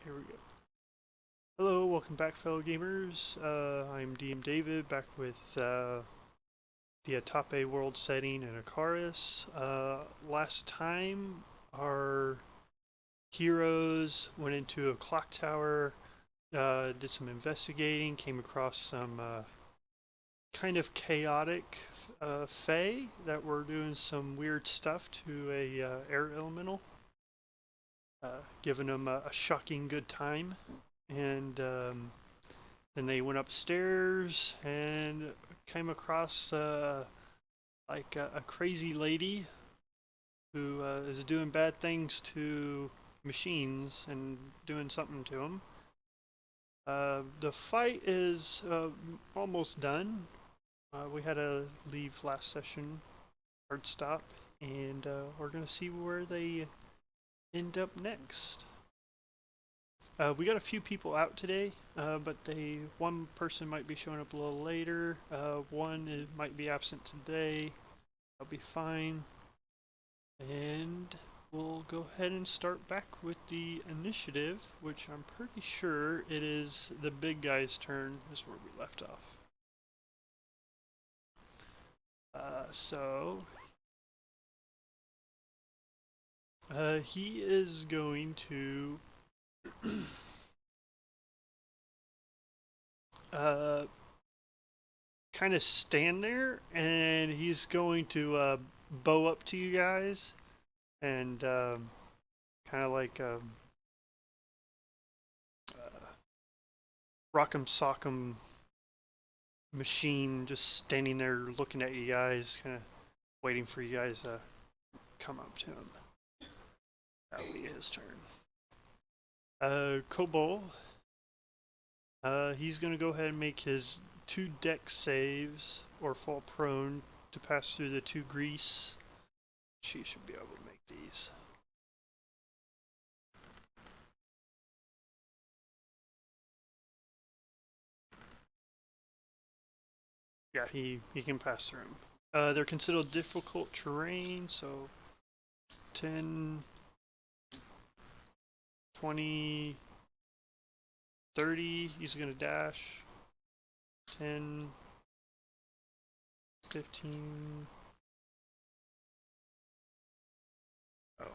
Here we go. Hello, welcome back, fellow gamers. I'm DM David, back with the Etape world setting in Acharis. Last time, our heroes went into a clock tower, did some investigating, came across some kind of chaotic fae that were doing some weird stuff to a air elemental, giving them a shocking good time. And then they went upstairs and came across like a crazy lady who is doing bad things to machines and doing something to them. The fight is almost done. We had to leave last session, hard stop, and we're gonna see where they end up next. We got a few people out today, but one person might be showing up a little later. One might be absent today. That'll be fine. And we'll go ahead and start back with the initiative, which I'm pretty sure it is the big guy's turn, is where we left off. He is going to kind of stand there, and he's going to bow up to you guys and kind of like rock'em sock'em machine, just standing there looking at you guys, kind of waiting for you guys to come up to him. That'll be his turn. Kobold. He's going to go ahead and make his 2 dex saves or fall prone to pass through the 2 grease. She should be able to make these. Yeah, he can pass through them. They're considered difficult terrain, so 10, 20, 30, he's going to dash. 10, 15. Oh,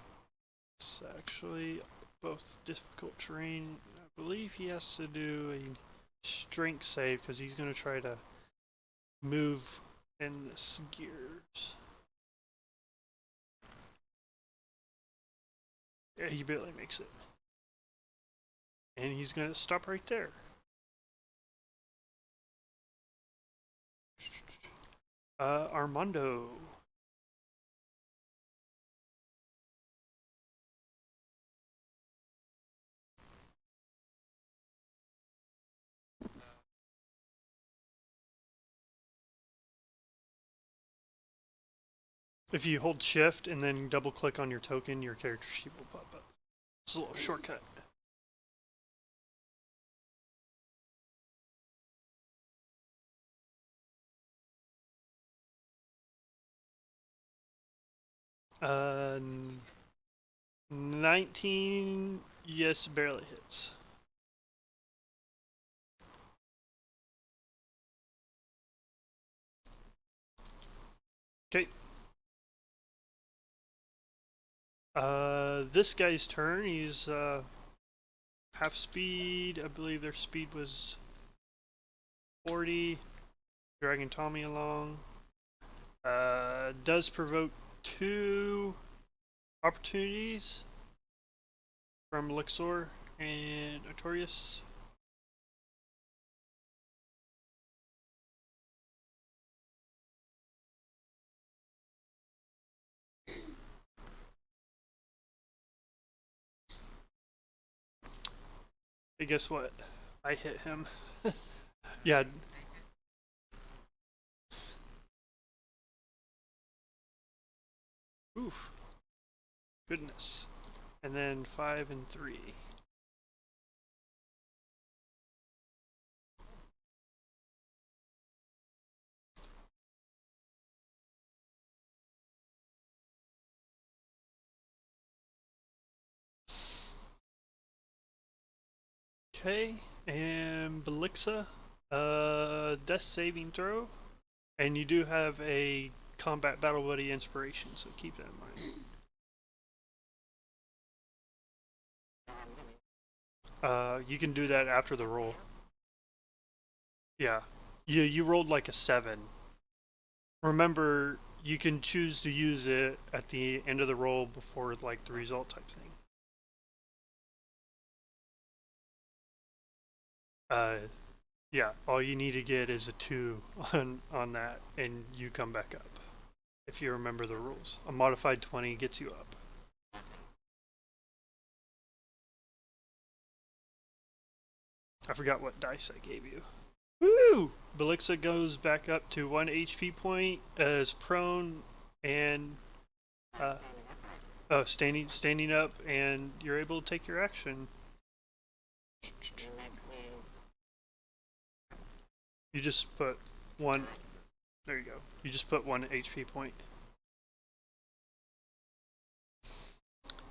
it's actually both difficult terrain. I believe he has to do a strength save because he's going to try to move in this gears. Yeah, he barely makes it. And he's going to stop right there. Armando. If you hold shift and then double click on your token, your character sheet will pop up. It's a little shortcut. Uh, 19, yes, barely hits. Okay. This guy's turn. He's half speed. I believe their speed was 40. Dragging Tommy along. Does provoke 2 opportunities from Relexor and Artorias. Hey, guess what? I hit him. Yeah. Oof. Goodness. And then 5 and 3. Okay, and Blixa, death saving throw, and you do have a combat battle buddy inspiration, so keep that in mind. You can do that after the roll. Yeah, you rolled like a 7. Remember, you can choose to use it at the end of the roll before like the result type thing. Yeah, all you need to get is a 2 on that, and you come back up. If you remember the rules, a modified 20 gets you up. I forgot what dice I gave you. Woo! Blixa goes back up to 1 HP point as prone and standing up, and you're able to take your action. You just put 1. There you go. You just put 1 HP point.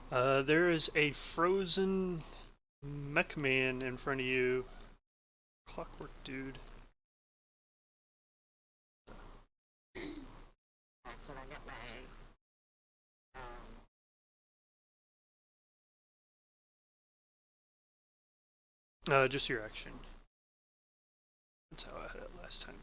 There is a frozen mech man in front of you. Clockwork dude. Just your action. That's how I had it last time.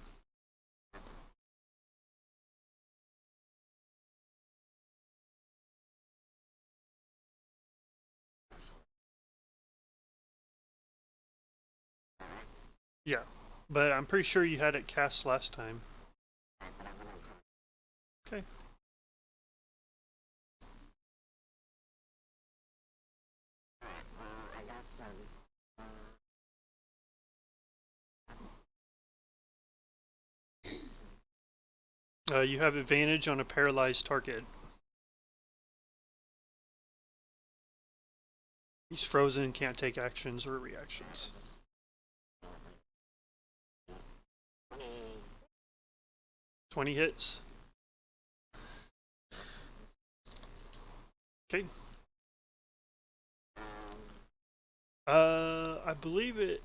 Yeah, but I'm pretty sure you had it cast last time. Okay. You have advantage on a paralyzed target. He's frozen, can't take actions or reactions. 20 hits. Okay. I believe it.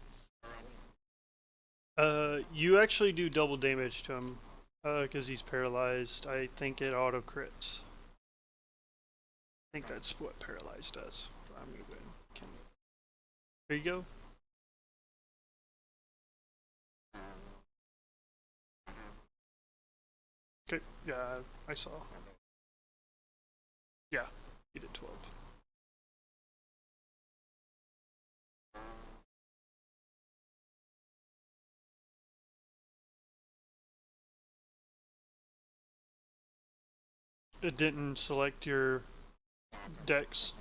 You actually do double damage to him, because he's paralyzed. I think it auto crits. I think that's what paralyzed does. I'm gonna go ahead. There you go. Okay, yeah, I saw. Yeah, he did 12. It didn't select your dex.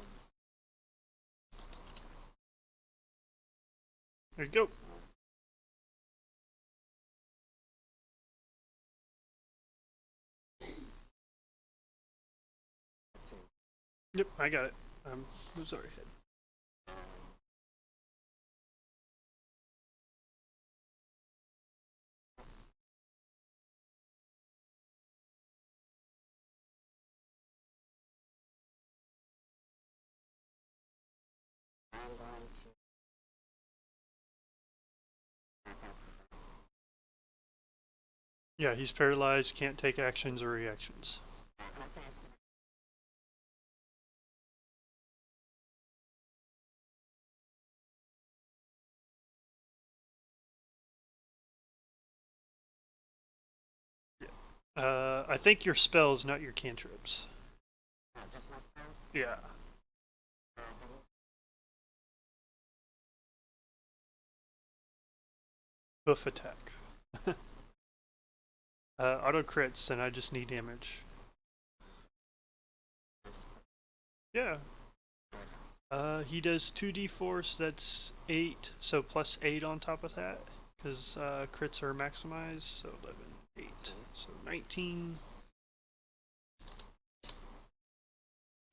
There you go. Yep, I got it. Who's already hit? Yeah, he's paralyzed, can't take actions or reactions. I think your spells, not your cantrips. Yeah. Hoof attack. Auto crits, and I just need damage. Yeah. He does 2d4, so that's 8, so plus 8 on top of that, because crits are maximized, so 11, 8, so 19.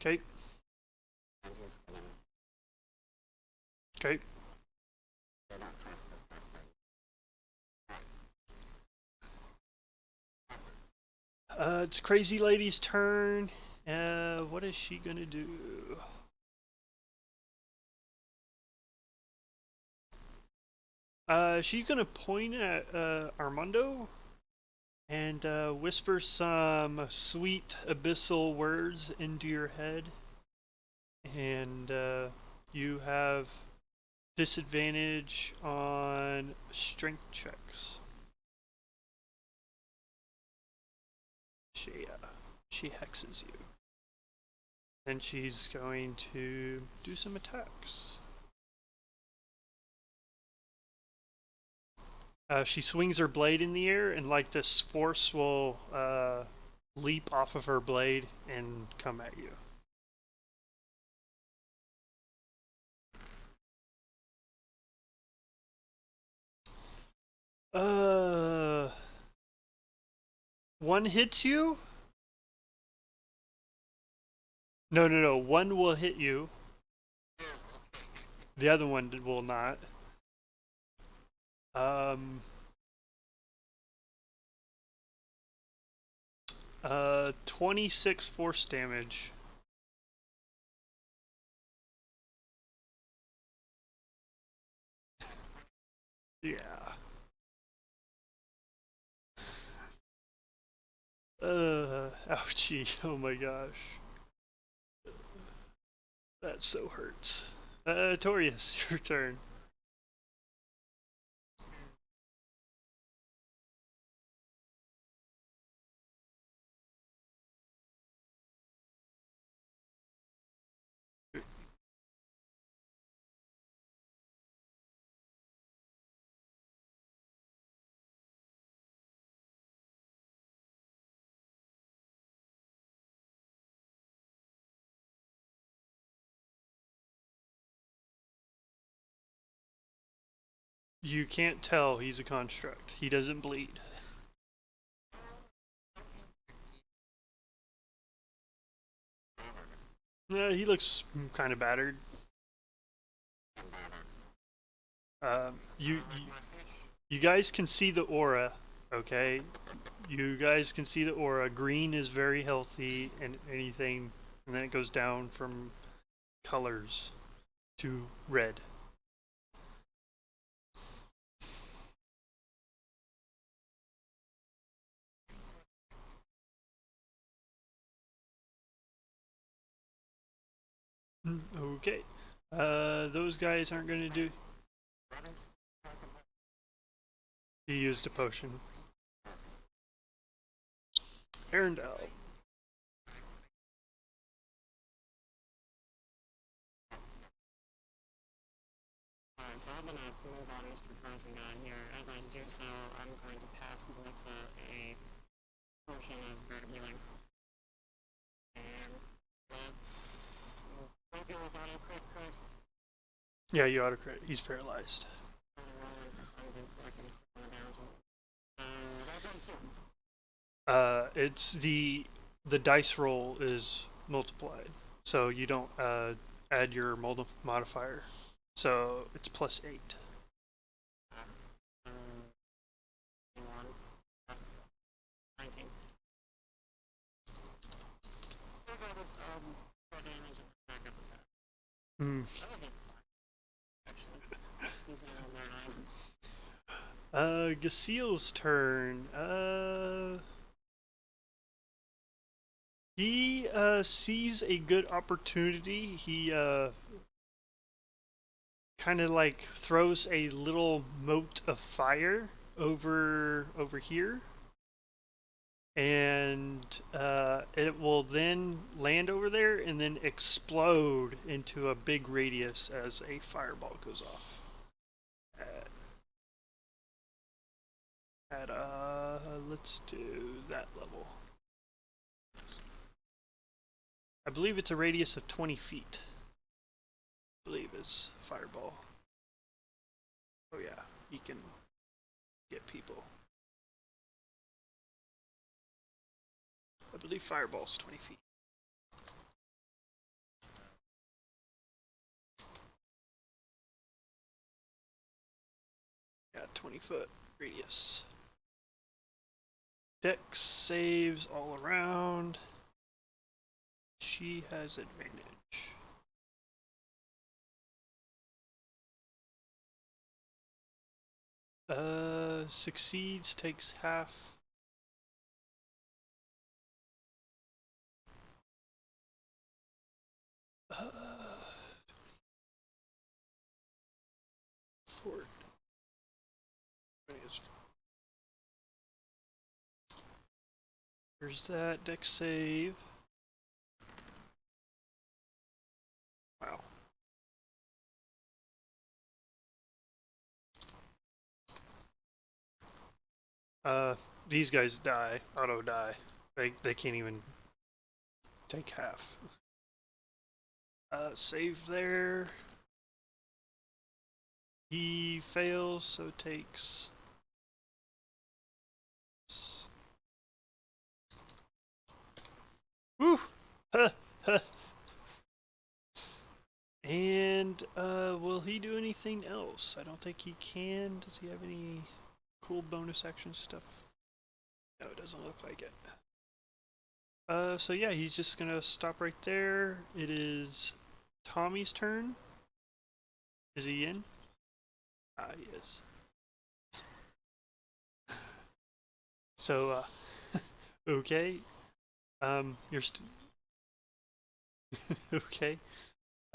Okay. Okay. It's Crazy Lady's turn. What is she gonna do? She's gonna point at Armando and whisper some sweet abyssal words into your head, and you have disadvantage on strength checks. She hexes you. And she's going to do some attacks. She swings her blade in the air, and like this force will leap off of her blade and come at you. One hits you? No. One will hit you. The other one will not. 26 force damage. Yeah. Ouchie. Oh my gosh. That so hurts. Artorias, your turn. You can't tell he's a construct. He doesn't bleed. He looks kind of battered. You guys can see the aura, okay? You guys can see the aura. Green is very healthy and anything, and then it goes down from colors to red. Okay. Those guys aren't going to do... He used a potion. Aerendyl. So I'm going to move on Mr. Frozen Guy here. As I do so, I'm going to pass Blixa a potion of Verdant healing. And let's... Maybe with auto-crit, correct? Yeah, you auto-crit. He's paralyzed. It's the dice roll is multiplied, so you don't add your modifier. So it's +8. Gasil's turn. He sees a good opportunity. He kind of like throws a little mote of fire over here, and it will then land over there and then explode into a big radius as a fireball goes off. Let's do that level. I believe it's a radius of 20 feet. I believe is fireball. Oh yeah, he can get people. I believe fireball's 20 feet. Yeah, 20-foot radius. Dex saves all around. She has advantage. Succeeds, takes half. Fort. There's that dex save. Wow. These guys die, auto die. They can't even take half. Save there. He fails, so takes. Woo! Huh, huh. And will he do anything else? I don't think he can. Does he have any cool bonus action stuff? No, it doesn't look like it. So yeah, he's just gonna stop right there. It is Tommy's turn. Is he in? Ah, he is. So, okay. You're okay.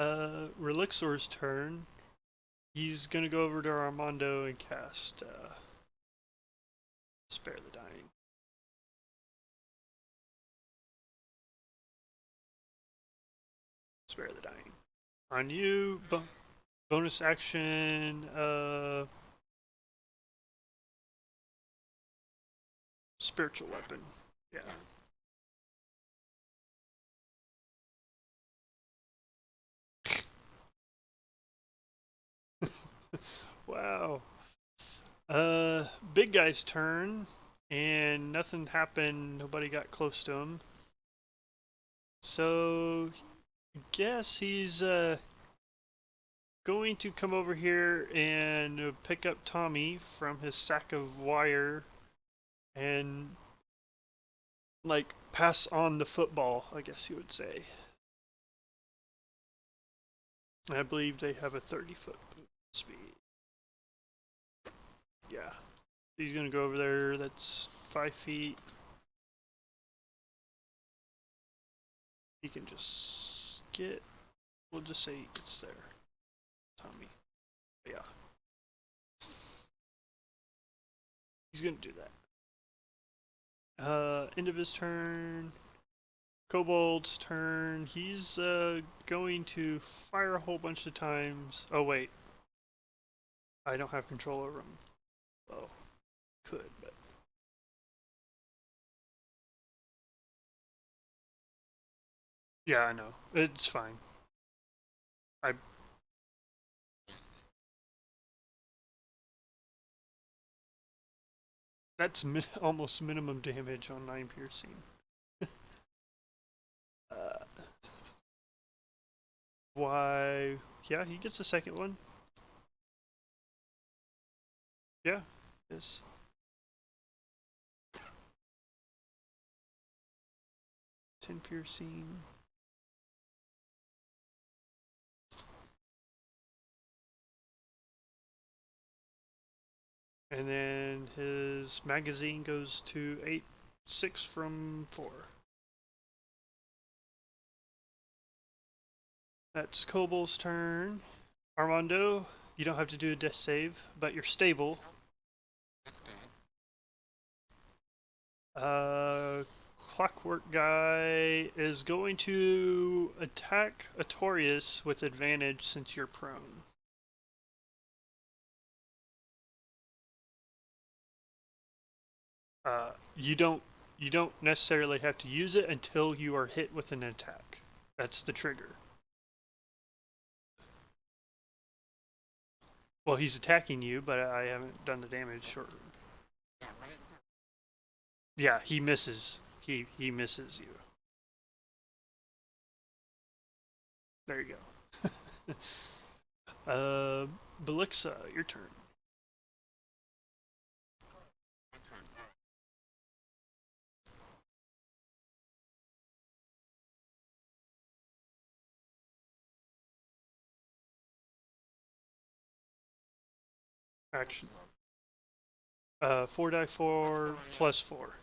Relexor's turn. He's gonna go over to Armando and cast Spare the Dying. Spare the Dying. On you, bonus action, spiritual weapon. Yeah. Wow. Big guy's turn, and nothing happened. Nobody got close to him. So, I guess he's going to come over here and pick up Tommy from his sack of wire and like pass on the football, I guess you would say. I believe they have a 30-foot speed. Yeah. He's gonna go over there, that's 5 feet. He can just get, we'll just say he gets there. Tommy. Yeah. He's gonna do that. End of his turn. Kobold's turn. He's going to fire a whole bunch of times. Oh wait, I don't have control over him. Oh, could, but yeah, I know. It's fine. I that's almost minimum damage on 9 piercing. uh, why? Yeah, he gets a second one. Yeah, yes. 10 piercing. And then his magazine goes to 6 from 4. That's Kobold's turn. Armando, you don't have to do a death save, but you're stable. That's good. Clockwork guy is going to attack Artorias with advantage since you're prone. You don't necessarily have to use it until you are hit with an attack. That's the trigger. Well, he's attacking you, but I haven't done the damage. Or yeah, he misses. He misses you. There you go. Blixa, your turn. Action. 4 die 4 plus 4.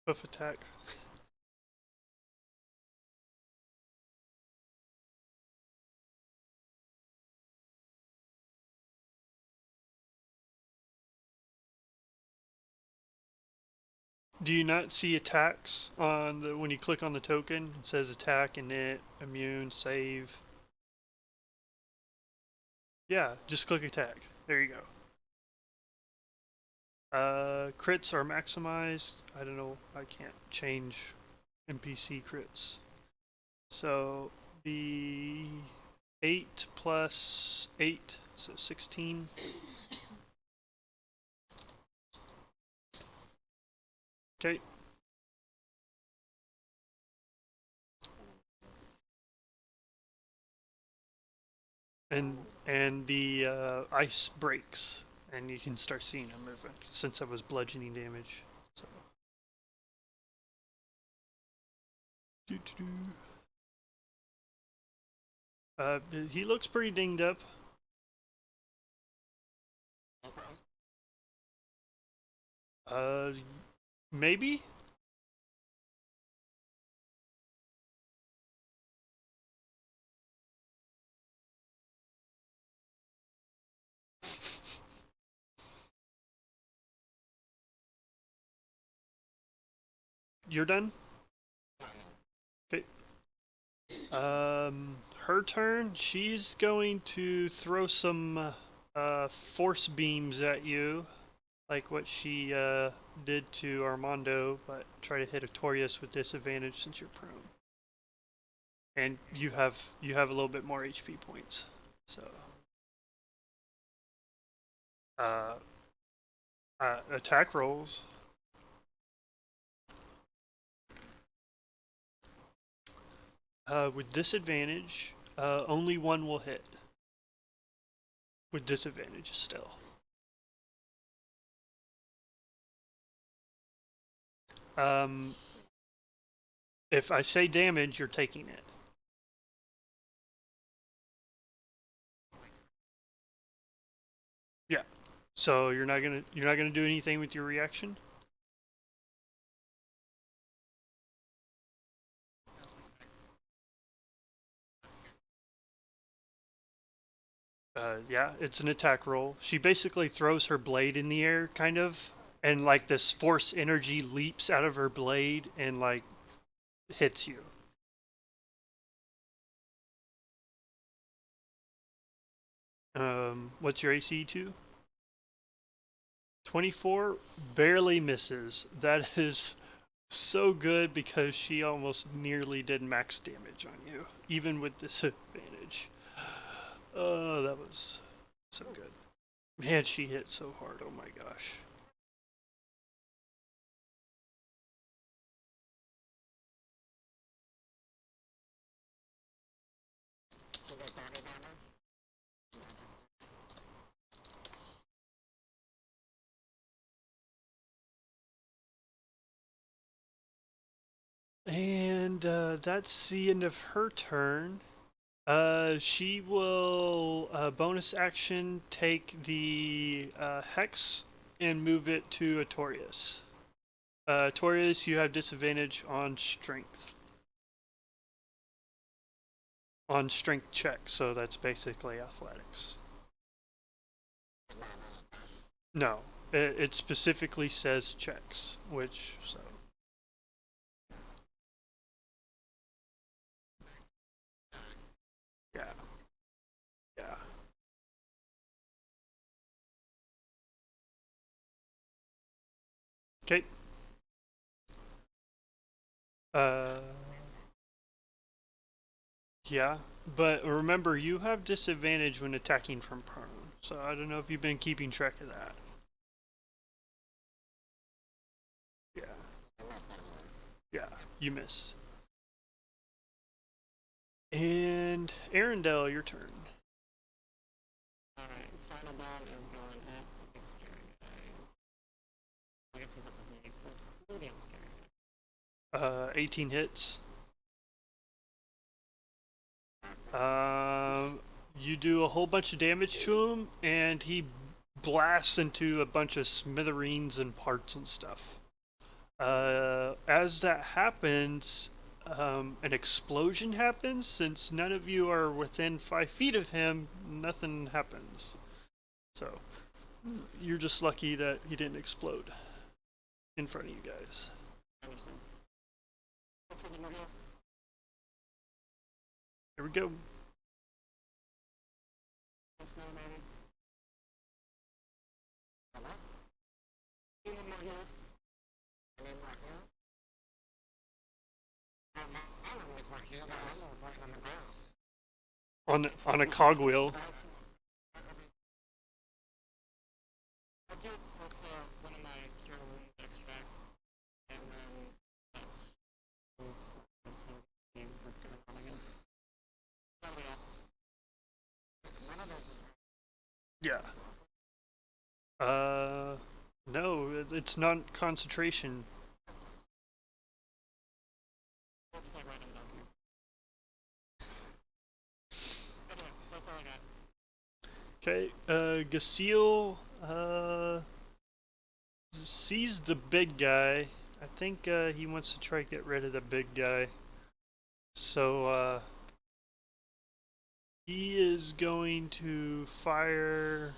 Hoof attack. Do you not see attacks on the when you click on the token? It says attack, init, immune, save. Yeah, just click attack. There you go. Crits are maximized. I don't know. I can't change NPC crits. So the 8 plus 8, so 16. Okay. And the ice breaks, and you can start seeing them moving since I was bludgeoning damage. So. He looks pretty dinged up. Maybe. You're done. Okay. Her turn. She's going to throw some force beams at you, like what she did to Armando, but try to hit Artorias with disadvantage since you're prone. And you have a little bit more HP points, so uh, attack rolls. With disadvantage, only one will hit. With disadvantage still. Um, if I say damage, you're taking it. Yeah. So you're not gonna do anything with your reaction. Yeah, it's an attack roll. She basically throws her blade in the air, kind of, and like this force energy leaps out of her blade and like hits you. What's your AC to? 24 barely misses. That is so good because she almost nearly did max damage on you, even with disadvantage. Oh, that was so good. Man, she hit so hard. Oh my gosh. And that's the end of her turn. She will bonus action take the hex and move it to Artorias. Artorias, you have disadvantage on strength. On strength check, so that's basically athletics. No, it specifically says checks, which so. Yeah, yeah. Okay. Uh, Yeah, but remember, you have disadvantage when attacking from prone. So I don't know if you've been keeping track of that. Yeah, yeah, you miss. And Arendelle, your turn. Alright, final bomb is going at the big scary guy. I guess he's not the big, it's the medium scary guy. 18 hits. You do a whole bunch of damage to him, and he blasts into a bunch of smithereens and parts and stuff. As that happens, an explosion happens. Since none of you are within 5 feet of him, nothing happens. So, you're just lucky that he didn't explode in front of you guys. Understood. Looks like more heals. Here we go. Snow, baby. Hello? You need more heals? I need more heals? I don't need more heals, I was working on the ground. On a cogwheel. I do, that's one of my cure wounds extracts, and then that's what's going on, I guess. Probably one of those is Yeah. No, it's not concentration. just like random documents. Anyway, that's all I got. Okay, Gasil, sees the big guy. I think, he wants to try to get rid of the big guy. So, he is going to fire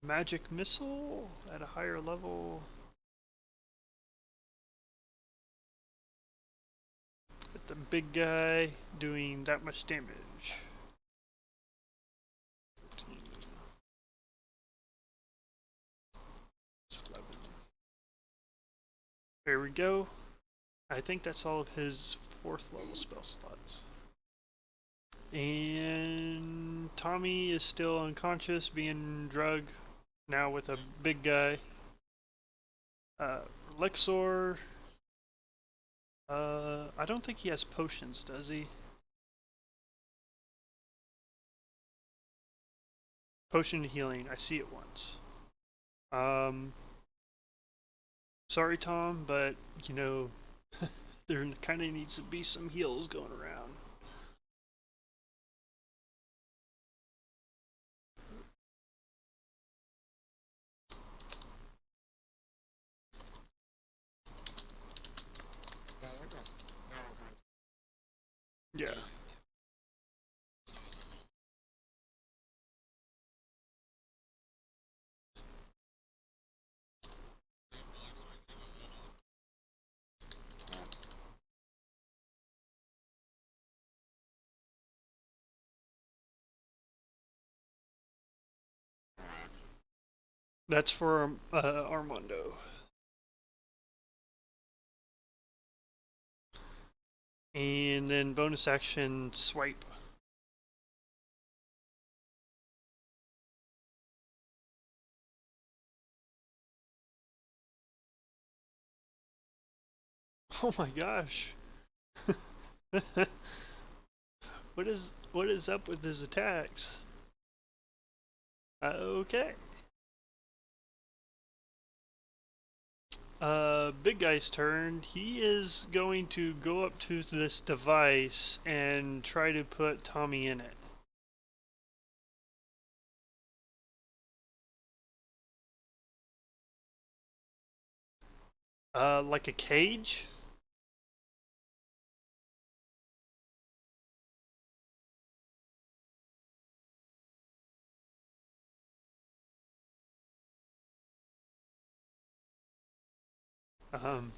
magic missile at a higher level. At the big guy, doing that much damage. 13. 11. There we go. I think that's all of his 4th level spell slots. And Tommy is still unconscious, being drugged, now with a big guy. Relexor, I don't think he has potions, does he? Potion of healing, I see it once. Sorry Tom, but, you know, there kind of needs to be some heals going around. Yeah. That's for Armando. And then bonus action swipe. Oh my gosh. What is up with his attacks? Okay. Big guy's turn. He is going to go up to this device and try to put Tommy in it. Like a cage? Um.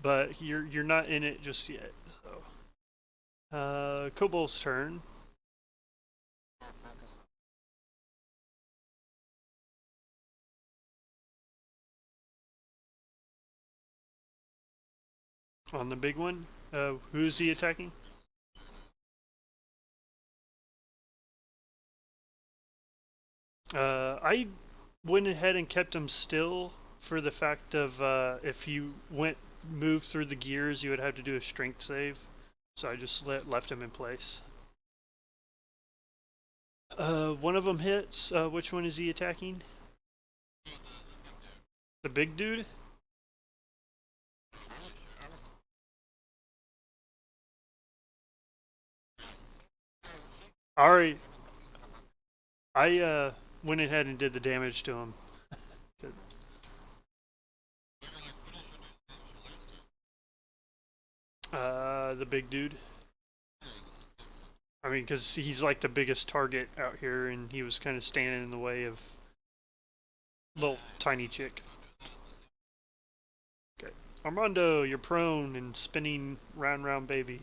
But you're not in it just yet. So, Kobold's turn. On the big one? Who's he attacking? I went ahead and kept him still for the fact of if you moved through the gears, you would have to do a strength save. So I just left him in place. One of them hits. Which one is he attacking? The big dude? Alright. I went ahead and did the damage to him. The big dude. I mean, because he's like the biggest target out here, and he was kind of standing in the way of little tiny chick. Okay. Armando, you're prone and spinning round round baby.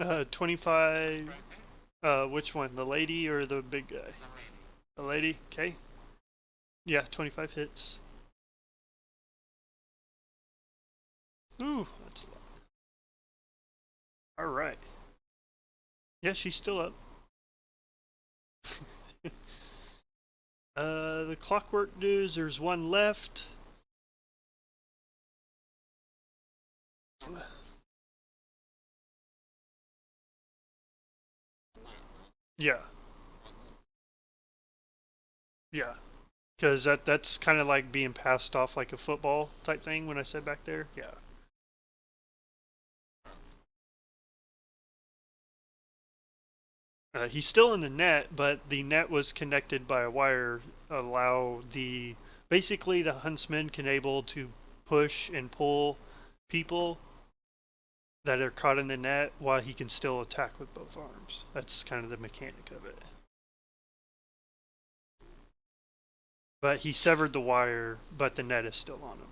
Uh, 25. Which one? The lady or the big guy? The lady? Okay. Yeah, 25 hits. Ooh, that's a lot. Alright. Yeah, she's still up. The clockwork dudes, there's one left. Yeah, yeah. Because that's kind of like being passed off like a football type thing when I said back there. Yeah. He's still in the net, but the net was connected by a wire. Allow the basically the huntsman can able to push and pull people that are caught in the net while he can still attack with both arms. That's kind of the mechanic of it. But he severed the wire, but the net is still on him.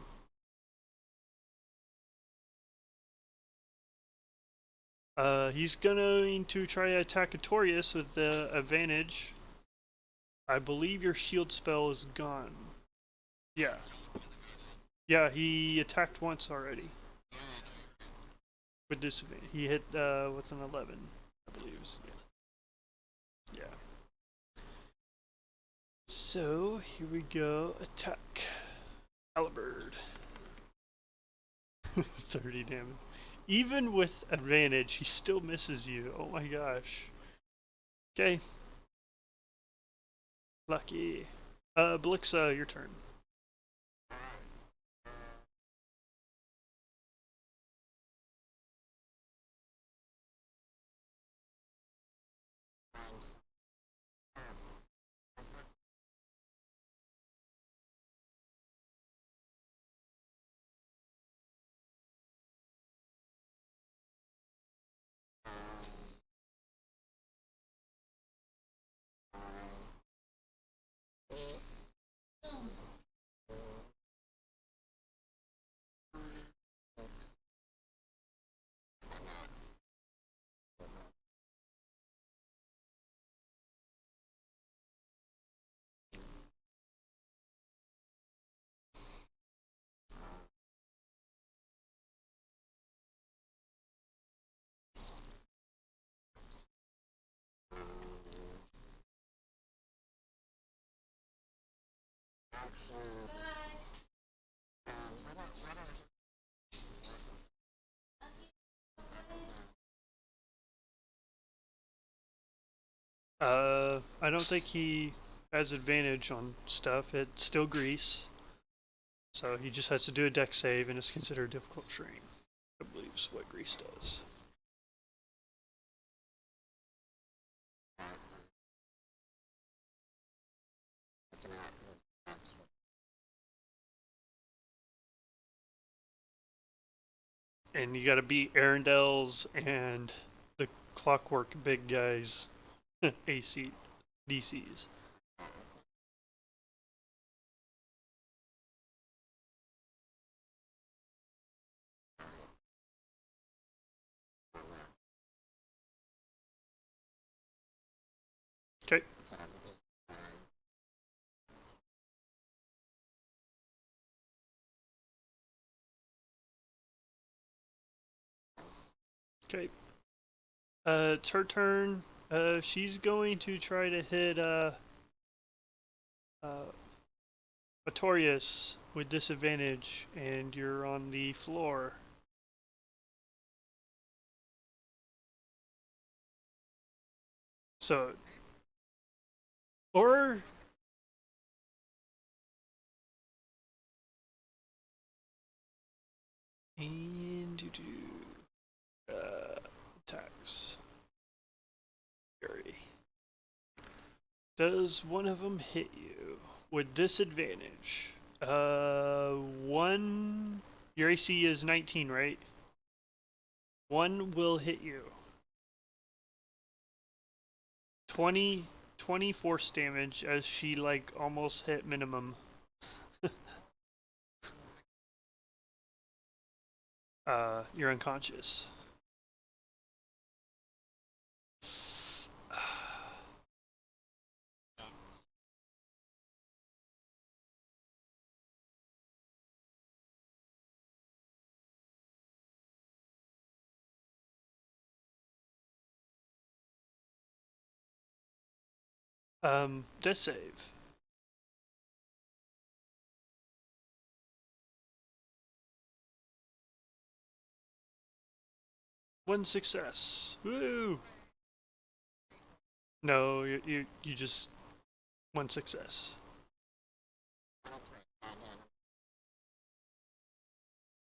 He's going to try to attack Artorias with the advantage. I believe your shield spell is gone. Yeah. Yeah, he attacked once already. With disadvantage. He hit with an 11, I believe. Yeah. Yeah. So, here we go. Attack. Halberd. 30 damage. Even with advantage, he still misses you. Oh my gosh. Okay. Lucky. Blixa, your turn. I don't think he has advantage on stuff. It's still grease. So he just has to do a deck save and it's considered difficult terrain. I believe is what grease does. And you gotta beat Aerendyl's and the clockwork big guys AC DCs. Okay. So I'm just, Okay. It's her turn. She's going to try to hit uh, Artorias with disadvantage, and you're on the floor. So, or and attacks. Fury. Does one of them hit you with disadvantage? One. Your AC is 19, right? One will hit you. 20 force damage as she like almost hit minimum. You're unconscious. Death save. One success. Woo! No, you just one success.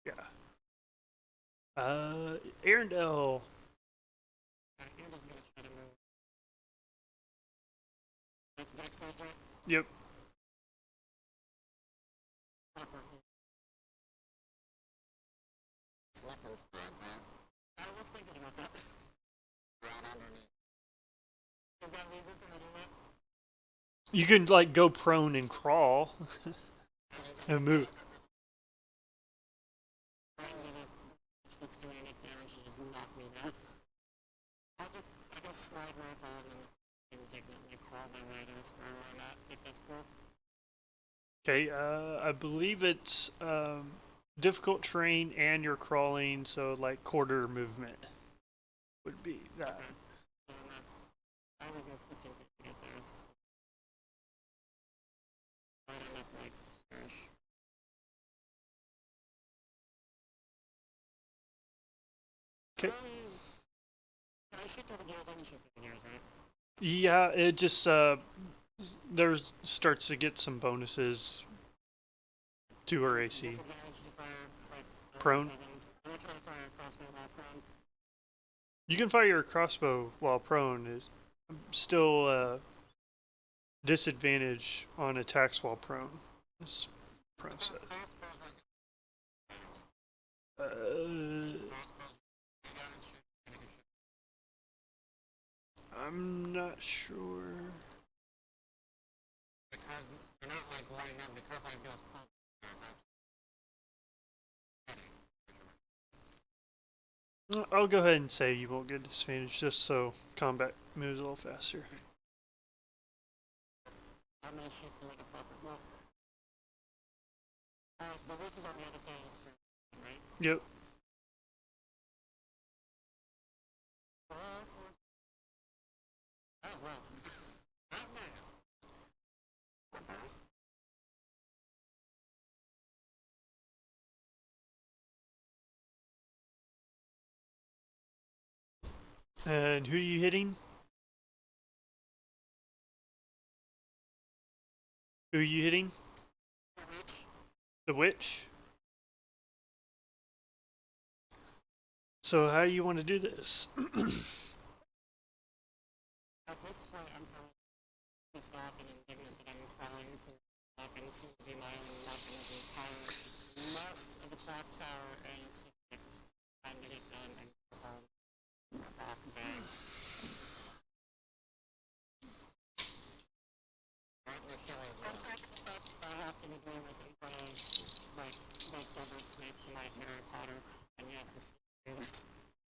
Yeah. Aerendyl. Arcane gonna try to move. That's dex save, right? Yep. Slipping stab, man. I was thinking about that. Right underneath. Is that legal? Can I do that? You can like go prone and crawl and move. She's doing any damage, she just knocked me down. I can slide my phone and just indignantly crawl my way to where I'm at, if that's cool. Okay. I believe it's difficult terrain and you're crawling, so like quarter movement would be that. Okay. And that's, I would go 15 feet to get there. Right on up like stairs. Okay. Can I shoot through the gears? I can shoot through the gears, right? Yeah, it just there starts to get some bonuses to her AC. Disadvantage to fire, like, Prone. I'm gonna try to fire a crossbow while prone. You can fire your crossbow while prone. Is still disadvantage on attacks while prone. As prone says. I'm not sure. Because you're not like lighting up because I go I'll go ahead and say you won't get disadvantage just so combat moves a little faster. I'm gonna shoot the motherfucker. Well, the witch is on the other side of the screen, right? Yep. Oh, well. Not now. And who are you hitting? Who are you hitting? The witch. The witch? So how do you want to do this? At this point, I'm probably pissed off and indignant that I'm crawling to what can seem to be my only weapon as an entire mess of a clock tower, and it's just like, time to get done and go home. Step off and bang. Right in Achilles. I have to be doing this in front of, like, the silver snake to my Harry Potter, and he has to see through this.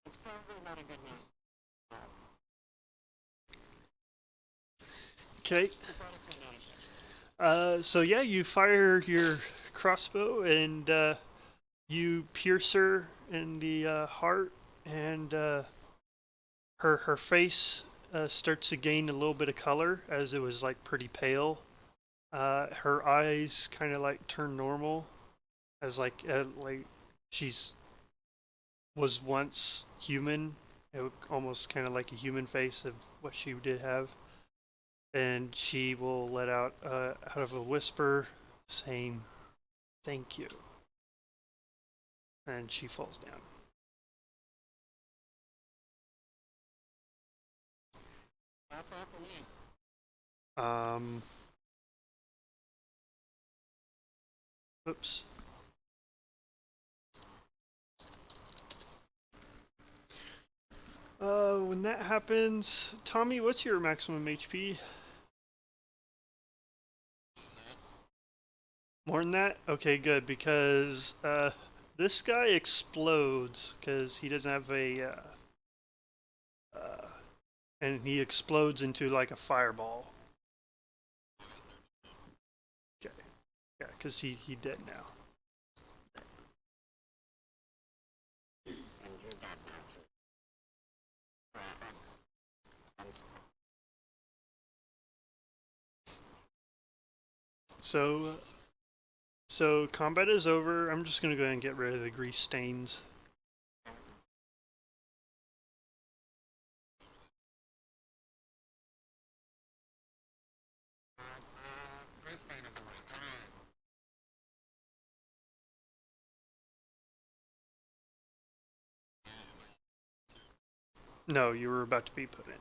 It's probably not a good one. Okay. I thought it turned out okay. So yeah, you fire your crossbow and you pierce her in the heart, and her face starts to gain a little bit of color as it was like pretty pale. Her eyes kind of like turn normal as like she's was once human. Almost kind of like a human face of what she did have, and she will let out of a whisper, saying, "Thank you," and she falls down. That's all for me. Um, oops. When that happens, Tommy, what's your maximum HP? More than that? Okay, good, because this guy explodes because he doesn't have uh, and he explodes into like a fireball. Okay, yeah, because he dead now. And you're dead now, too. So so combat is over. I'm just gonna go ahead and get rid of the grease stains. First name is Alejandro. No, you were about to be put in.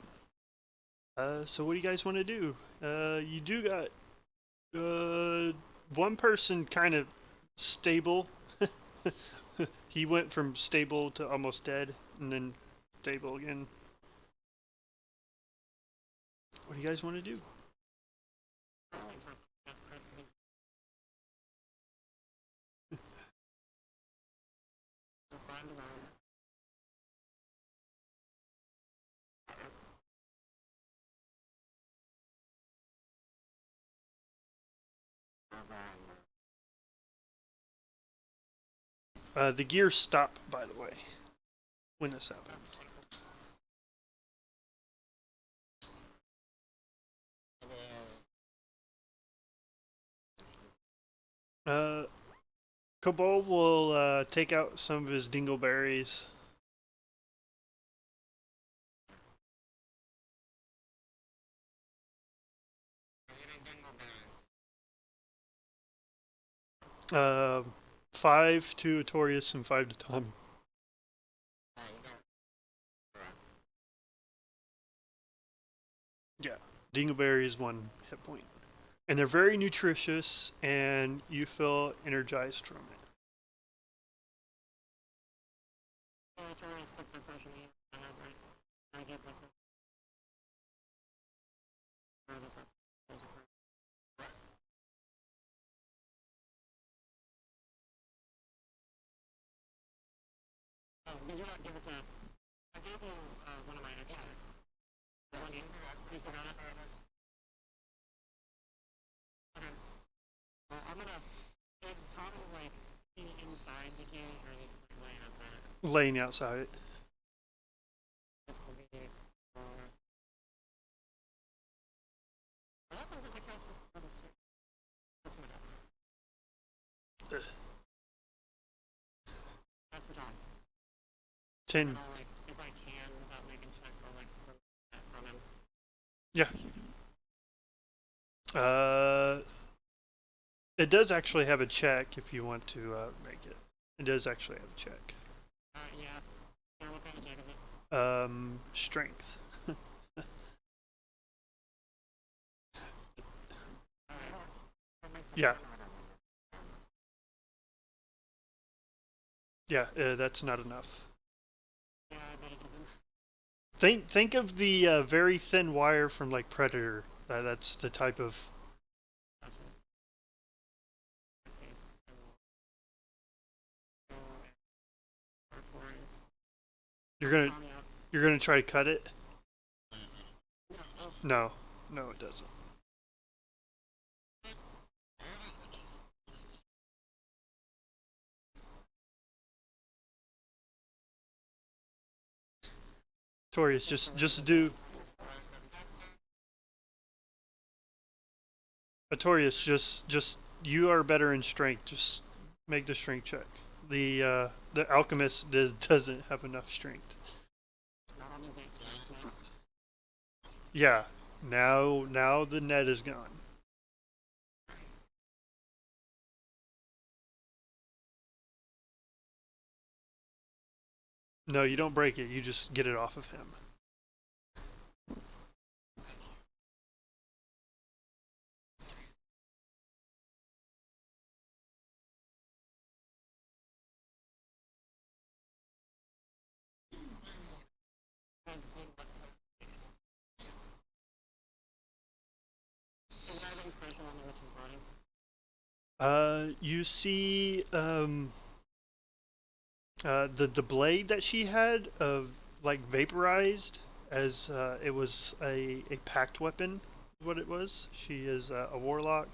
So what do you guys want to do? You do got one person kind of stable. He went from stable to almost dead, and then stable again. What do you guys want to do? First things first, that person will find the room. The gears stop, by the way, when this happens. Kobold will take out some of his dingleberries. Uh, 5 to Artorias and 5 to Tommy. Yeah, dingleberry is 1 hit point. And they're very nutritious, and you feel energized from it. Artorias took the person here. I get what's up. Oh, did you not give it to... I gave you one of my Acharis. The one you still got it? Okay. Well, I'm gonna... Is Tommy, like, inside the cage, or is he just, like, laying outside it? Laying outside it. This will be... What happens if I cast this level 2? Let's see what happens. That's for Tom. 10. And I'll, like, if I can, without making checks, I'll, like, remove that from him. Yeah. It does actually have a check if you want to make it. It does actually have a check. Yeah. Yeah, what kind of check is it? Strength. Yeah. Yeah, that's not enough. Yeah, I bet it doesn't. Think of the very thin wire from like Predator. That's the type of. Gotcha. Okay, so I will go Artorias. You're Tommy out. gonna try to cut it. No, oh, No, no, it doesn't. Artorias, just do. Artorias, just you are better in strength. Just make the strength check. The alchemist doesn't have enough strength. Yeah. Now the net is gone. No, you don't break it. You just get it off of him. You see, the blade that she had like vaporized as it was a packed weapon. What it was. She is a warlock.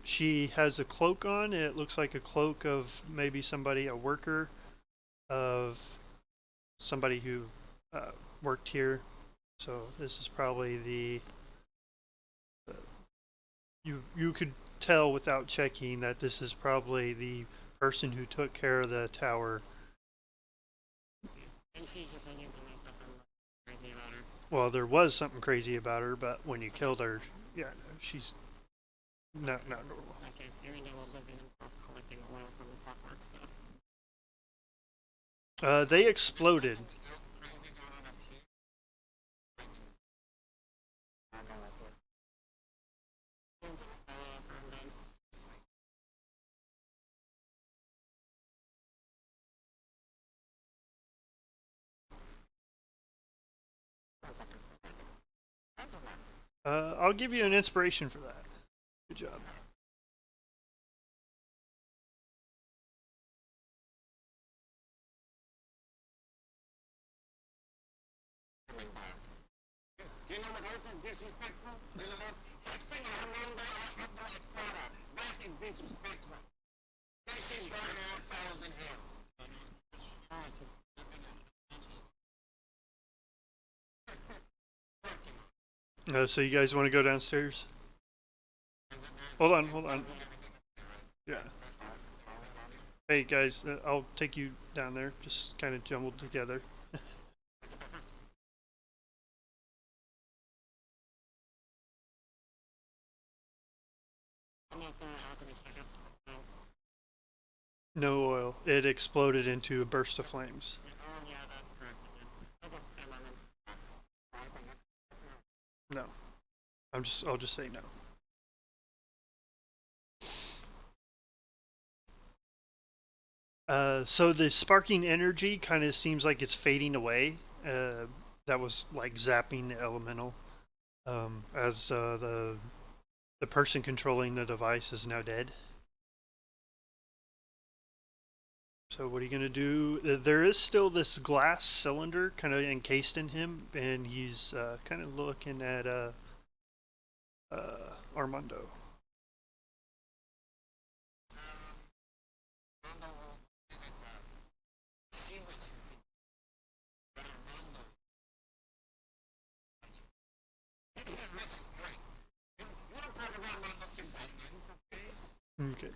She has a cloak on, and it looks like a cloak of maybe somebody, a worker, of somebody who worked here. So this is probably you could tell without checking that this is probably the person who took care of the tower. Well, there was something crazy about her, but when you killed her, yeah, no, she's not normal. They exploded. I'll give you an inspiration for that. Good job. You know what else is disrespectful? You know what? Hexing Armando at the Estrada. That is disrespectful. This is burn out fellows in hell. So you guys want to go downstairs? Hold on. Yeah. Hey guys, I'll take you down there. Just kind of jumbled together. No oil. It exploded into a burst of flames. No. I'll just say no. So the sparking energy kind of seems like it's fading away. That was like zapping the elemental. As the person controlling the device is now dead. So what are you gonna do? There is still this glass cylinder kind of encased in him, and he's kind of looking at Armando. Okay.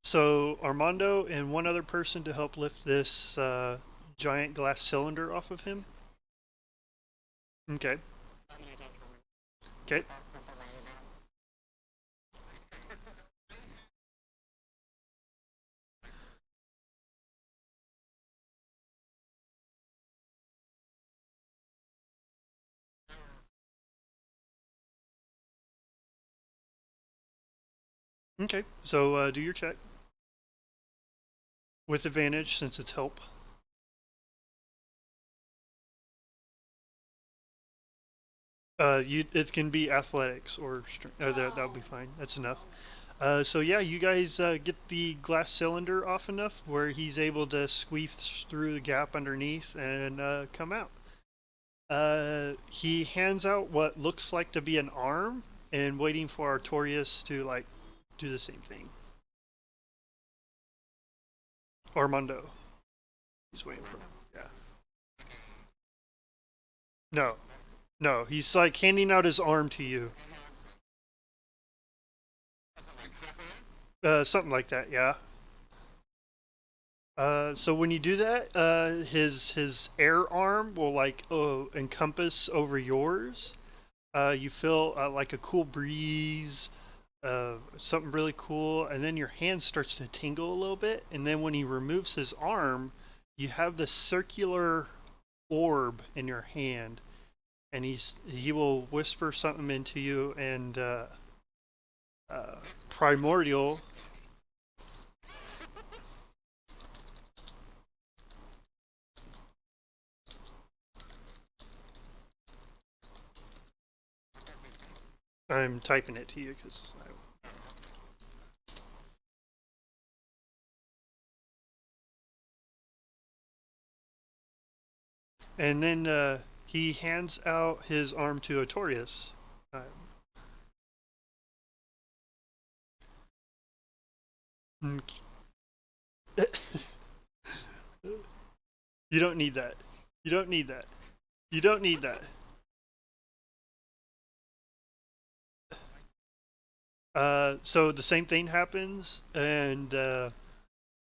So Armando and one other person to help lift this giant glass cylinder off of him. Okay. Okay. Okay. So do your check with advantage since it's help. It can be athletics or that'll be fine. That's enough. So yeah, you guys get the glass cylinder off enough where he's able to squeeze through the gap underneath and come out. He hands out what looks like to be an arm and waiting for Artorias to like do the same thing. Armando. He's waiting for him. Yeah. No, no. He's like handing out his arm to you. Something like that. Yeah. So when you do that, his air arm will like encompass over yours. You feel like a cool breeze, something really cool, and then your hand starts to tingle a little bit. And then when he removes his arm, you have this circular orb in your hand, and he will whisper something into you, and Primordial. I'm typing it to you because. And then he hands out his arm to Artorias. Uh, you don't need that. You don't need that. You don't need that. So the same thing happens, and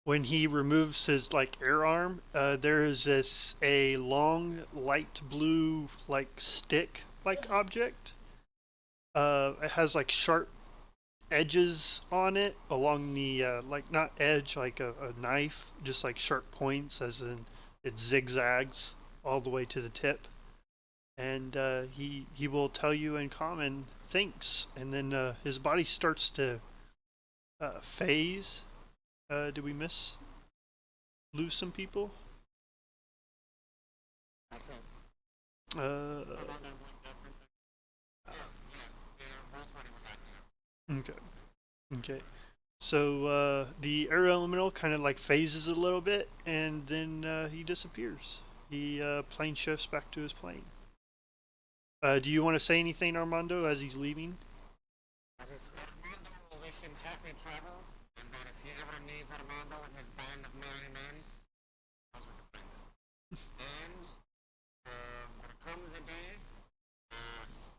when he removes his like air arm, there is this a long light blue like stick like object. It has like sharp edges on it along the like not edge like a knife, just like sharp points, as in it zigzags all the way to the tip. And he will tell you in common thanks, and then his body starts to phase. Did we lose some people? Uh, okay. Okay. So the air elemental kind of like phases a little bit, and then he disappears. He plane shifts back to his plane. Do you want to say anything, Armando, as he's leaving? Armando will wish him happy travels, and that if he ever needs Armando and his band of merry men, knows where to find us. And when it comes the day,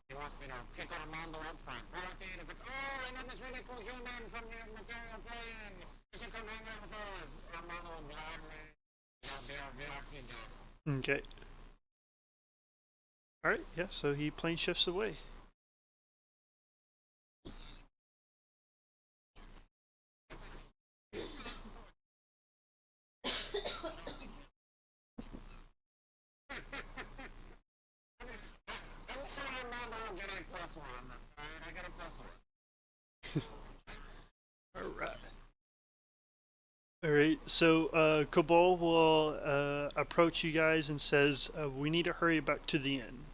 he wants to, pick Armando up for a party, and he's like, oh, I know this really cool human from your material plane. You should come hang out with us. Armando will gladly, be our VIP guest. Okay. All right. Yeah. So he plane shifts away. I'm sure Armando will get a plus one. Alright, I got a plus one. All right. All right. So Kobold will approach you guys and says, "We need to hurry back to the inn."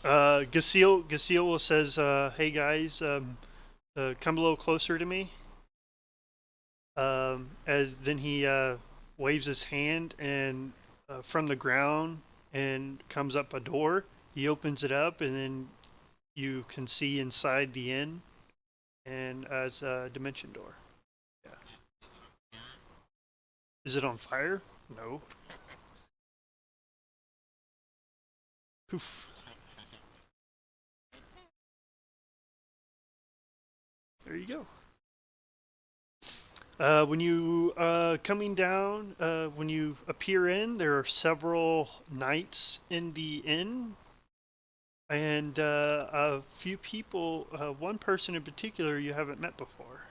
Gasil will says, "Hey guys, come a little closer to me." As then he waves his hand, and from the ground and comes up a door. He opens it up, and then you can see inside the inn, and as a dimension door. Yeah. Is it on fire? No. Poof. There you go. When you coming down, when you appear in, there are several knights in the inn, and a few people. One person in particular you haven't met before.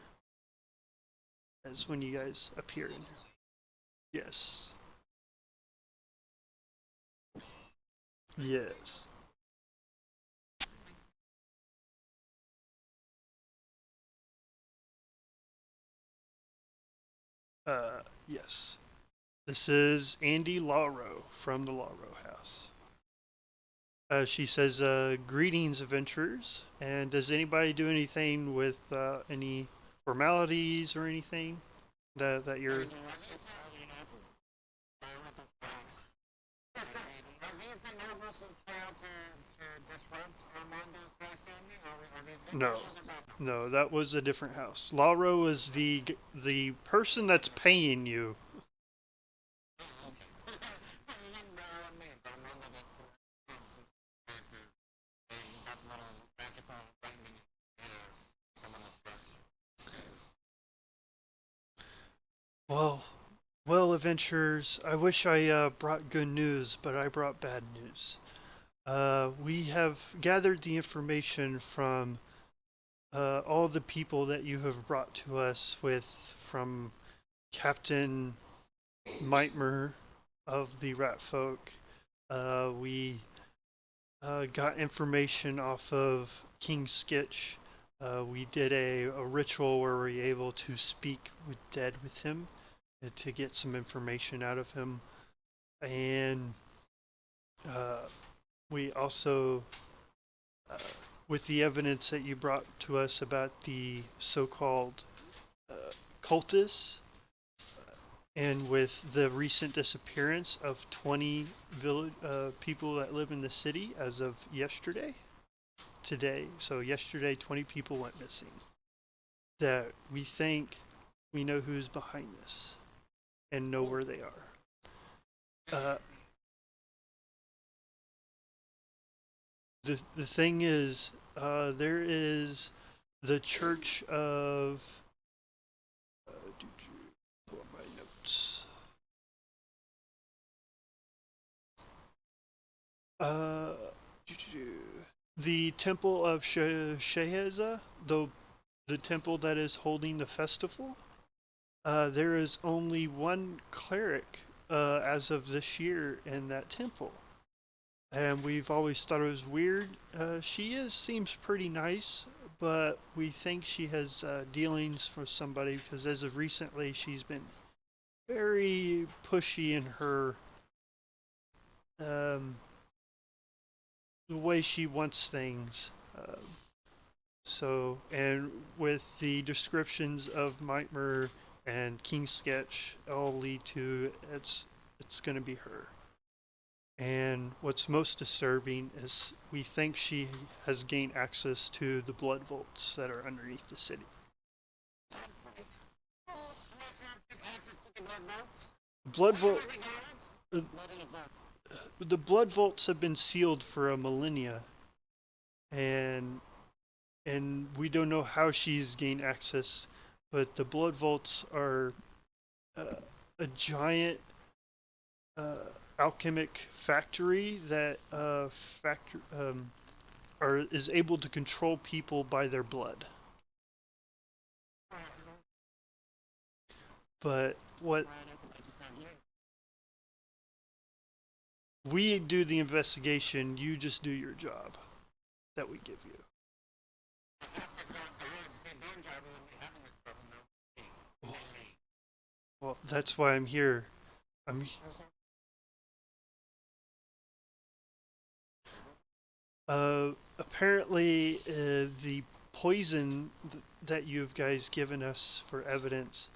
As when you guys appear in. Yes. Yes. Yes. This is Andy Lawrow from the Lawrow House. She says, "Greetings, adventurers. And does anybody do anything with any formalities or anything that you're?" Are these the nobles who try to disrupt Armando's high standing, or No, no, that was a different house. Lauro was the person that's paying you. Well, well, adventurers, I wish I brought good news, but I brought bad news. We have gathered the information from all the people that you have brought to us from Captain Mightmer of the Rat Folk. We got information off of King Skitch. We did a ritual where we were able to speak with dead with him to get some information out of him. And uh, we also, uh, with the evidence that you brought to us about the so-called cultists, and with the recent disappearance of 20 people that live in the city as of yesterday, today, so yesterday 20 people went missing, that we think we know who's behind this and know where they are. The thing is, there is the Church of. Pull up my notes. Uh, the Temple of Sheheza, the temple that is holding the festival. There is only one cleric as of this year in that temple. And we've always thought it was weird. Seems pretty nice, but we think she has dealings with somebody because as of recently, she's been very pushy in her um, the way she wants things. And with the descriptions of Mightmer and King Sketch, all lead to it's going to be her. And what's most disturbing is we think she has gained access to the blood vaults that are underneath the city. Blood vault. The blood vaults have been sealed for a millennia, and we don't know how she's gained access. But the blood vaults are a giant alchemic factory that is able to control people by their blood. But what we do the investigation, you just do your job that we give you. Well, that's why I'm here. I'm apparently the poison that you guys given us for evidence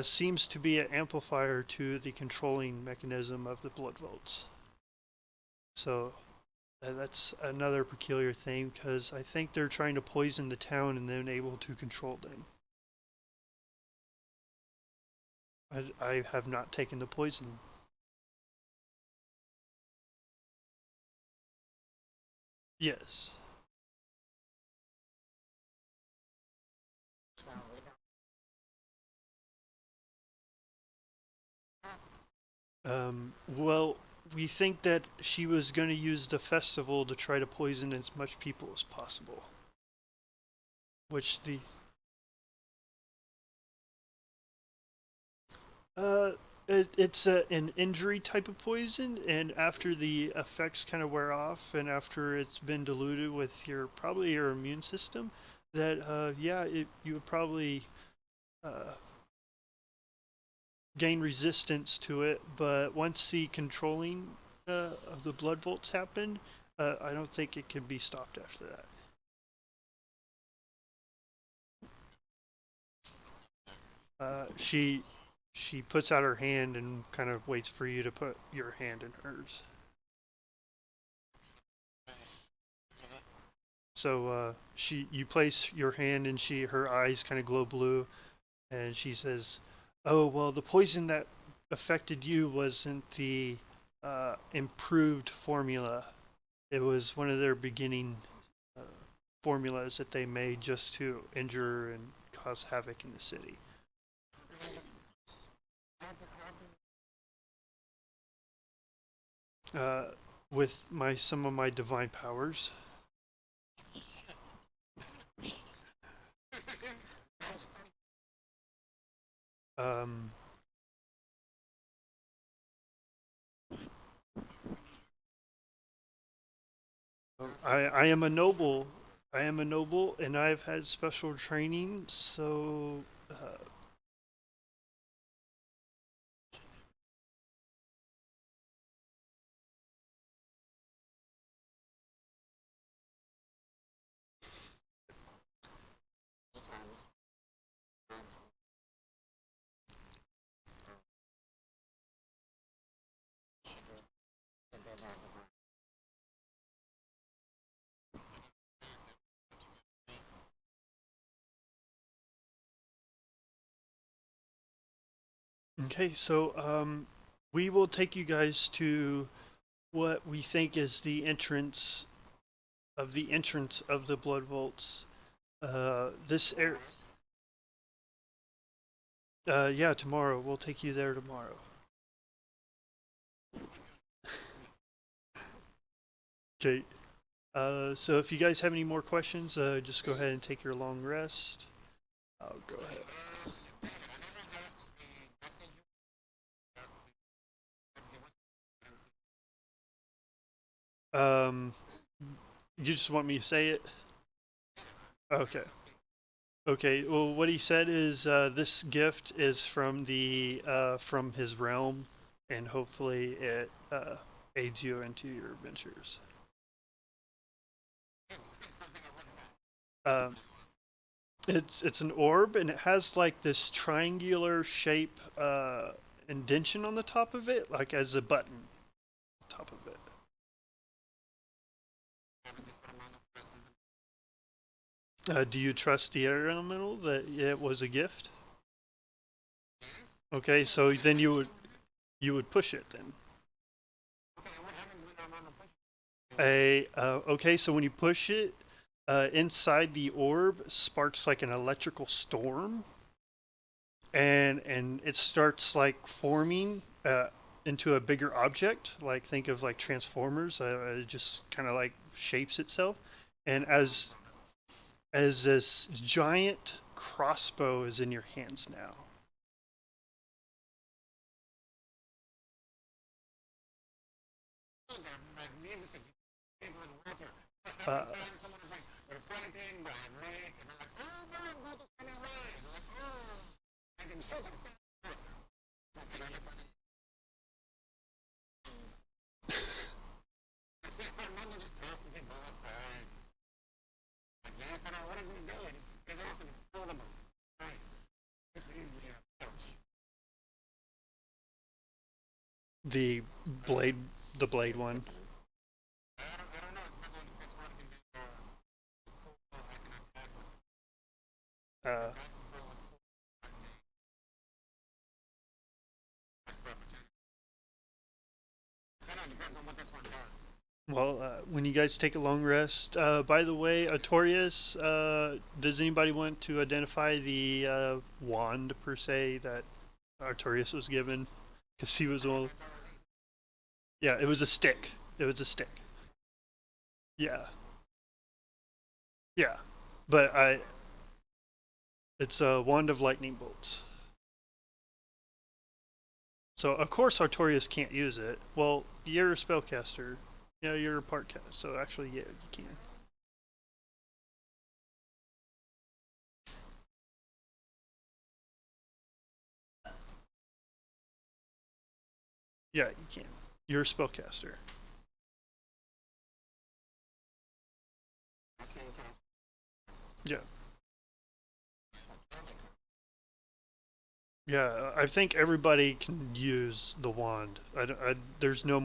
seems to be an amplifier to the controlling mechanism of the blood vaults. So that's another peculiar thing because I think they're trying to poison the town and then able to control them. I have not taken the poison. Yes. Well, we think that she was going to use the festival to try to poison as much people as possible. Which the it's an injury type of poison, and after the effects kind of wear off, and after it's been diluted with probably your immune system, that you would probably uh, gain resistance to it. But once the controlling of the blood vaults happen, I don't think it can be stopped after that. She puts out her hand and kind of waits for you to put your hand in hers. So you place your hand and her eyes kind of glow blue, and she says, "Oh well, the poison that affected you wasn't the improved formula. It was one of their beginning uh, formulas that they made just to injure and cause havoc in the city." Uh, with some of my divine powers. Um, I am a noble. I am a noble, and I've had special training. So, okay. So, we will take you guys to what we think is the entrance of the blood vaults. This air. Yeah, tomorrow. We'll take you there tomorrow. Okay. So if you guys have any more questions, just go ahead and take your long rest. I'll go ahead. Um, you just want me to say it? Okay. Okay. Well, what he said is this gift is from his realm, and hopefully it aids you into your adventures. Um, it's an orb, and it has like this triangular shape indention on the top of it, like as a button on top of it. Do you trust the air elemental that it was a gift? Okay, so then you would push it then. Okay, so when you push it, inside the orb sparks like an electrical storm, and it starts like forming into a bigger object. Like think of like Transformers. It just kind of like shapes itself, and as this giant crossbow is in your hands now. Uh, the blade, the blade one. Uh, well, when you guys take a long rest, by the way, Artorias, does anybody want to identify the wand per se that Artorias was given? Because he was all. Yeah, it was a stick. It was a stick. Yeah, yeah, but it's a wand of lightning bolts. So of course Artorias can't use it. Well, you're a spellcaster. Yeah, you're a part cast. So actually, yeah, you can. Yeah, you can. You're a spellcaster. Yeah. Yeah, I think everybody can use the wand. There's no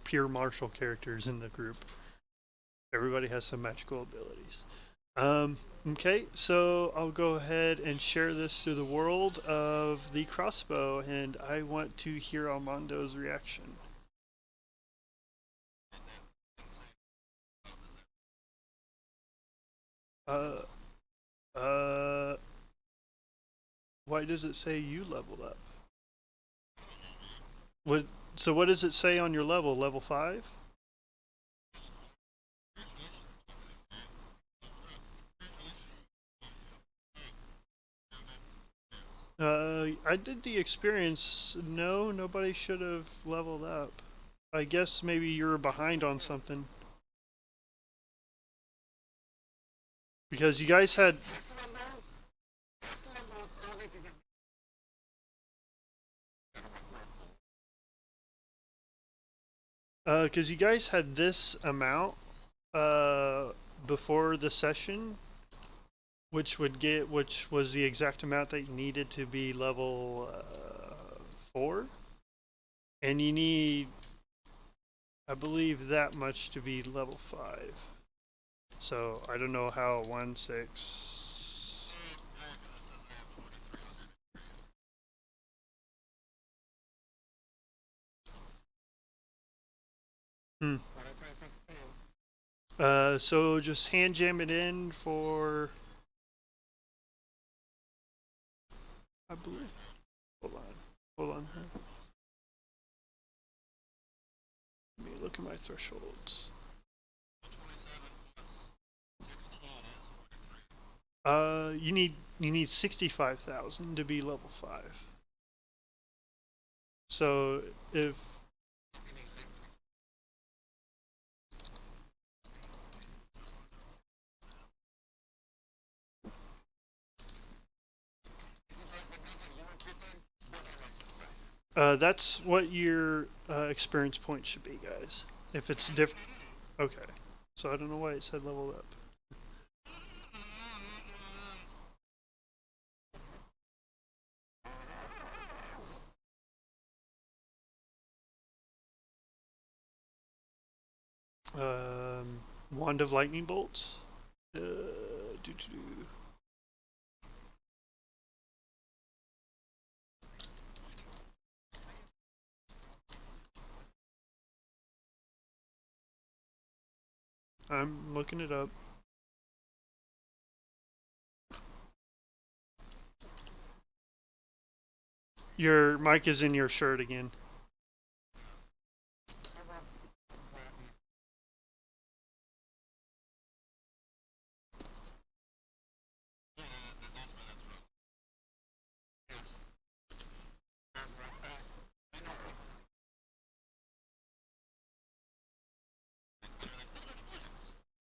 pure martial characters in the group. Everybody has some magical abilities. Okay, so I'll go ahead and share this to the world of the crossbow, and I want to hear Armando's reaction. Uh, uh, why does it say you leveled up? What? So what does it say on your level? Level 5? I did the experience. No, nobody should have leveled up. I guess maybe you're behind on something. Because you guys had... Because you guys had this amount before the session, which was the exact amount that you needed to be level 4. And you need, I believe, that much to be level 5. So I don't know how 1, 6... Hmm. So just hand jam it in for... I believe... Hold on. Hold on. Let me look at my thresholds. You need 65,000 to be level 5. So if that's what your experience point should be, guys. If it's different, okay. So I don't know why it said level up. Wand of lightning bolts. I'm looking it up. Your mic is in your shirt again.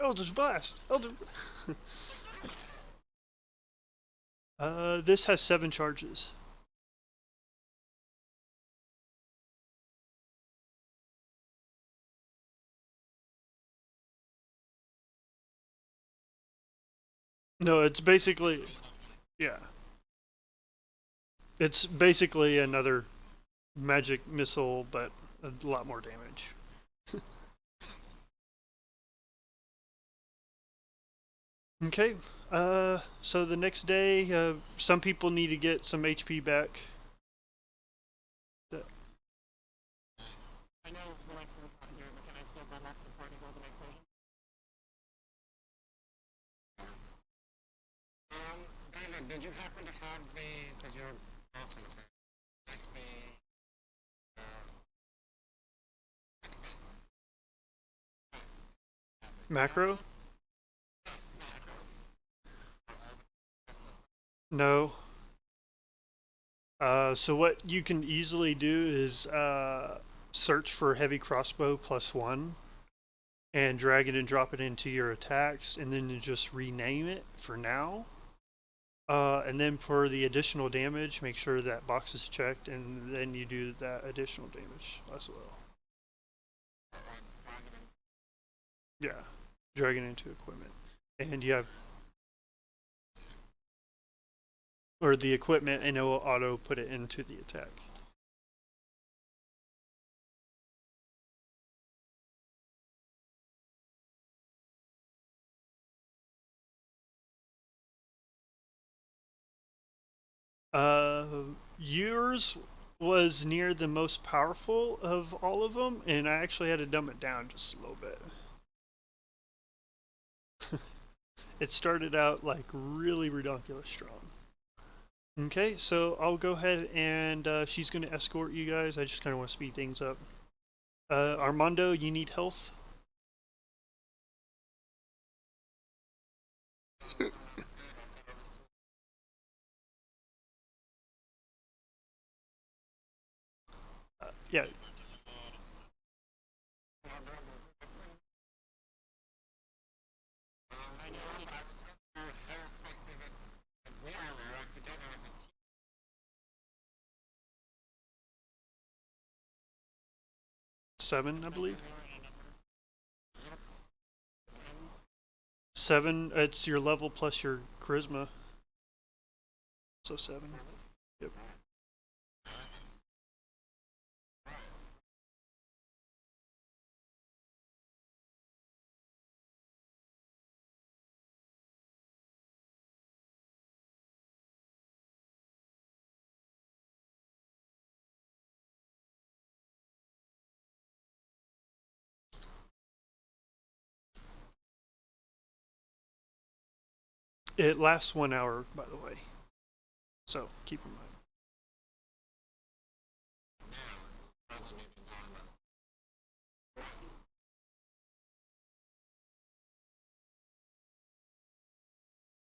Eldritch Blast! Eldritch... this has 7 charges. No, it's basically... Yeah. It's basically another magic missile, but a lot more damage. Okay, so the next day, some people need to get some HP back. I know Relexor's not here, but can I still run off the party go to my potion? David, did you happen to have the, because you're awesome, like the, Macro? No. So what you can easily do is search for heavy crossbow +1 and drag it and drop it into your attacks, and then you just rename it for now. And then for the additional damage, make sure that box is checked, and then you do that additional damage as well. Yeah, drag it into equipment. And you have... Or the equipment, and it will auto put it into the attack. Yours was near the most powerful of all of them, and I actually had to dumb it down just a little bit. It started out like really ridiculous strong. Okay, so I'll go ahead and she's going to escort you guys. I just kind of want to speed things up. Armando, you need health? Yeah. Seven, I believe. Seven, it's your level plus your charisma. So seven. Yep. It lasts 1 hour, by the way. So keep in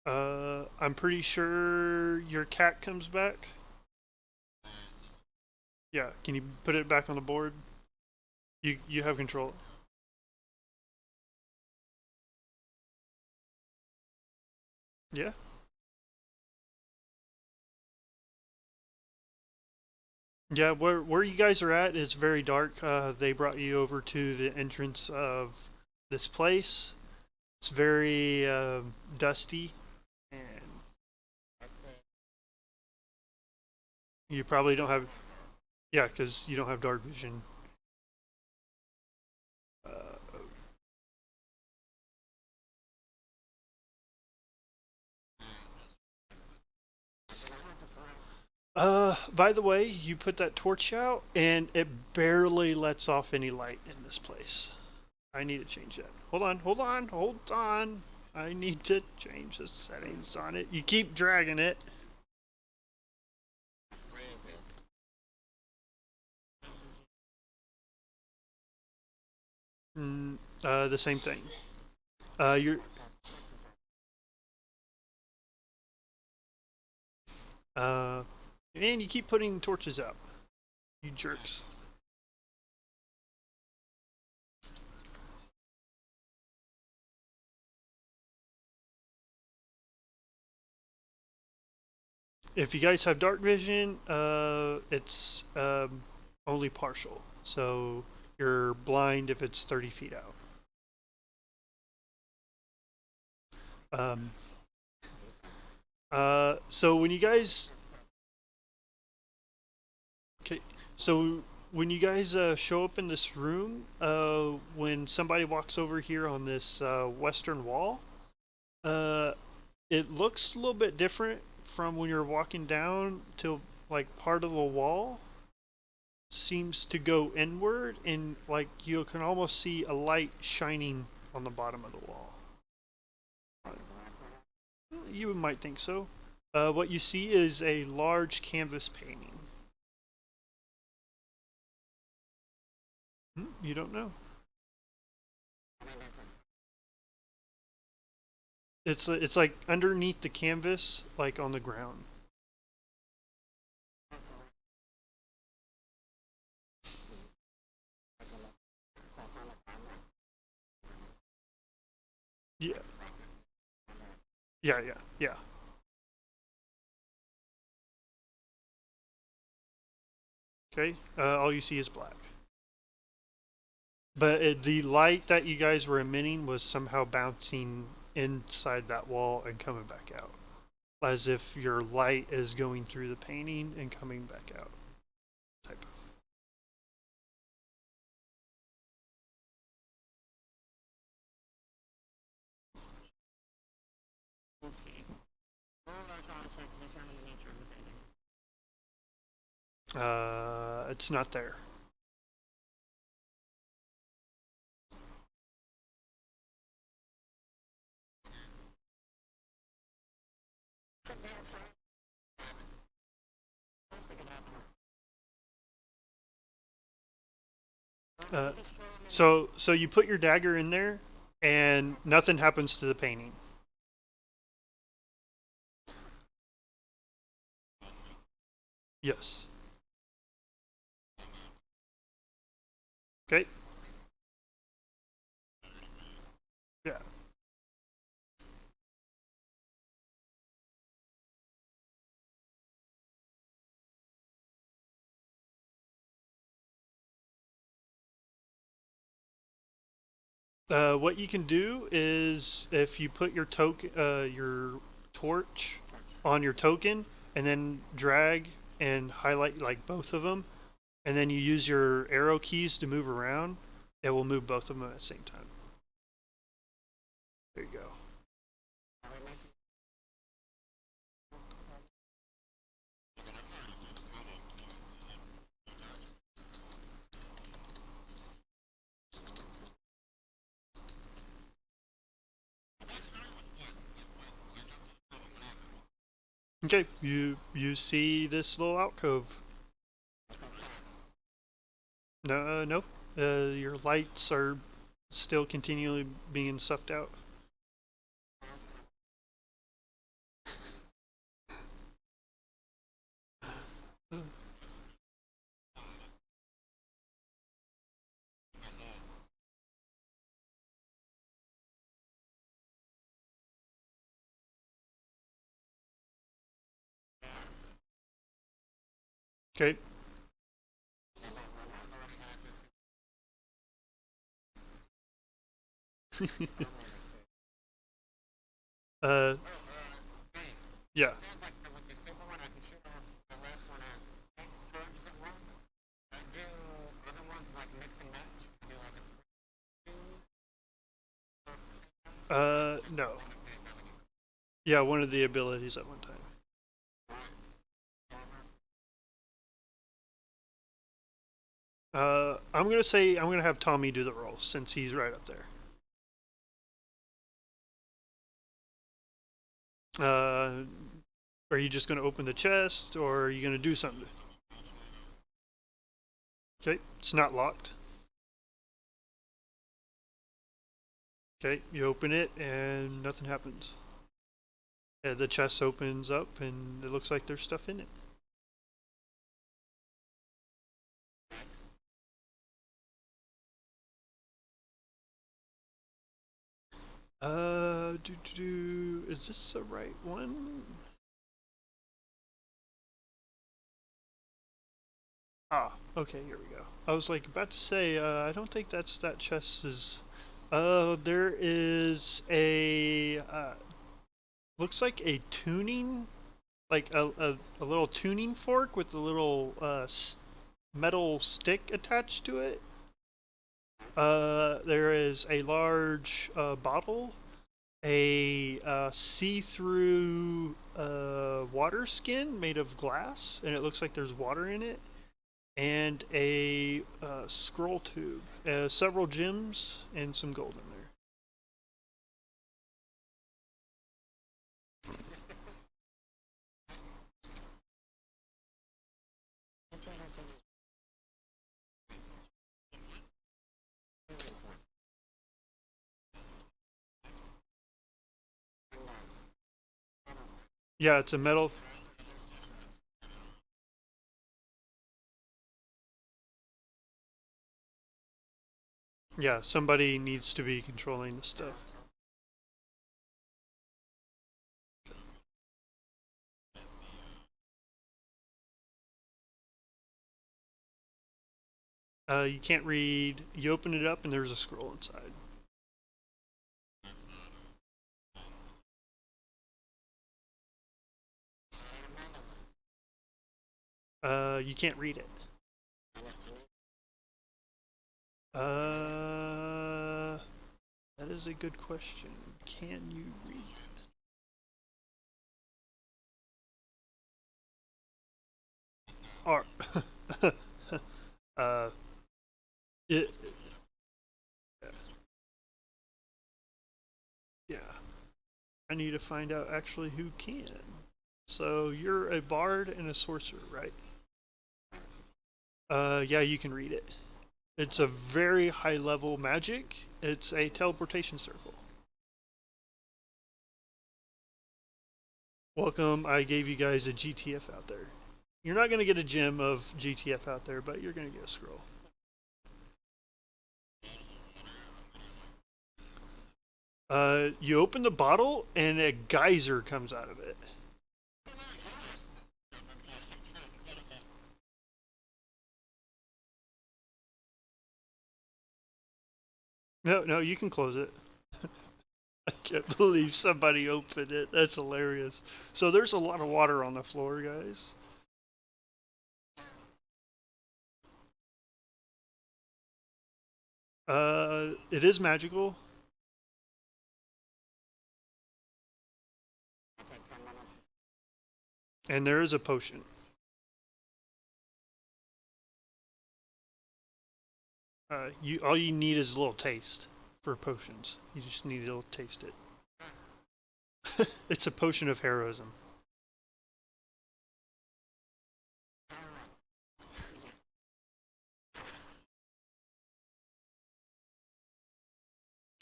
mind. I'm pretty sure your cat comes back. Yeah, can you put it back on the board? You have control. Yeah. Yeah, where you guys are at is very dark. They brought you over to the entrance of this place. It's very dusty, and you probably don't have. Yeah, because you don't have dark vision. Uh, by the way, you put that torch out, and it barely lets off any light in this place. I need to change that. Hold on, hold on, hold on. I need to change the settings on it. You keep dragging it. The same thing. You're uh, and you keep putting torches out. You jerks. If you guys have dark vision, it's only partial. So you're blind if it's 30 feet out. Um, so when you guys, okay, so when you guys show up in this room, when somebody walks over here on this western wall, uh, it looks a little bit different from when you're walking down to like part of the wall seems to go inward, and like you can almost see a light shining on the bottom of the wall. You might think so. What you see is a large canvas painting. You don't know. It's like underneath the canvas, like on the ground. Yeah, yeah. Okay. All you see is black. But the light that you guys were emitting was somehow bouncing inside that wall and coming back out, as if your light is going through the painting and coming back out. Type of. We'll see. Roll our contract to determine the nature of the painting. It's not there. Uh, so you put your dagger in there, and nothing happens to the painting. Yes. Okay. Yeah. What you can do is if you put your torch on your token, and then drag and highlight like both of them, and then you use your arrow keys to move around, it will move both of them at the same time. There you go. Okay, you see this little alcove. No, nope. Your lights are still continually being sucked out. Okay. uh, yeah. No. Yeah, one of the abilities at one time. I'm gonna say I'm gonna have Tommy do the roll since he's right up there. Are you just gonna open the chest, or are you gonna do something? Okay, it's not locked. Okay, you open it and nothing happens. The chest opens up and it looks like there's stuff in it. Is this the right one? Ah, okay, here we go. I was like about to say, I don't think that chest is. There is looks like a tuning, like a little tuning fork with a little metal stick attached to it. There is a large bottle, a see-through water skin made of glass, and it looks like there's water in it, and a scroll tube, several gems, and some gold in there. Yeah, it's a metal. Yeah, somebody needs to be controlling the stuff. You can't read. You open it up, and there's a scroll inside. You can't read it. Uh, that is a good question. Can you read? Are uh, it, yeah. I need to find out actually who can. So you're a bard and a sorcerer, right? Yeah, you can read it. It's a very high level magic. It's a teleportation circle. Welcome, I gave you guys a GTF out there. You're not going to get a gem of GTF out there, but you're going to get a scroll. You open the bottle and a geyser comes out of it. No, no, you can close it. I can't believe somebody opened it. That's hilarious. So there's a lot of water on the floor, guys. It is magical. And there is a potion. You all you need is a little taste for potions. You just need to taste it. It's a potion of heroism.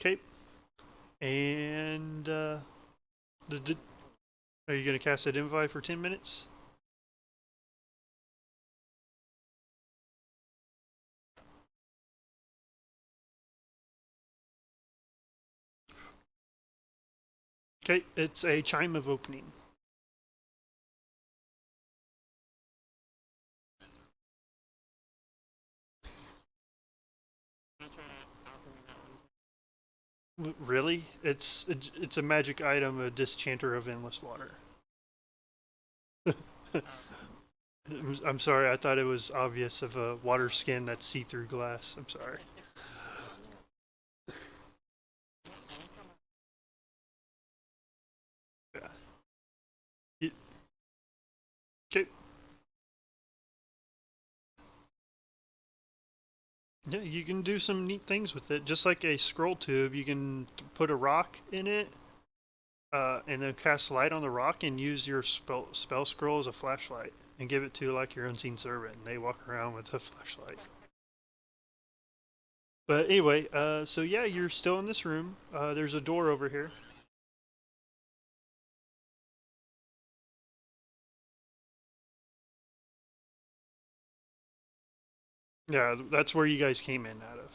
Okay. And are you gonna cast that invite for 10 minutes? Okay, it's a chime of opening. Really? It's a magic item, a dischanter of endless water. I'm sorry, I thought it was obvious of a water skin that's see-through glass. I'm sorry. Yeah. Okay. Yeah, you can do some neat things with it. Just like a scroll tube, you can put a rock in it, and then cast light on the rock and use your spell scroll as a flashlight and give it to like your unseen servant, and they walk around with a flashlight. But anyway, so yeah, you're still in this room. There's a door over here. Yeah, that's where you guys came in out of.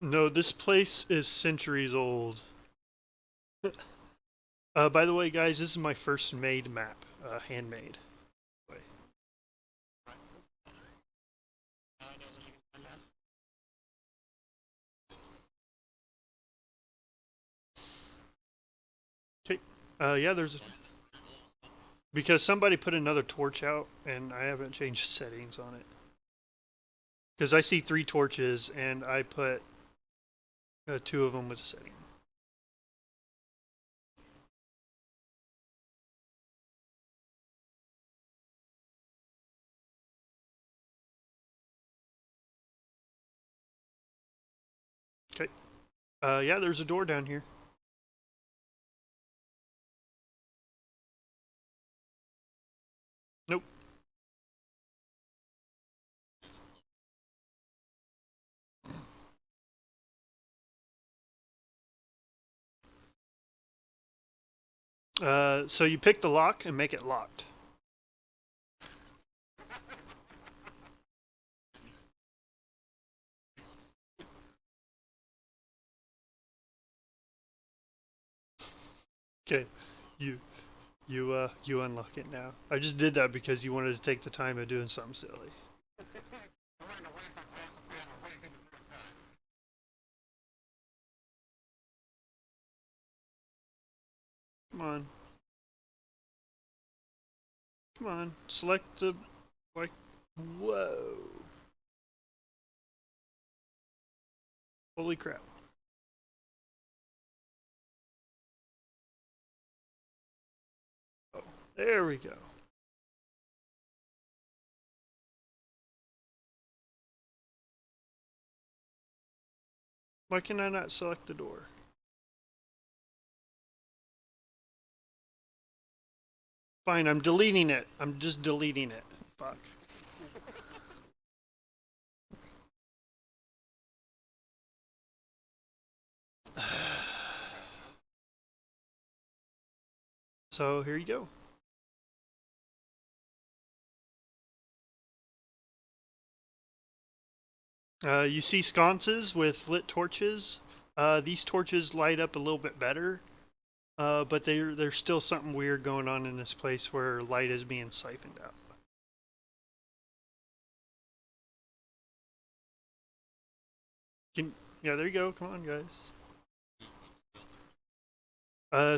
No, this place is centuries old. By the way, guys, this is my first made map, handmade. Okay. Yeah, there's because somebody put another torch out, and I haven't changed settings on it. Because I see 3 torches, and I put 2 of them with a setting. Okay. Yeah, there's a door down here. Nope. So you pick the lock and make it locked. Okay. You you unlock it now. I just did that because you wanted to take the time of doing something silly. Come on. Come on. Select the... Like... Whoa. Holy crap. Oh, there we go. Why can I not select the door? Fine, I'm deleting it. I'm just deleting it. Fuck. So here you go. You see sconces with lit torches. These torches light up a little bit better, but there's still something weird going on in this place where light is being siphoned out. Yeah, there you go. Come on, guys.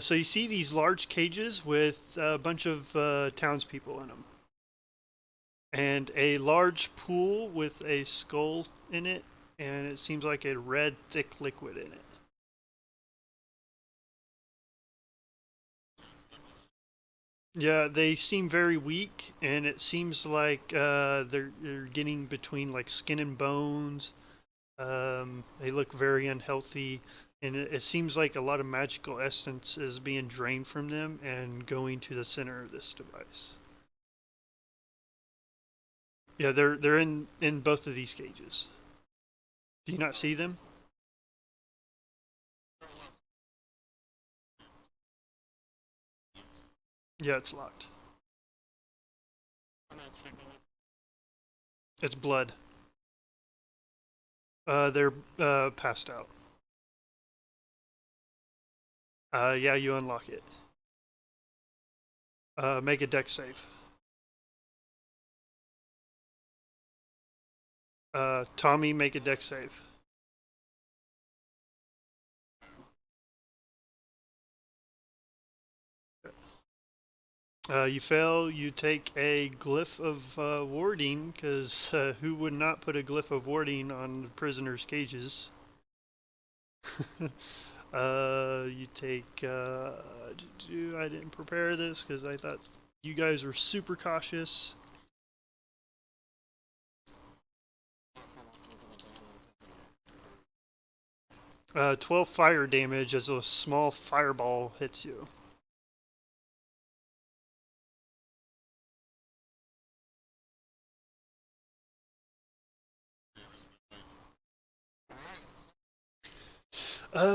So you see these large cages with a bunch of townspeople in them, and a large pool with a skull in it, and it seems like a red, thick liquid in it. Yeah, they seem very weak, and it seems like they're getting between like skin and bones. They look very unhealthy, and it seems like a lot of magical essence is being drained from them and going to the center of this device. Yeah, they're in both of these cages. Do you not see them? Yeah, it's locked. I'm not checking it. It's blood. They're passed out. Yeah, you unlock it. Make a deck save. Tommy, make a deck save. You fail, you take a glyph of warding, because who would not put a glyph of warding on the prisoners' cages? You take... I didn't prepare this, because I thought you guys were super cautious. 12 fire damage as a small fireball hits you.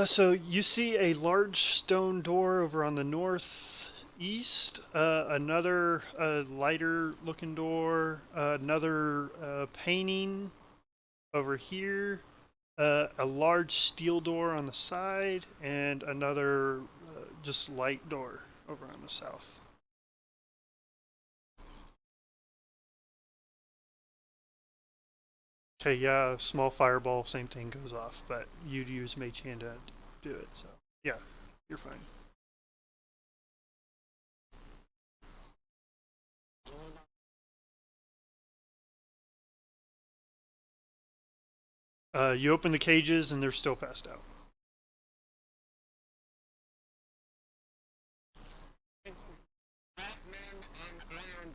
So you see a large stone door over on the northeast, another lighter looking door, another painting over here, a large steel door on the side, and another just light door over on the south. Okay, yeah, small fireball, same thing goes off, but you'd use Mage Hand to do it, so yeah, you're fine. You open the cages and they're still passed out. Batman and Iron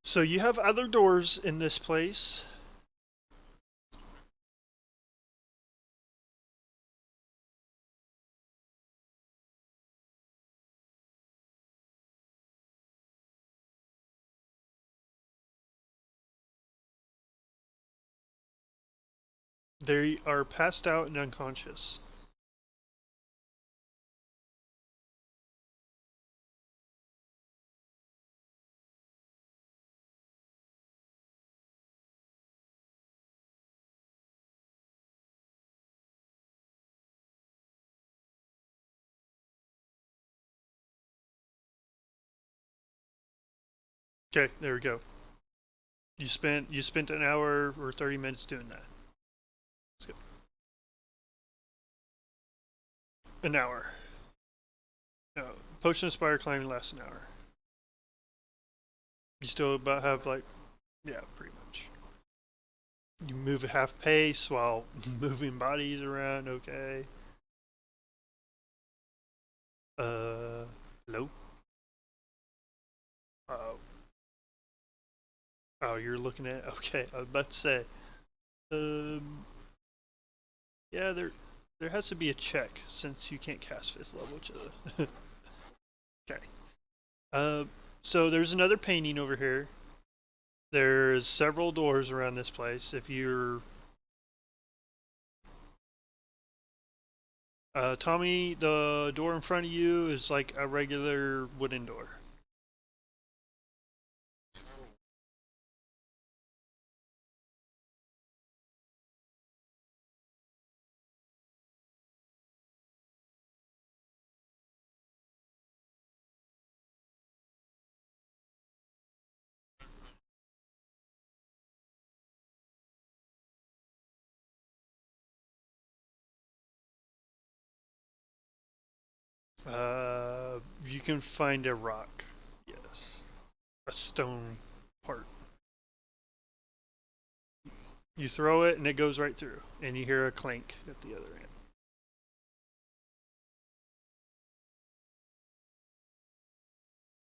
So you have other doors in this place. They are passed out and unconscious. Okay, there we go. You spent an hour or 30 minutes doing that. Let's go. An hour. No, Potion of Spire climbing lasts an hour. You still about have like, yeah, pretty much. You move at half pace while moving bodies around. Okay. Hello. Oh. Oh, you're looking at. Okay, I was about to say. Yeah, there has to be a check since you can't cast 5th level each other. Okay. So there's another painting over here. There's several doors around this place. If you're Tommy, the door in front of you is like a regular wooden door. You can find a rock. Yes. A stone part. You throw it and it goes right through, and you hear a clink at the other end.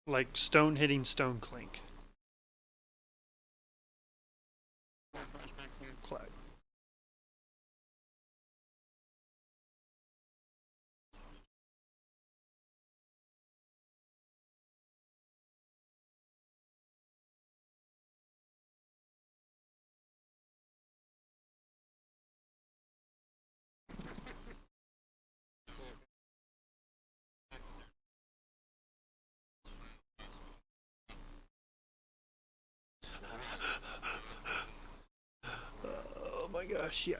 Like stone hitting stone clink. No flashbacks here. Clack. Oh my gosh, yeah.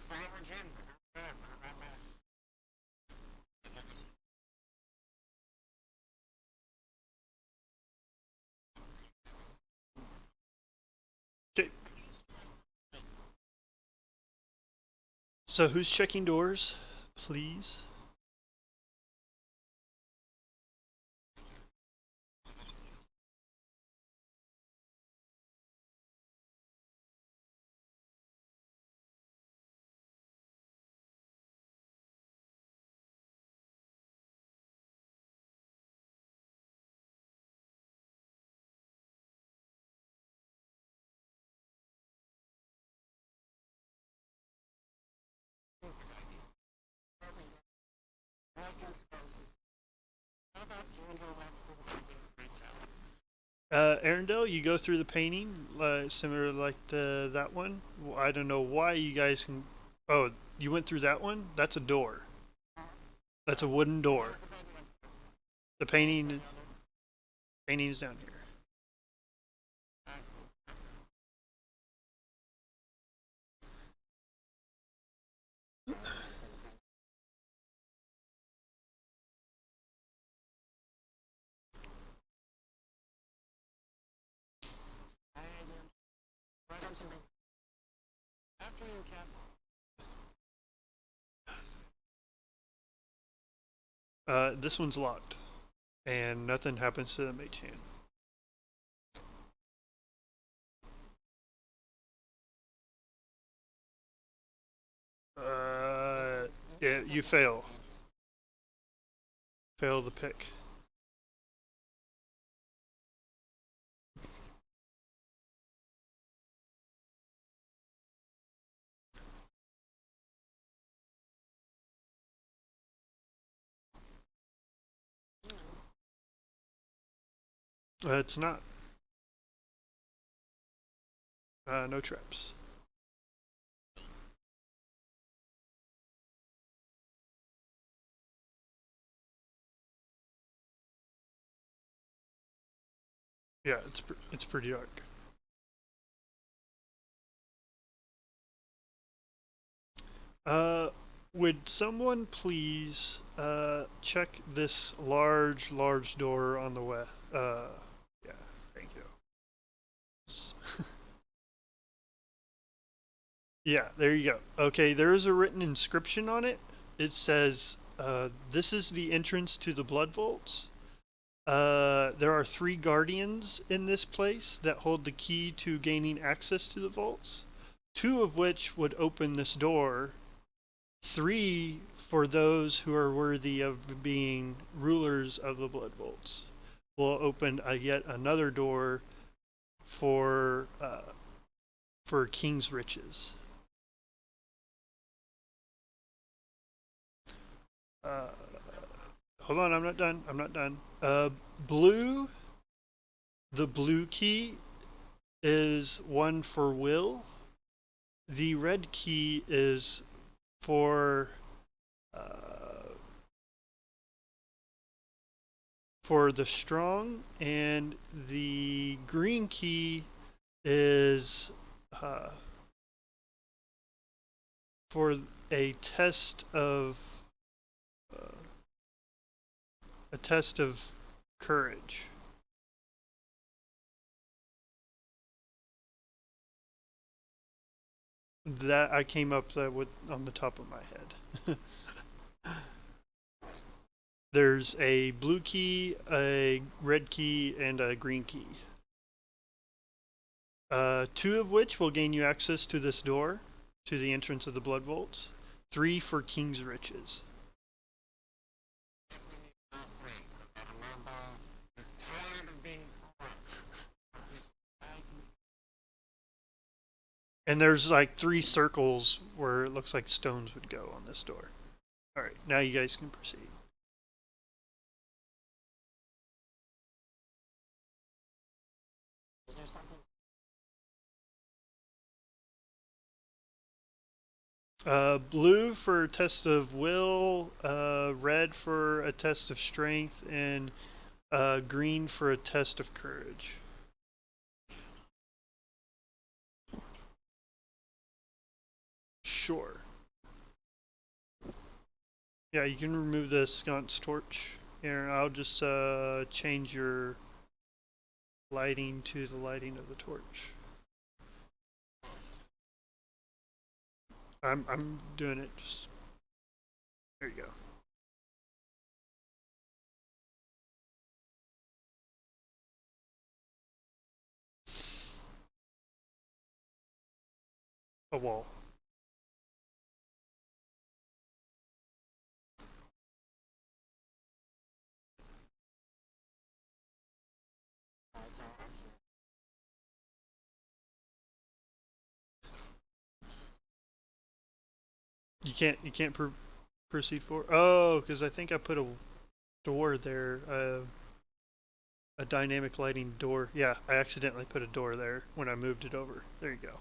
Forever gym. Okay. So who's checking doors, please? Earendel, you go through the painting, similar like that one. I don't know why you guys can. Oh, you went through that one? That's a door. That's a wooden door. The painting's down here. After you cast This one's locked, and nothing happens to the mage hand. Yeah, you fail. Fail the pick. It's not. No traps. Yeah, it's pretty dark. Would someone please check this large door on the west? Yeah, thank you. Yeah, there you go. Okay, there is a written inscription on it. It says, "This is the entrance to the Blood Vaults. There are 3 guardians in this place that hold the key to gaining access to the vaults. 2 of which would open this door. 3 for those who are worthy of being rulers of the Blood Vaults. Will open yet another door for King's Riches." Uh, Hold on, I'm not done. I'm not done. Blue, the blue key is one for will. The red key is uh, for the strong, and the green key is for a test of uh, courage. That I came up with on the top of my head. There's a blue key, a red key, and a green key. 2 of which will gain you access to this door, to the entrance of the Blood Vaults. 3 for King's Riches. Armando is tired of being poor. And there's like 3 circles where it looks like stones would go on this door. Alright, now you guys can proceed. Is there something? Blue for a test of will, red for a test of strength, and green for a test of courage. Sure. Yeah, you can remove the sconce torch. Here, I'll just change your lighting to the lighting of the torch. I'm doing it. Just there you go. A wall. You can't proceed forward. Oh, because I think I put a door there. A dynamic lighting door. Yeah, I accidentally put a door there when I moved it over. There you go.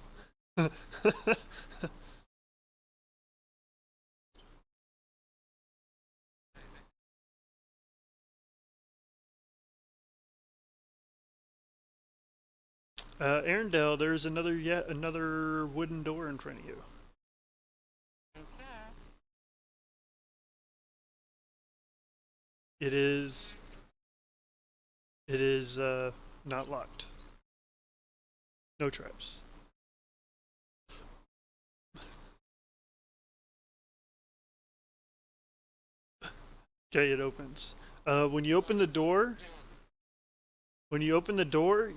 Aerendyl, there's yet another wooden door in front of you. It is not locked. No traps. Okay, it opens. When you open the door,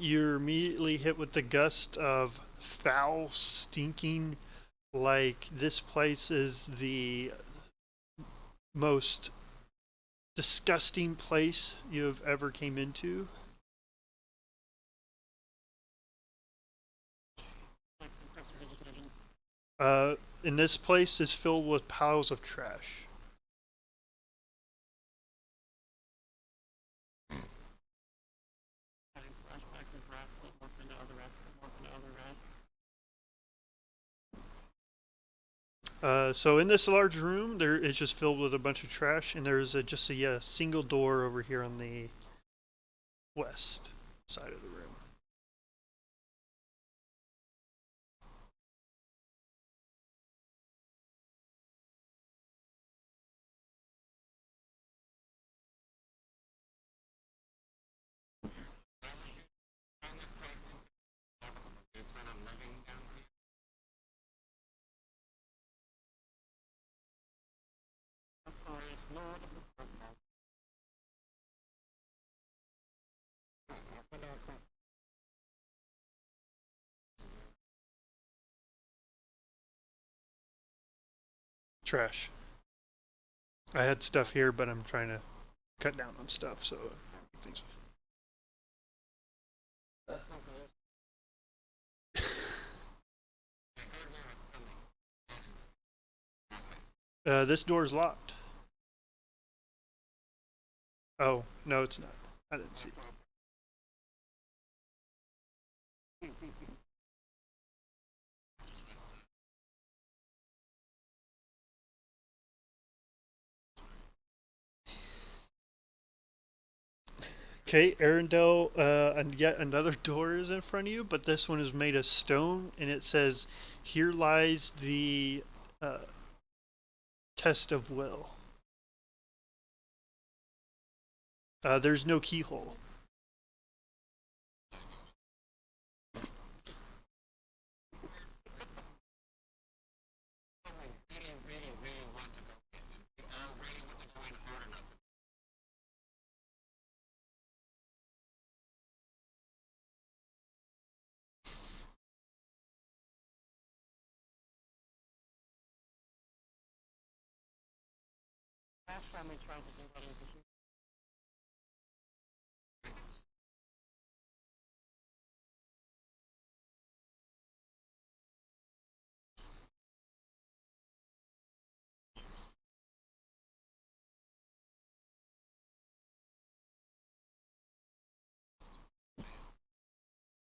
you're immediately hit with the gust of foul, stinking. Like this place is the most disgusting place you have ever came into. And this place is filled with piles of trash. Flashbacks of rats that morph into other rats that morph into other rats. So in this large room, there is just filled with a bunch of trash, and there's just a single door over here on the west side of the room. Arcane, Lord of the Kobold. Trash. I had stuff here, but I'm trying to cut down on stuff, so things. That's not the This door's locked. Oh, no, it's not. I didn't see it. Okay, Aerendyl, and yet another door is in front of you, but this one is made of stone, and it says, "Here lies the test of will." There's no keyhole. really want to go in. We all really want to go in hard enough. Last time we tried to do that as a human.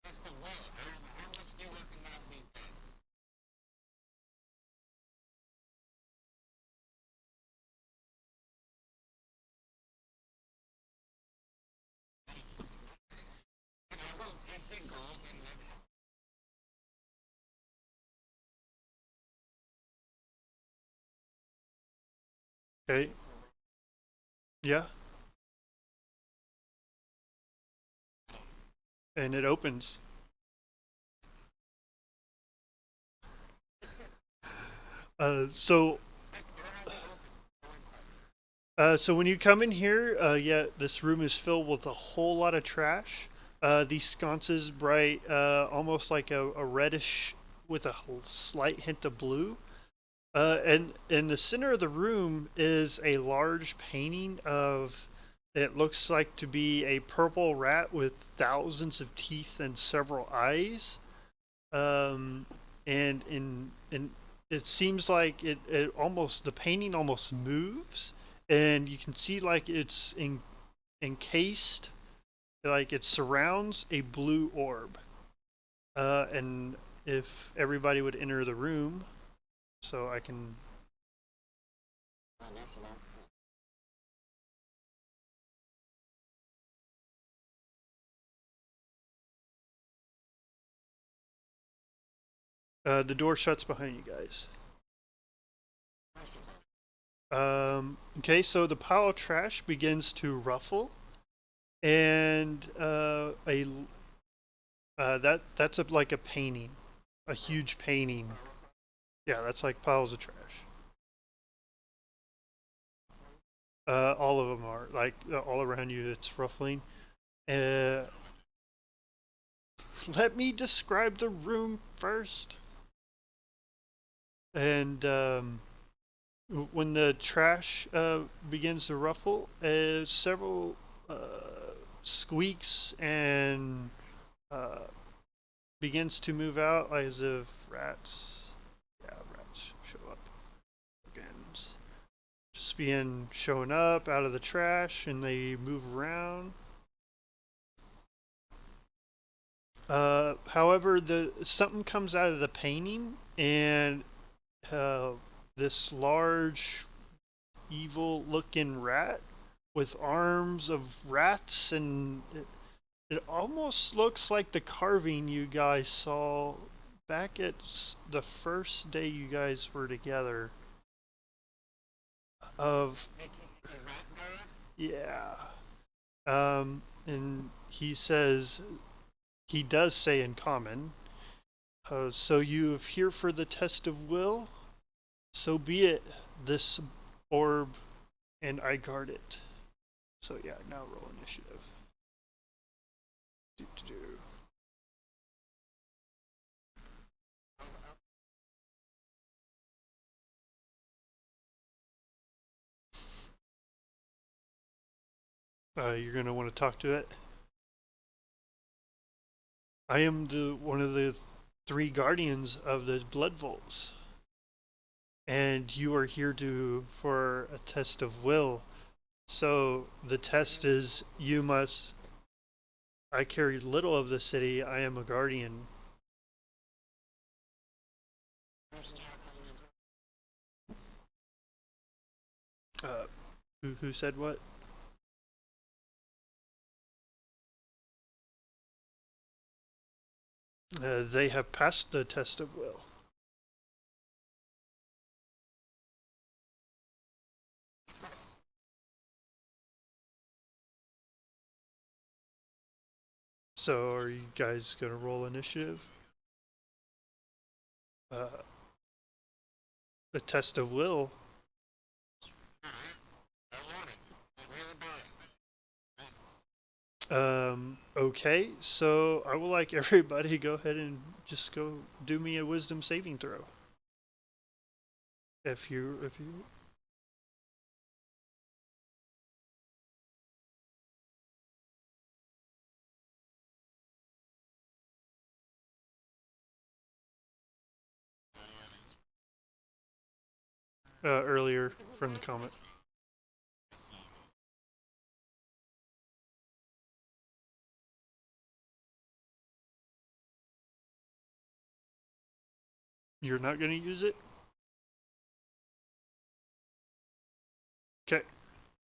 That's the way. How much do you reckon that we did? And I will take the gold and then Okay. Yeah. And it opens. So so when you come in here, yeah, this room is filled with a whole lot of trash. These sconces bright, almost like a reddish with a slight hint of blue. And in the center of the room is a large painting of, it looks like to be a purple rat with thousands of teeth and several eyes. Um, and it seems like it almost, the painting almost moves, and you can see like it's encased, like it surrounds a blue orb. And if everybody would enter the room, so I can. The door shuts behind you guys. Okay, so the pile of trash begins to ruffle, and that's like a painting, a huge painting. Yeah, that's like piles of trash. All of them are like all around you. It's ruffling. Uh, Let me describe the room first. And when the trash begins to ruffle, several squeaks and begins to move out as if rats. Yeah, rats show up. Again, just being showing up out of the trash, and they move around. However, the something comes out of the painting, and uh, this large, evil-looking rat with arms of rats and It almost looks like the carving you guys saw back at the first day you guys were together. Of yeah. And he says he does say in common. So you have here for the test of will. So be it. This orb, and I guard it. So yeah, now roll initiative. You're gonna want to talk to it. I am the one of the three guardians of the blood vaults, and you are here to for a test of will. So the test is you must. I carry little of the city. I am a guardian. Uh, who said what? They have passed the test of will. So are you guys gonna roll initiative? The test of will. Okay, so I would like everybody to go ahead and just go do me a wisdom saving throw. If you earlier from the comment. You're not gonna use it? Okay.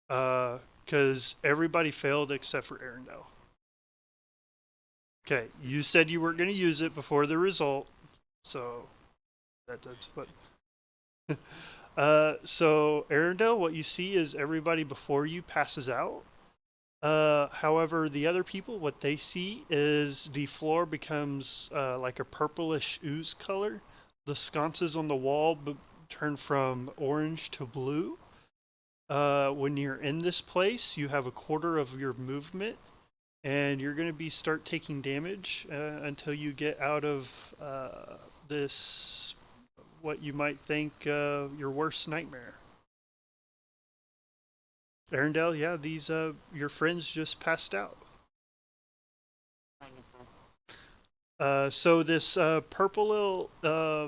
Because everybody failed except for Arendelle. Okay, you said you weren't gonna use it before the result, so that's what. So Arendelle, what you see is everybody before you passes out. However, the other people, what they see is the floor becomes like a purplish ooze color. The sconces on the wall turn from orange to blue. When you're in this place, you have a quarter of your movement, and you're going to be start taking damage until you get out of this, what you might think your worst nightmare. Arendelle, yeah, these your friends just passed out. So this purple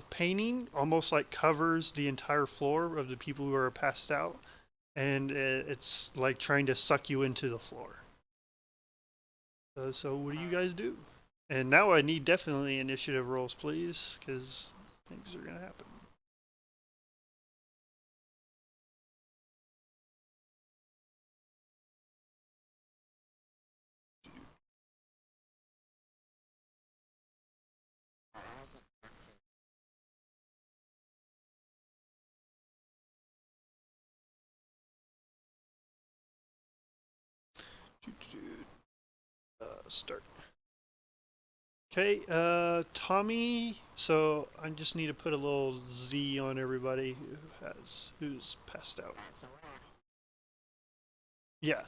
painting almost like covers the entire floor of the people who are passed out, and it's like trying to suck you into the floor. So what do you guys do? And now I need definitely initiative rolls, please, because things are gonna happen. Start. Okay, Tommy. So I just need to put a little Z on everybody who's passed out. Yeah.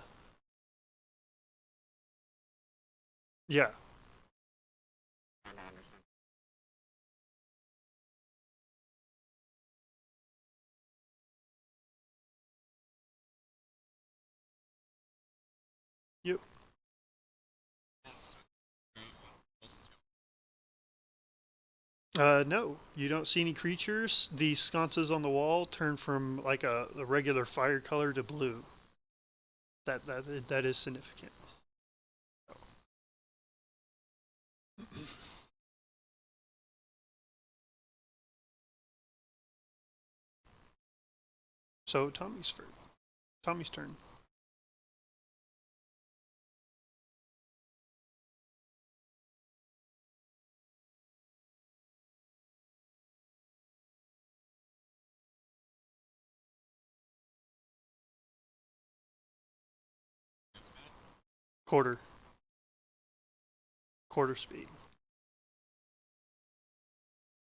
Yeah. Yep. No, you don't see any creatures. The sconces on the wall turn from like a regular fire color to blue. That is significant. So Tommy's turn. Quarter speed.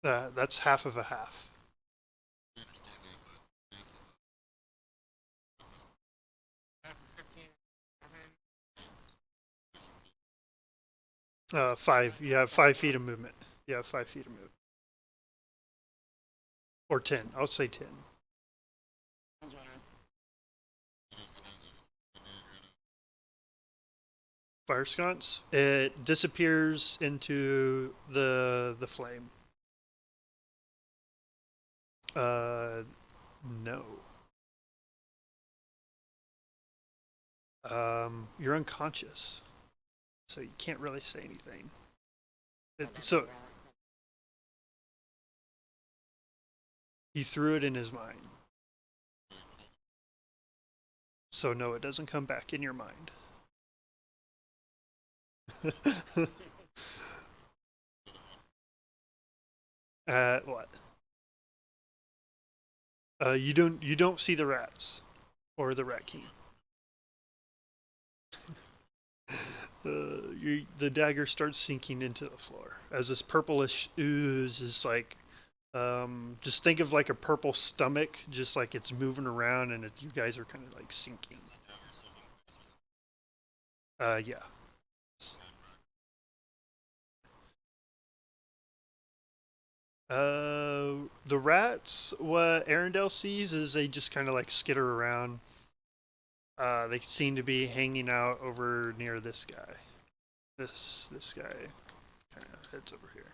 That's half of a half. Five. You have 5 feet of movement. You have 5 feet of movement. Or 10. I'll say 10. Fire sconce. It disappears into the flame. No. You're unconscious, so you can't really say anything. So he threw it in his mind. So no, it doesn't come back in your mind. What? You don't see the rats or the rat king. The dagger starts sinking into the floor as this purplish ooze is like, just think of like a purple stomach, just like it's moving around, and you guys are kind of like sinking. Yeah. The rats, what Aerendyl sees is they just kind of like skitter around. They seem to be hanging out over near this guy. This guy kind of heads over here.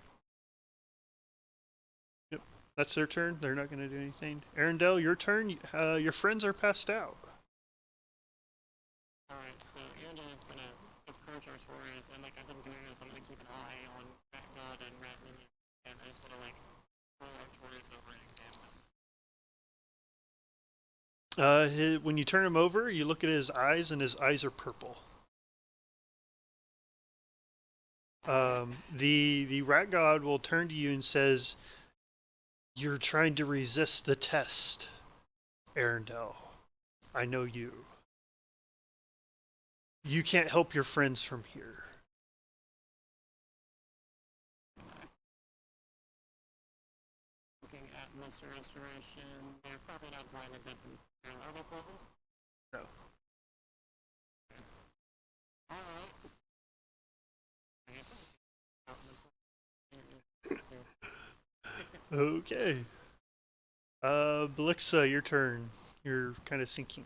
Yep, that's their turn. They're not going to do anything. Aerendyl, your turn. Your friends are passed out. Alright, so Aerendyl is gonna approach Artorias, and like as I'm doing this, I'm gonna keep an eye on Rat God and Rat Minion, and I just wanna like pull Artorias over and examine him. When you turn him over, you look at his eyes, and his eyes are purple. The rat god will turn to you and says, "You're trying to resist the test, Aerendyl. I know you. You can't help your friends from here." Looking at Monster Restoration, they're probably not blinded, but are they poisoned? No. Alright. I guess it's Okay. Blixa, your turn. You're kind of sinking.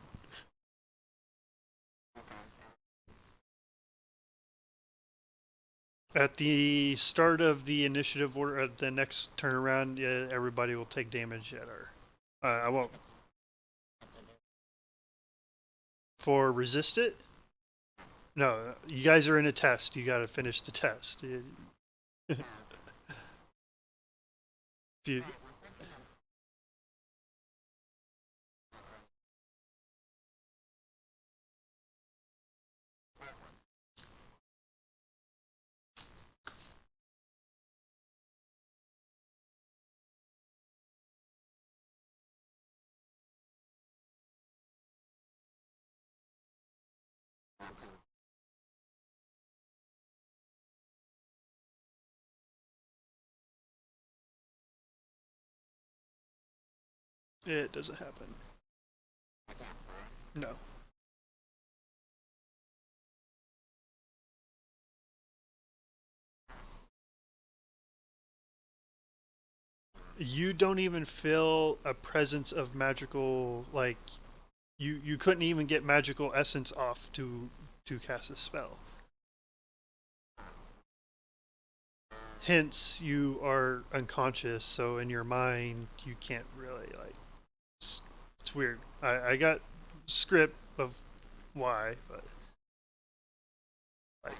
At the start of the initiative order, at the next turn around, everybody will take damage at our. I won't. For resist it? No, you guys are in a test. You got to finish the test. You, it doesn't happen. No. You don't even feel a presence of magical, like, you couldn't even get magical essence off to cast a spell. Hence, you are unconscious, so in your mind, you can't really, like, it's weird. I got script of why, but, like,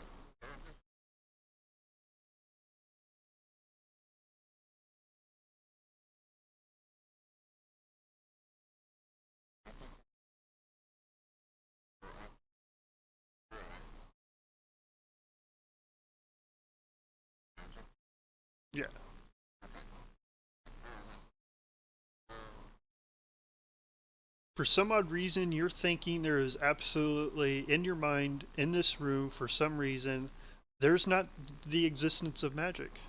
yeah. For some odd reason, you're thinking there is absolutely, in your mind, in this room, for some reason, there's not the existence of magic.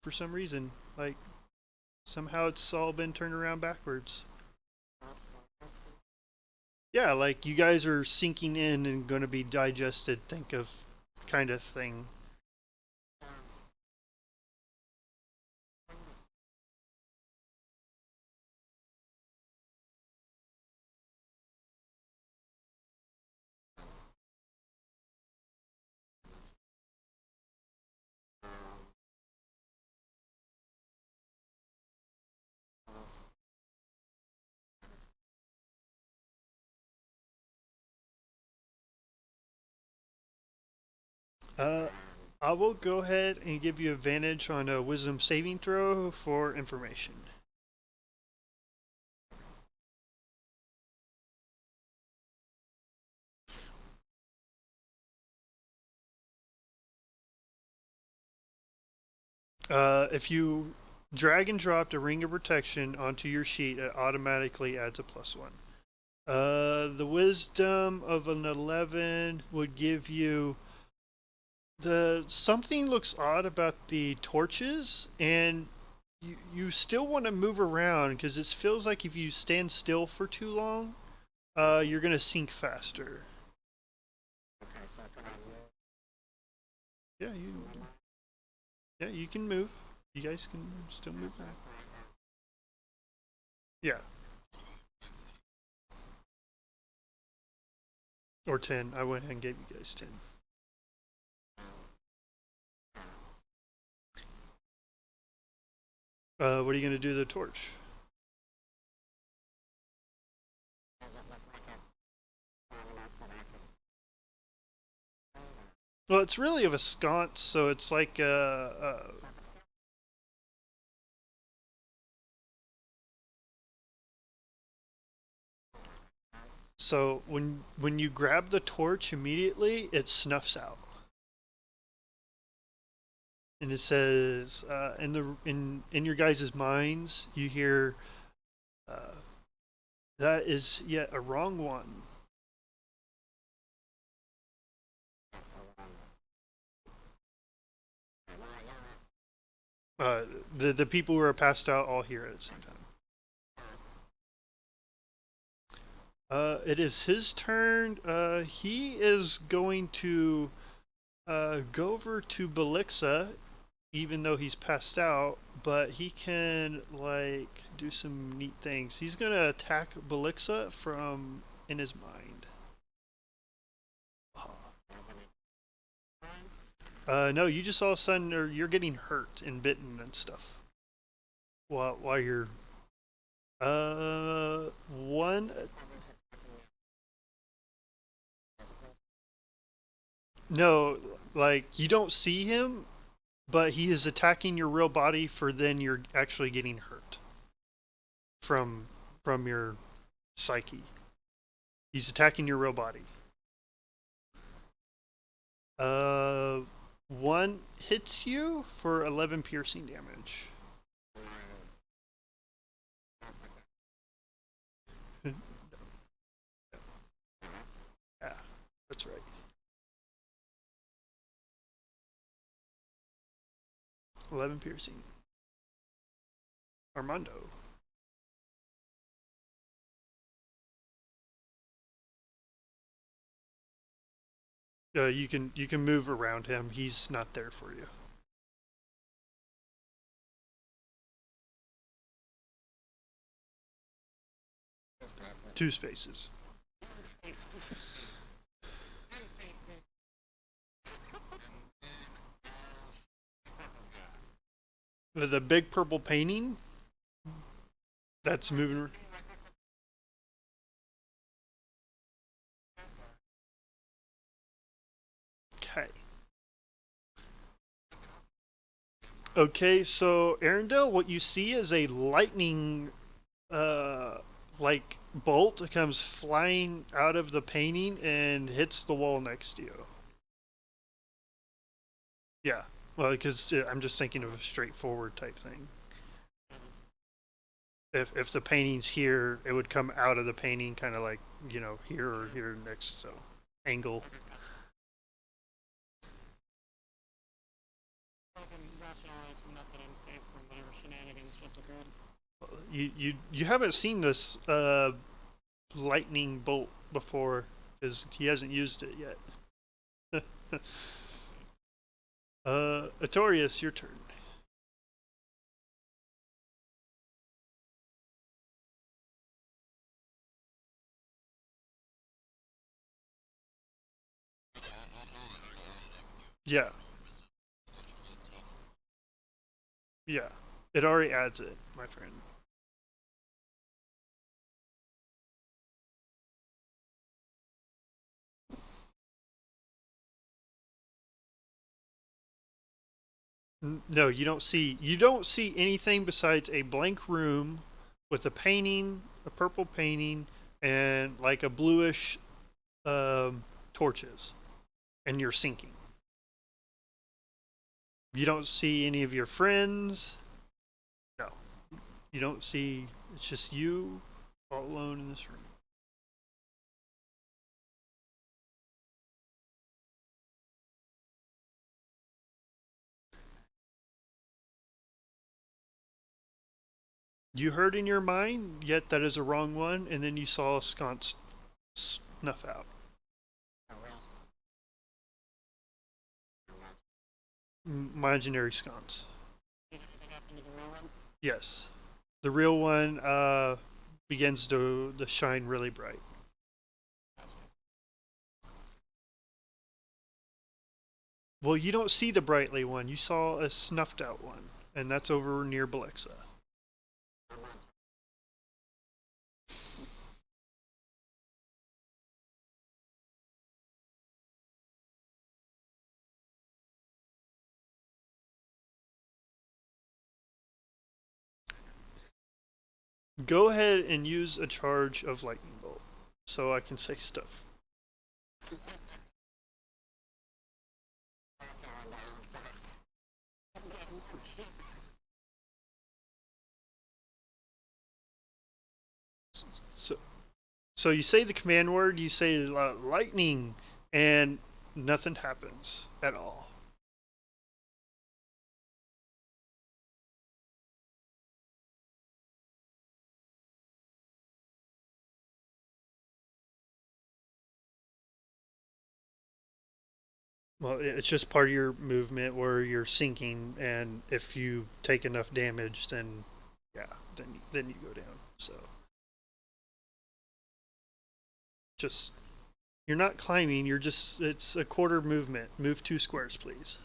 For some reason. Like, somehow it's all been turned around backwards. Yeah, like you guys are sinking in and going to be digested, think of kind of thing. Uh, I will go ahead and give you advantage on a wisdom saving throw for information. If you drag and drop the ring of protection onto your sheet, it automatically adds a +1. The wisdom of an 11 would give you the something looks odd about the torches, and you still want to move around because it feels like if you stand still for too long, you're gonna sink faster. Okay, so can I move? Yeah, you can move. You guys can still move around. Yeah, or 10. I went ahead and gave you guys 10. What are you gonna do to the torch? Does it look like it's strong enough that I could Well, it's really of a sconce, so it's like so when you grab the torch immediately, it snuffs out, and it says in your guys' minds, you hear uh, that is yet a wrong one. Uh, the people who are passed out all hear it at the same time. It is his turn. He is going to go over to Blixa, even though he's passed out, but he can like do some neat things. He's gonna attack Blixa from in his mind. No, you just all of a sudden you're getting hurt and bitten and stuff while you're one. No, like you don't see him, but he is attacking your real body for then you're actually getting hurt from your psyche. He's attacking your real body. Uh, one hits you for 11 piercing damage. Yeah, that's right. 11 piercing. Armando. You can move around him. He's not there for you. Two spaces. The big purple painting that's moving. Okay. Okay, so Arendelle, what you see is a lightning, uh, like bolt that comes flying out of the painting and hits the wall next to you. Yeah, well, because I'm just thinking of a straightforward type thing. If the painting's here, it would come out of the painting, kind of like here or here next. So angle. I can rationalize enough that I'm safe from whatever shenanigans just occurred. You haven't seen this lightning bolt before because he hasn't used it yet. Artorias, your turn. Yeah, yeah. It already adds it, my friend. No, you don't see anything besides a blank room with a painting, a purple painting, and like a bluish torches, and you're sinking. You don't see any of your friends. No, you don't see. It's just you, all alone in this room. You heard in your mind, yet that is a wrong one, and then you saw a sconce snuff out. Oh, well. Imaginary sconce. Did it happen to the real one? Yes. The real one begins to shine really bright. Gotcha. Well, you don't see the brightly one. You saw a snuffed out one, and that's over near Blixa. Armando. Go ahead and use a charge of lightning bolt, so I can say stuff. So, so you say the command word, you say lightning, and nothing happens at all. Well, it's just part of your movement where you're sinking, and if you take enough damage, then yeah, then you go down. So just you're not climbing. You're just it's a quarter movement. Move 2 squares, please.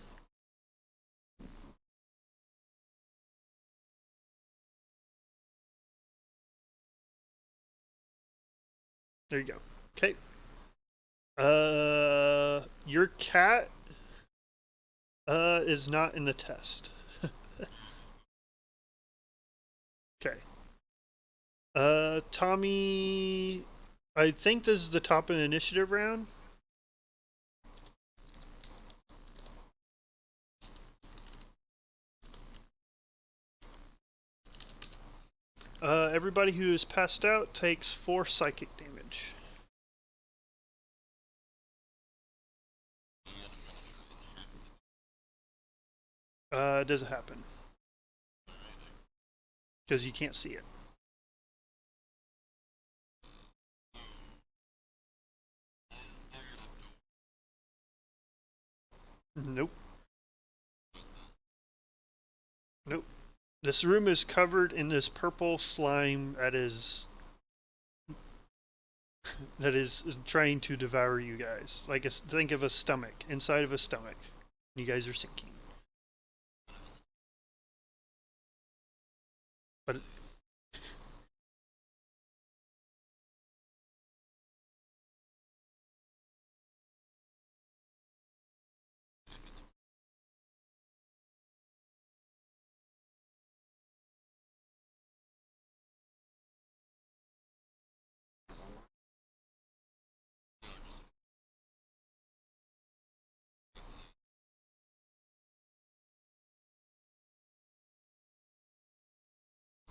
There you go. Okay. Your cat is not in the test. Okay. Tommy, I think this is the top of the initiative round. Everybody who is passed out takes 4 psychic damage. It doesn't happen because you can't see it. Nope. Nope. This room is covered in this purple slime that is trying to devour you guys. Like think of a stomach inside of a stomach. You guys are sinking. But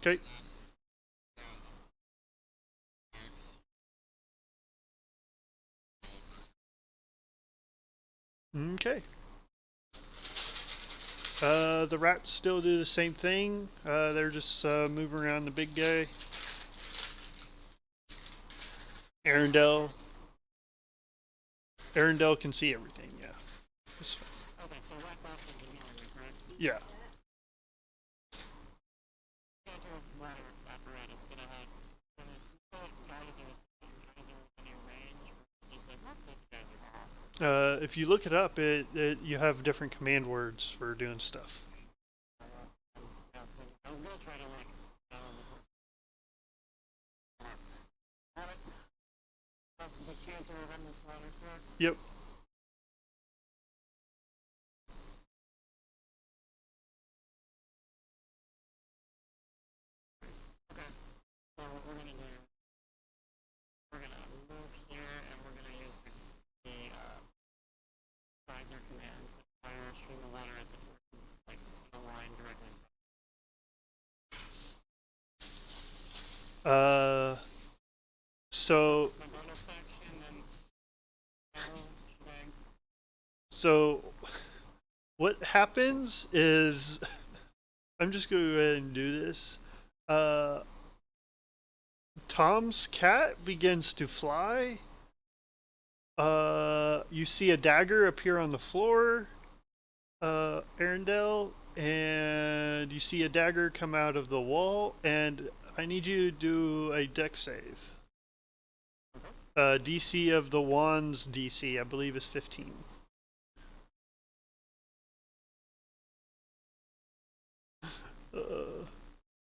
okay. Okay. The rats still do the same thing. They're just moving around the big guy. Aerendyl. Aerendyl can see everything, yeah. Okay, so what questions are you dealing with, right? Yeah. Schedule water apparatus. Did I have any geysers within range? Or you say, what these guys are all? If you look it up, you have different command words for doing stuff. I was gonna try to like that's the decanter of endless water, correct? Yep. Okay. So what we're gonna do, we're gonna move here and we're gonna use the geyser command to fire a stream of water at the forces, like in a line directly. So The bonus section and so what happens is I'm just going to go ahead and do this. Tom's cat begins to fly. You see a dagger appear on the floor, Aerendyl, and you see a dagger come out of the wall, and I need you to do a dex save. DC of the wand's DC, I believe, is 15.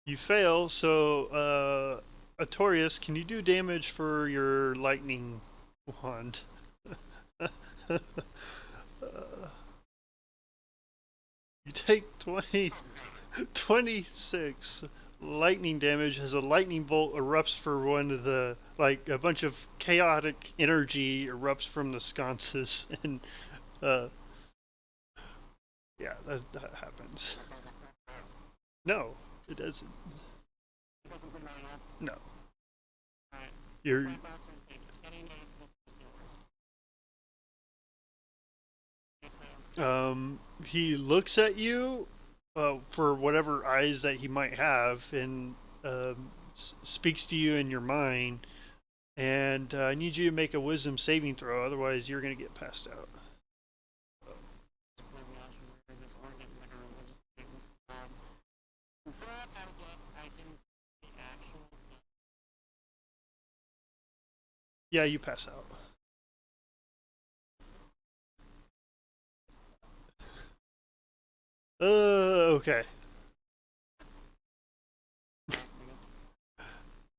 You fail, so Artorias, can you do damage for your lightning wand? You take 26 lightning damage as a lightning bolt erupts for one of the, like, a bunch of chaotic energy erupts from the sconces, and yeah, that happens. No, it doesn't. No. You're. He looks at you for whatever eyes that he might have, and speaks to you in your mind. And I need you to make a wisdom saving throw, otherwise you're gonna get passed out. Yeah, you pass out. Okay.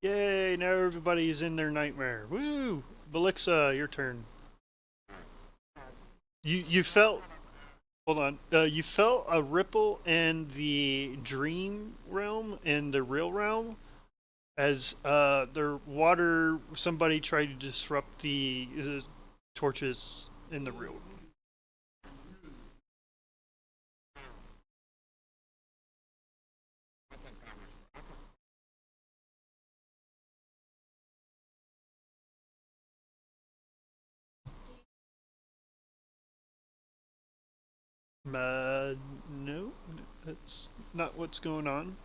Yay, now everybody's in their nightmare. Woo! Blixa, your turn. You felt, hold on. You felt a ripple in the dream realm and the real realm as the water, somebody tried to disrupt the torches in the real. No, that's not what's going on.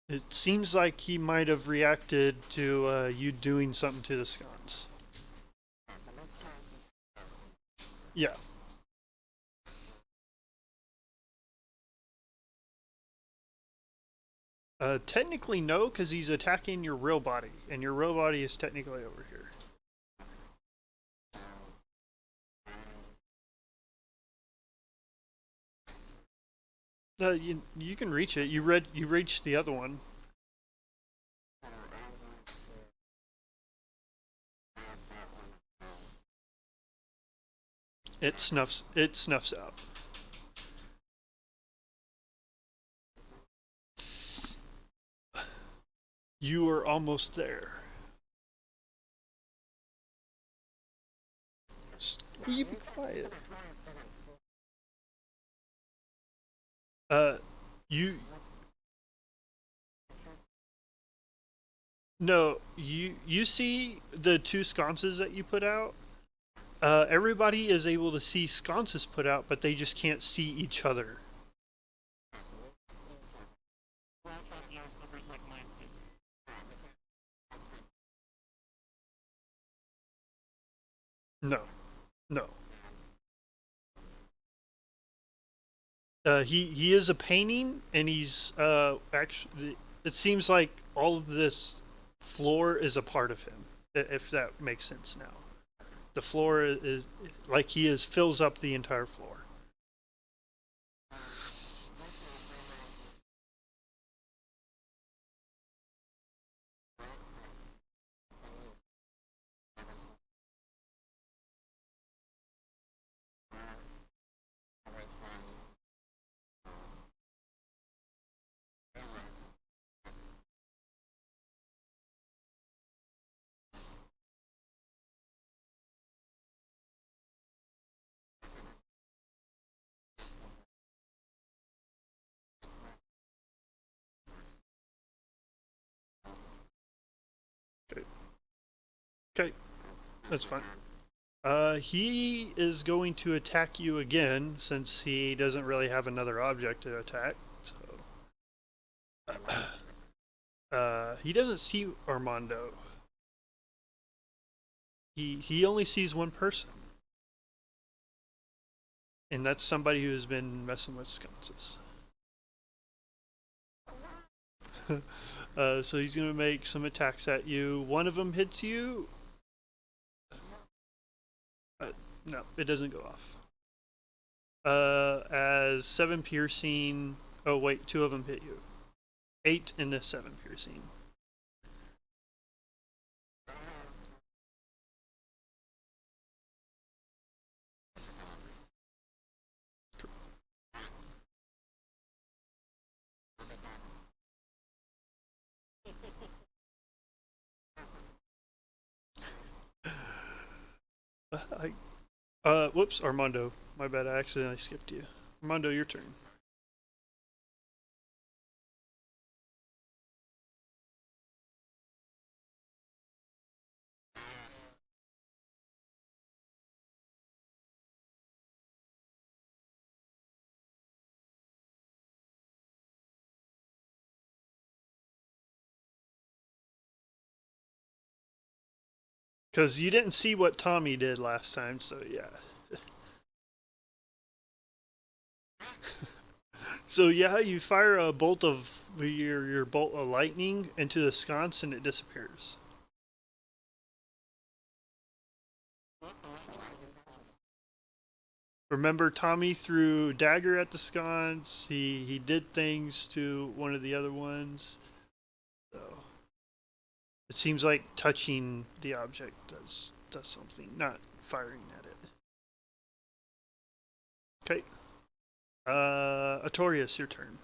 It seems like he might have reacted to you doing something to the sconce. Yeah. Technically, no, because he's attacking your real body, and your real body is technically over here. You can reach it. You reached the other one. It snuffs out. You are almost there. Will you be quiet? You. No, you see the two sconces that you put out? Everybody is able to see sconces put out, but they just can't see each other. No, no. He is a painting, and he's actually. It seems like all of this floor is a part of him, if that makes sense now. The floor is like he is fills up the entire floor. Okay, okay, that's fine. He is going to attack you again since he doesn't really have another object to attack. So, he doesn't see Armando. He only sees one person, and that's somebody who has been messing with sconces. So he's gonna make some attacks at you. One of them hits you. No, it doesn't go off. As 7 piercing. Oh wait, 2 of them hit you. 8 and the 7 piercing. Whoops, Armando. My bad, I accidentally skipped you. Armando, your turn. Because you didn't see what Tommy did last time, so yeah. So yeah, you fire a bolt of your bolt of lightning into the sconce and it disappears. Remember, Tommy threw dagger at the sconce. He did things to one of the other ones. So it seems like touching the object does something, not firing at it. Okay. Artorias, your turn.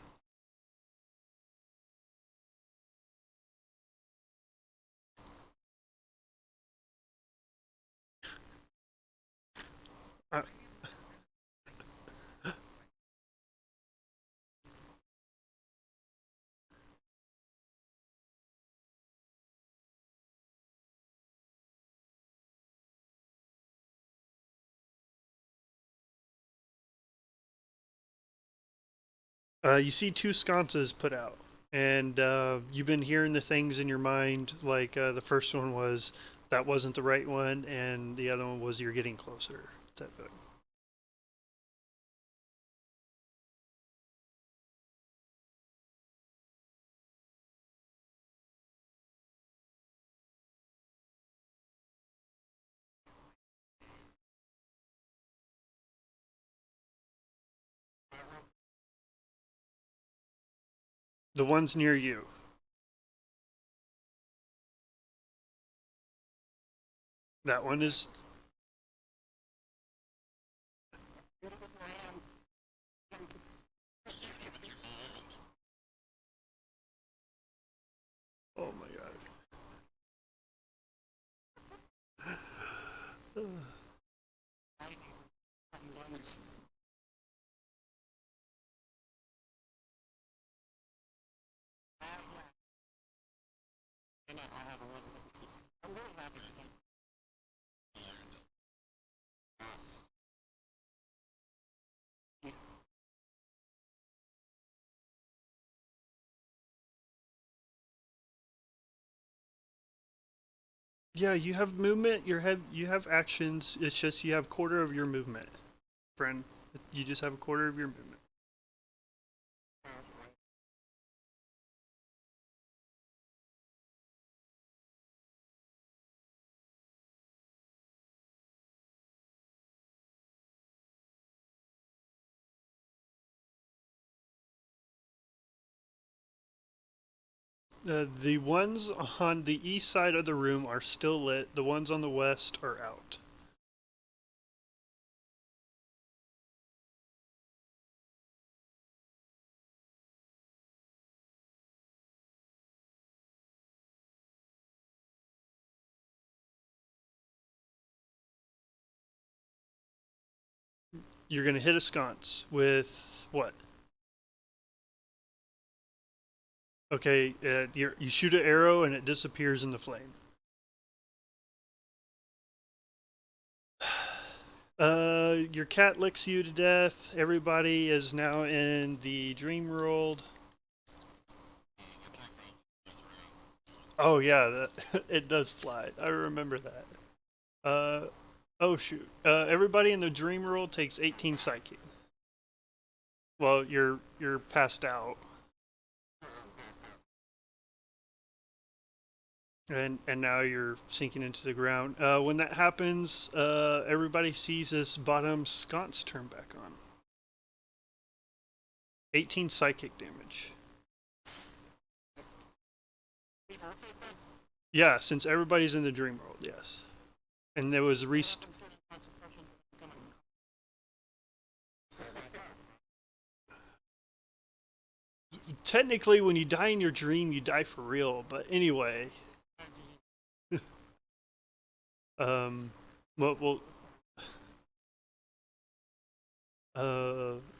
Uh, you see 2 sconces put out, and you've been hearing the things in your mind. Like the first one was that wasn't the right one, and the other one was you're getting closer. Type of. The ones near you. That one is. Oh my god. Yeah, you have movement. You have actions. It's just you have quarter of your movement, friend. You just have a quarter of your movement. The ones on the east side of the room are still lit. The ones on the west are out. You're gonna hit a sconce with what? Okay, you shoot an arrow and it disappears in the flame. Your cat licks you to death. Everybody is now in the dream world. Oh yeah, that it does fly. I remember that. Oh shoot. Everybody in the dream world takes 18 psychic. Well, you're passed out, and now you're sinking into the ground. When that happens, everybody sees this bottom sconce turn back on. 18 psychic damage. Yeah, since everybody's in the dream world, yes. And there was technically when you die in your dream, you die for real. But anyway, um, well,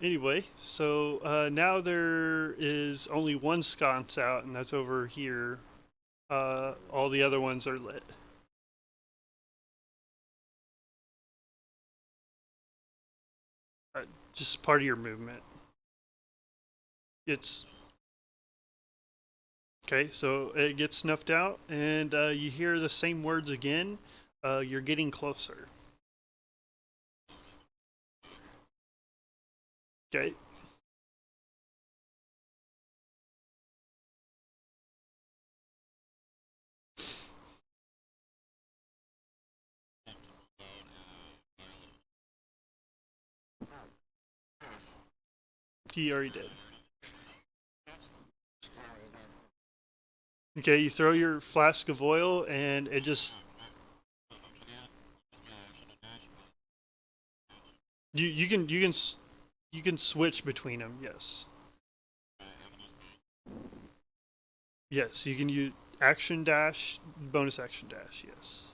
anyway, so now there is only one sconce out, and that's over here. All the other ones are lit. Uh, just part of your movement. It's okay, so it gets snuffed out, and you hear the same words again. You're getting closer. Okay. He already did. Okay, you throw your flask of oil, and it just you can switch between them. Yes, yes, you can use action dash, bonus action dash. Yes,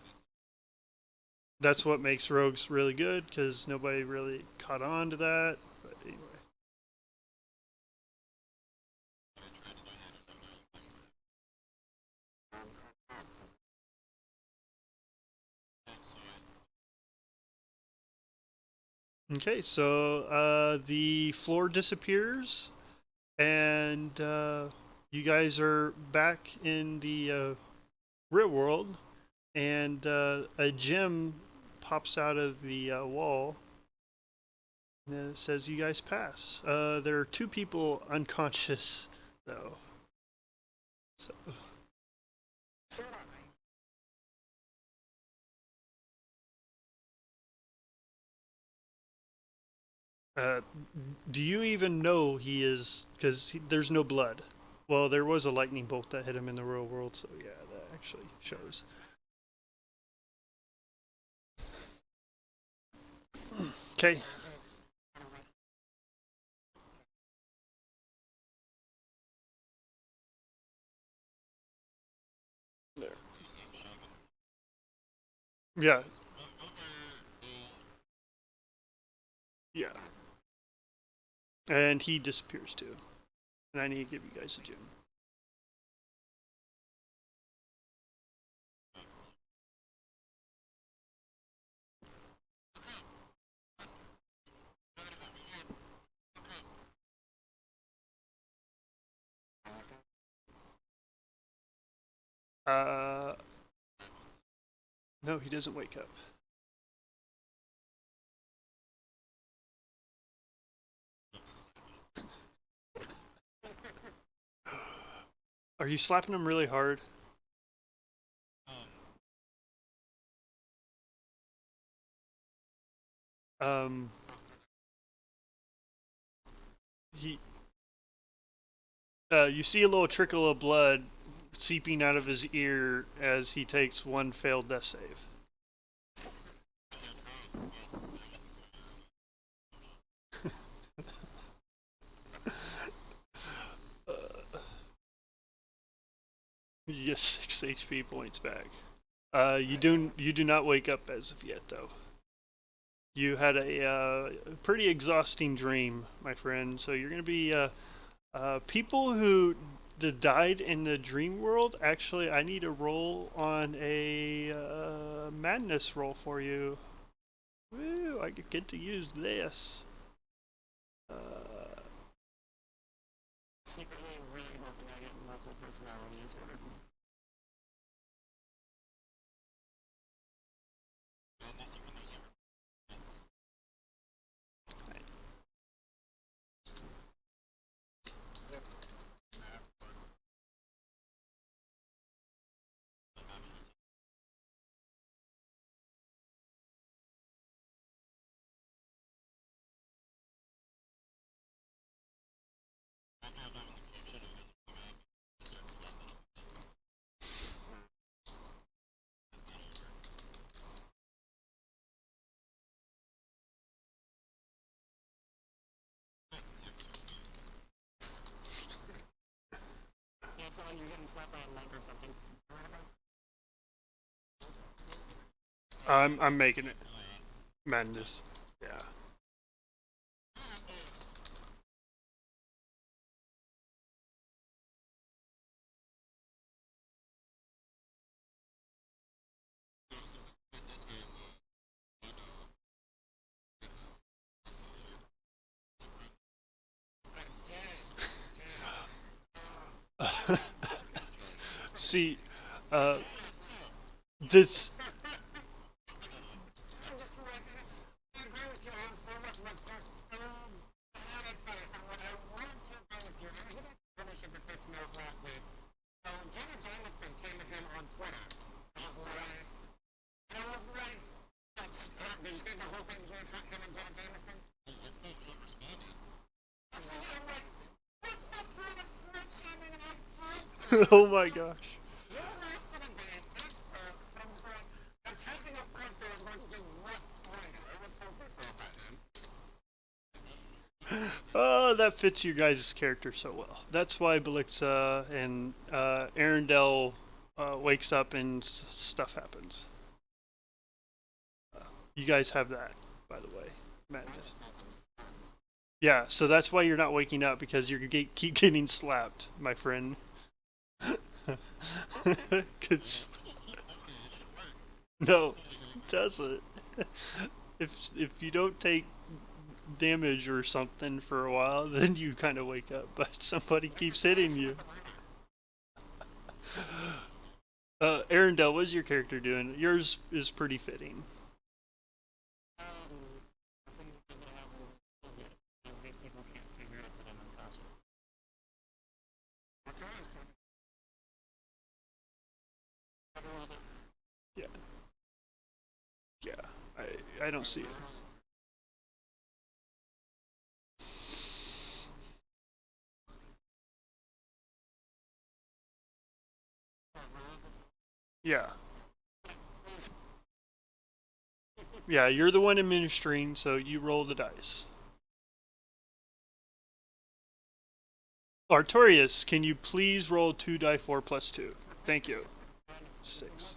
that's what makes rogues really good because nobody really caught on to that. But anyway, okay, so the floor disappears, and you guys are back in the real world, and a gem pops out of the wall. And it says you guys pass. There are two people unconscious, though. So, uh, do you even know he is? Because there's no blood. Well, there was a lightning bolt that hit him in the real world, so yeah, that actually shows. Okay. There. Yeah. Yeah. And he disappears too. And I need to give you guys a gem. Uh, No, he doesn't wake up. Are you slapping him really hard? Um, he, you see a little trickle of blood seeping out of his ear as he takes one failed death save. You get 6 HP points back. You do not wake up as of yet, though. You had a pretty exhausting dream, my friend. So you're gonna be people who died in the dream world. Actually, I need a roll on a madness roll for you. Woo! I get to use this. Secretly really hoping I get multiple personalities or yeah, so you're getting slapped by a monk or something. I'm making it madness. Yeah. See, uh, this. I'm just like, I agree with you. I have so much like there's so bad at this, and what I want to agree with you, and he didn't really should have pissed me off last week. So Jenna Jameson came to him on Twitter. I was like, did you see the whole thing between him and Jenna Jameson? I'm like, what's the point of smut shaming an ex-porn Oh my gosh. You're not gonna be an ex-sex, but I'm just like, I'm taking a point that is going to do what for you. It was so frustrating by then. Oh, that fits your guys' character so well. That's why Blixa and Arendelle wakes up and stuff happens. You guys have that, by the way. Madness. Yeah, so that's why you're not waking up, because you keep getting slapped, my friend. No, it doesn't. If you don't take damage or something for a while, then you kind of wake up. But somebody keeps hitting you. Arendelle, what's your character doing? Yours is pretty fitting. I think because I have these people can't figure out that I'm unconscious. Yeah, yeah. I don't see it. Yeah. Yeah, you're the one administering, so you roll the dice. Artorias, can you please roll 2d4 plus 2? Thank you. 6.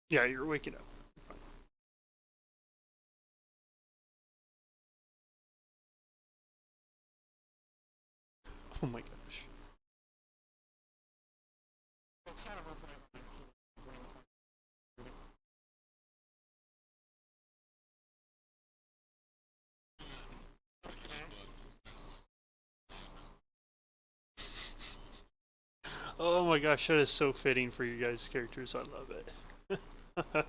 Yeah, you're waking up. Oh my gosh. Oh my gosh, that is so fitting for you guys' characters. I love it.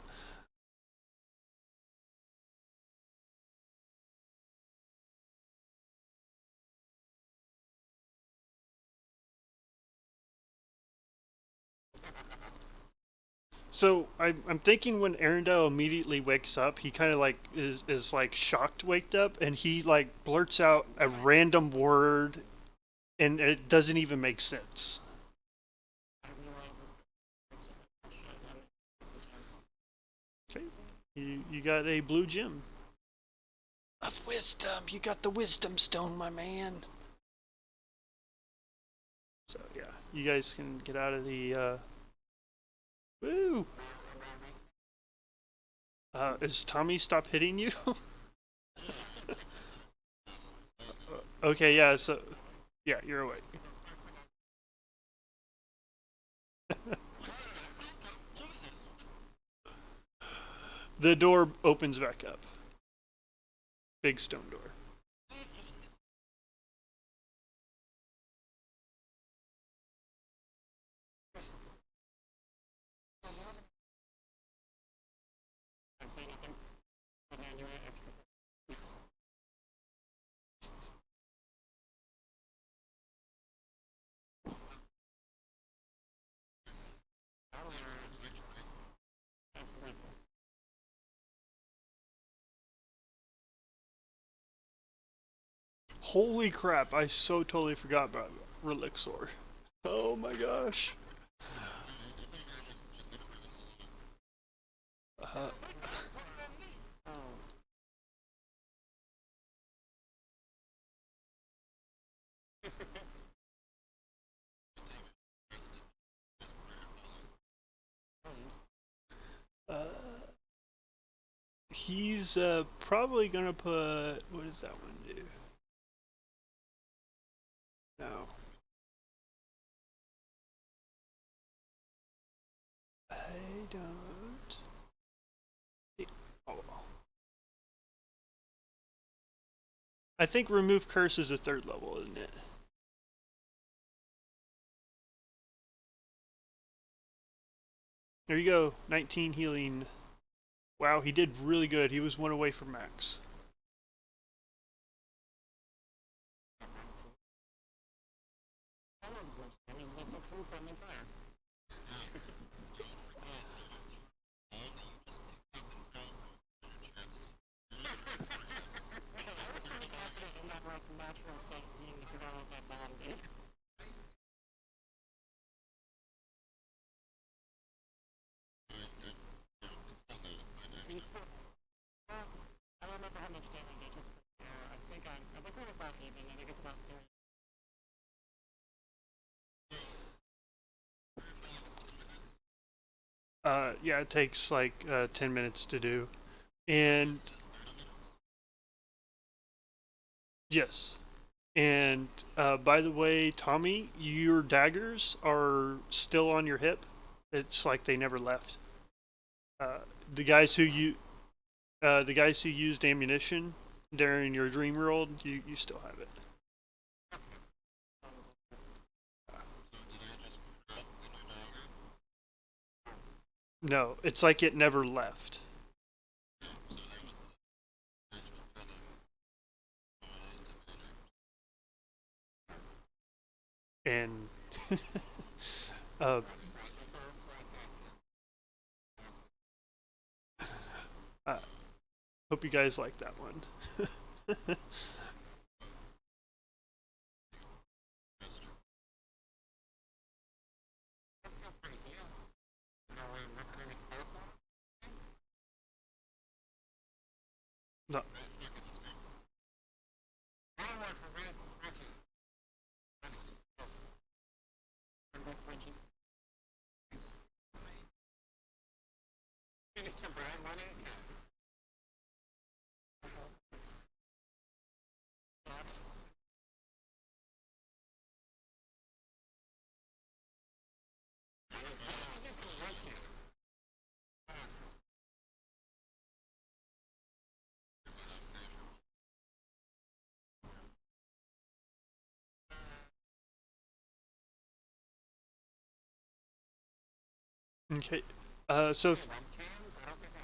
So I'm thinking when Arendelle immediately wakes up, he kind of like is like shocked, waked up, and he like blurts out a random word, and it doesn't even make sense. Okay, you got a blue gem of wisdom. You got the wisdom stone, my man. So yeah, you guys can get out of the. Woo! Is Tommy stop hitting you? Okay, yeah. So yeah, you're awake. The door opens back up. Big stone door. Holy crap! I so totally forgot about Relexor. Oh my gosh. Uh, uh, he's probably gonna put. What does that one do? No. I don't. Oh. I think remove curse is a third level, isn't it? There you go. 19 healing. Wow, he did really good. He was one away from max. I don't remember how much damage I took. I think we're about even. I think it's about 30. Yeah, it takes like 10 minutes to do. And yes. And by the way, Tommy, your daggers are still on your hip. It's like they never left. Uh, the guys who the guys who used ammunition during your dream world, you still have it. No, it's like it never left. And uh, I hope you guys like that one. No, Okay. So if, Webcams? I don't think they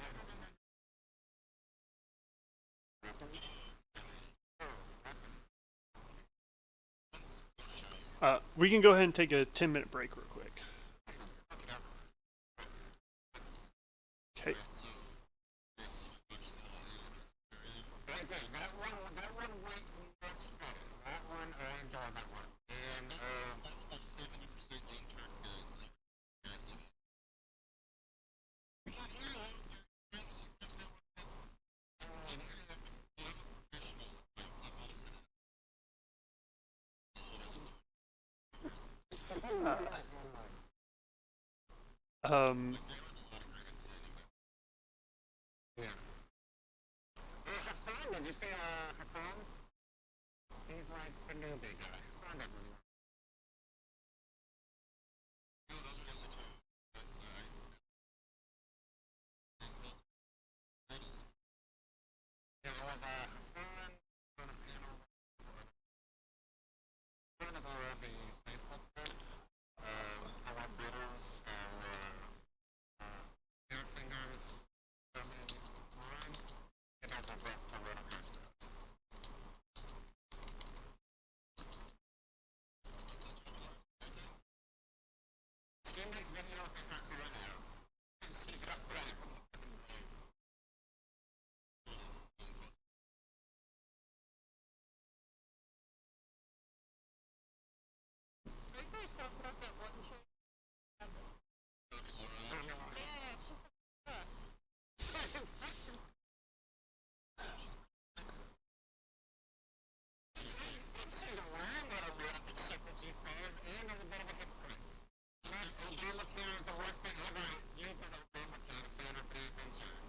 have. we can go ahead and take a 10-minute break real quick. Okay. That one went much better. That one, I enjoyed that one. And, Um, yeah. Hassan, did you see, Hassan's? He's like the new big guy. Hassan doesn't really Yeah, it was, Hassan on a panel. Hassan is our, the Facebook stuff. Our bidders, air fingers, line. It has the best of it. Steam makes videos that have to run out. She's got that. She's a lying little bit of shit that she says, and is a bit of a hypocrite. Obamacare is the worst thing ever. Uses Obamacare to stand up for its insurance.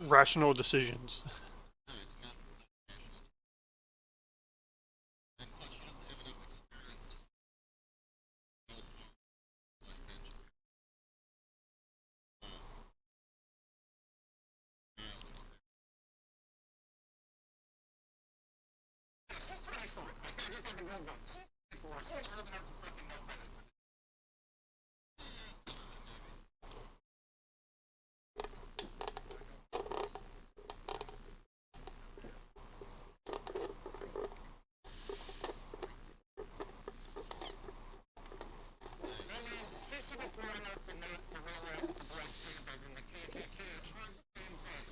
rational decisions. She's 24. I just had to Google. She's 24. She's old enough to fucking know better. She should be smart enough to not to realize that the Black Panthers and the KKK are the same thing.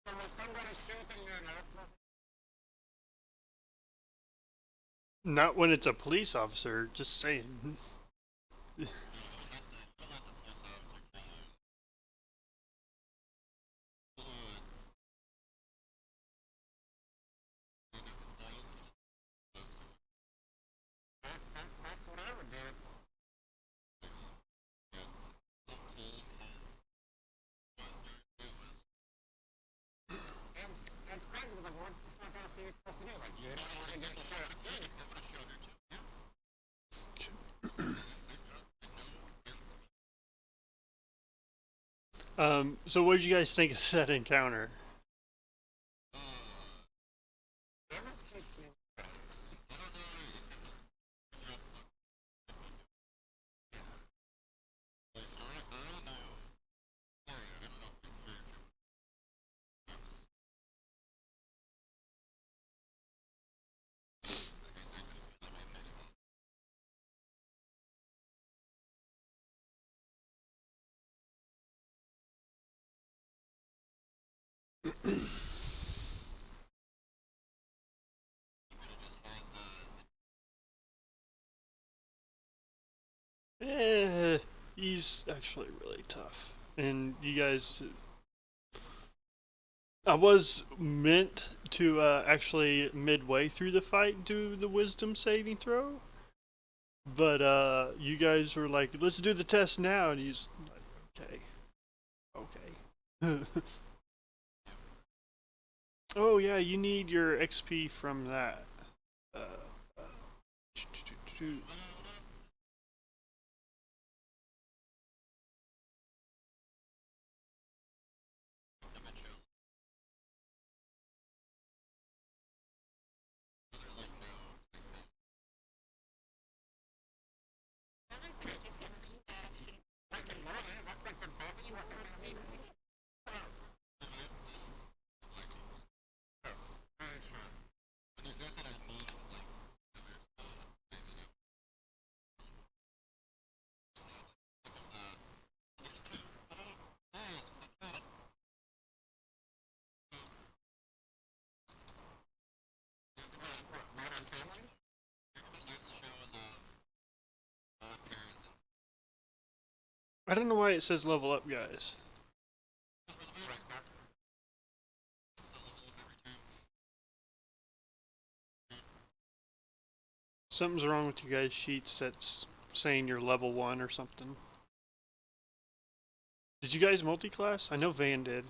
So when somebody shoots in your announcement, Not when it's a police officer, just saying. that's what I would do. It's crazy because like, what the fuck else are you supposed to do? Like, you don't want to get shot. So what did you guys think of that encounter? I was confused. I don't know if it was like I know. Sorry, I don't know if it's Eh, he's actually really tough. And you guys, I was meant to actually midway through the fight do the wisdom saving throw, but you guys were like, "Let's do the test now," and he's like, "Okay, okay." Oh yeah, you need your XP from that. Uh, uh, I don't know why it says level up, guys. Something's wrong with you guys' sheets that's saying you're level 1 or something. Did you guys multi-class? I know Van did.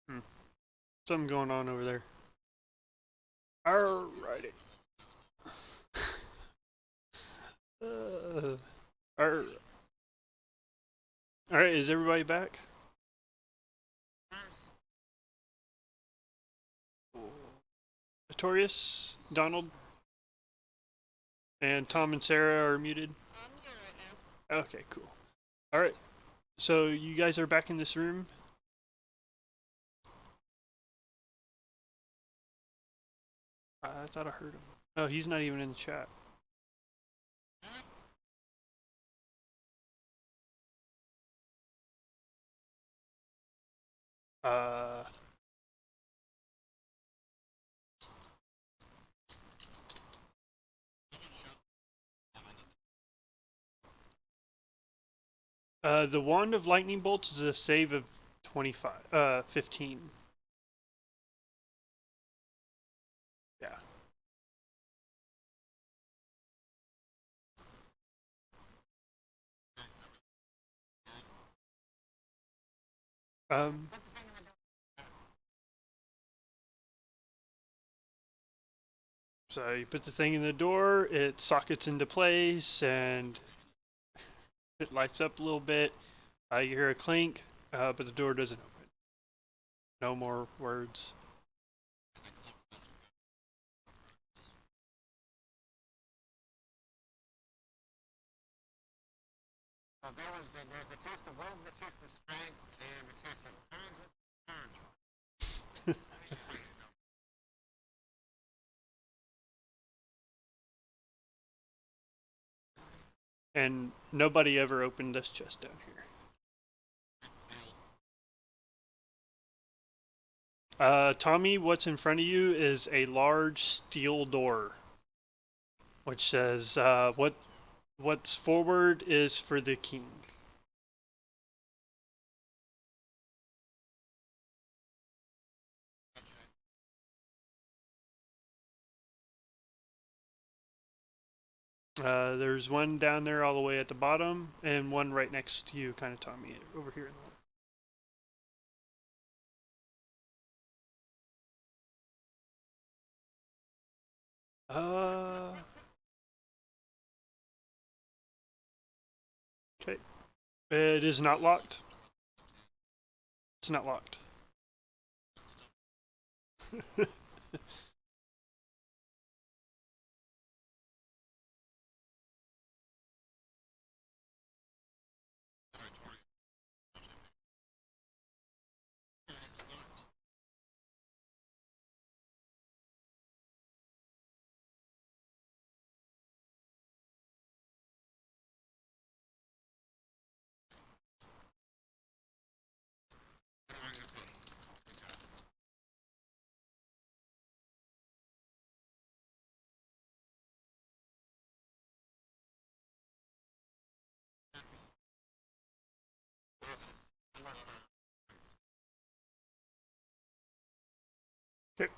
Hmm. Something going on over there. Alrighty. Uh, Alright, is everybody back? Artorias, Donald, and Tom and Sarah are muted. Okay, cool. Alright, so you guys are back in this room. I thought I heard him. Oh, he's not even in the chat. Uh, the Wand of Lightning Bolts is a save of 25, 15. Yeah. Um, so you put the thing in the door, it sockets into place, and it lights up a little bit. You hear a clink, but the door doesn't open. No more words. So there's the test of will, the test of strength, and the test of courage. And nobody ever opened this chest down here. Tommy, what's in front of you is a large steel door, which says what's forward is for the king. There's one down there all the way at the bottom, and one right next to you, kind of Tommy, over here. Uh, Okay. It is not locked. It's not locked. Okay.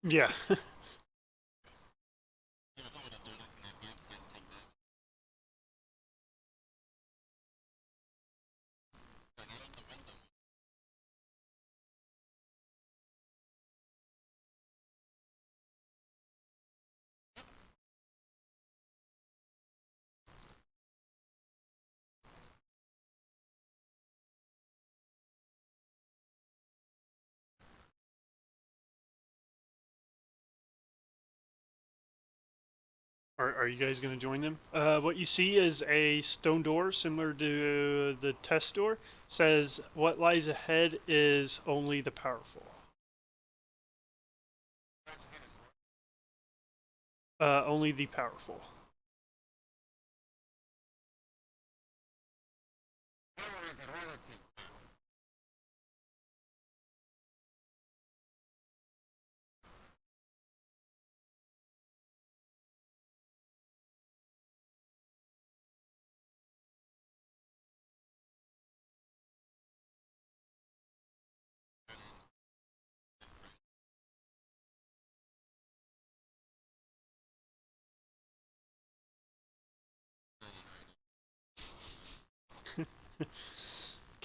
Yeah. Are you guys going to join them? What you see is a stone door similar to the test door. Says what lies ahead is only the powerful. Only the powerful.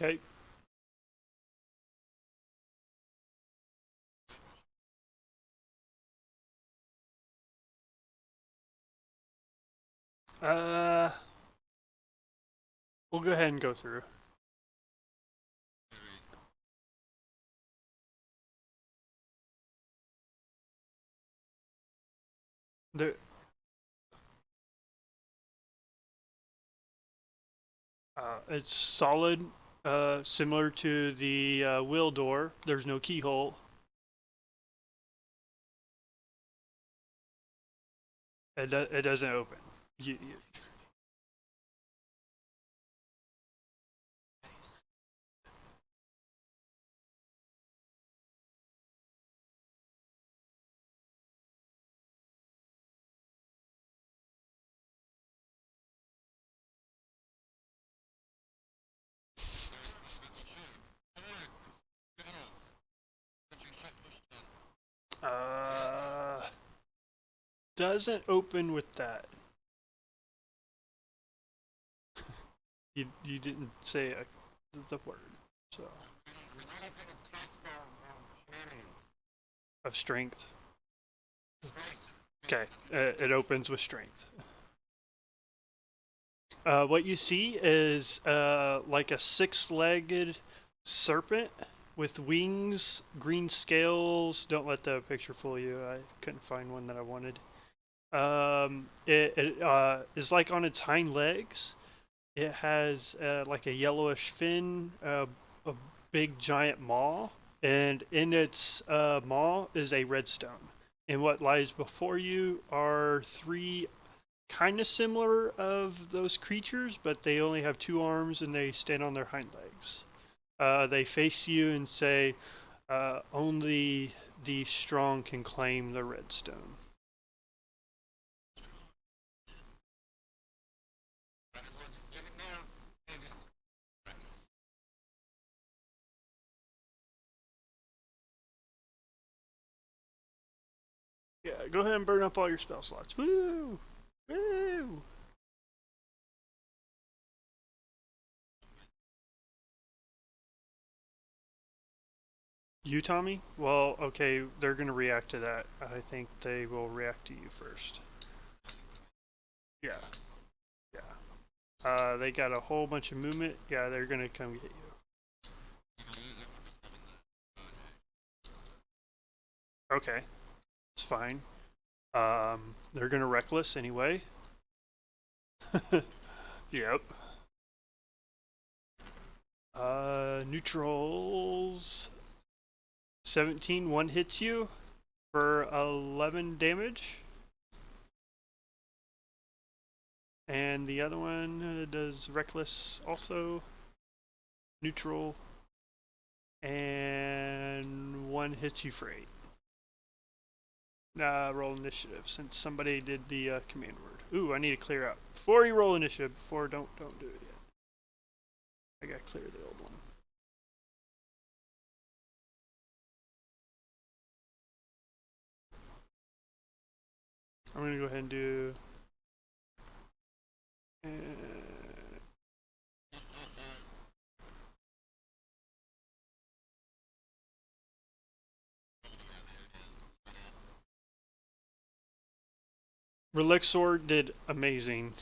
Okay. Uh, we'll go ahead and go through. The it's solid, similar to the wheel door. There's no keyhole. It doesn't open. You, doesn't open with that. You didn't say the word, so of strength. Okay, it opens with strength. What you see is like a six-legged serpent with wings, green scales. Don't let the picture fool you. I couldn't find one that I wanted. It is like on its hind legs. It has like a yellowish fin, a big giant maw, and in its maw is a redstone. And what lies before you are three kind of similar of those creatures, but they only have two arms and they stand on their hind legs. They face you and say, only the strong can claim the redstone. Yeah, go ahead and burn up all your spell slots. Woo! Woo! You, Tommy? Well, okay, they're gonna react to that. I think they will react to you first. Yeah, yeah. They got a whole bunch of movement. Yeah, they're gonna come get you. Okay, it's fine. They're gonna reckless anyway. Yep. Neutrals. 17, one hits you for 11 damage. And the other one does reckless also. Neutral. And one hits you for 8. Roll initiative since somebody did the command word. Ooh, I need to clear out. Before you roll initiative, don't do it yet. I gotta clear the old one. I'm gonna go ahead and do. Relexor did amazing.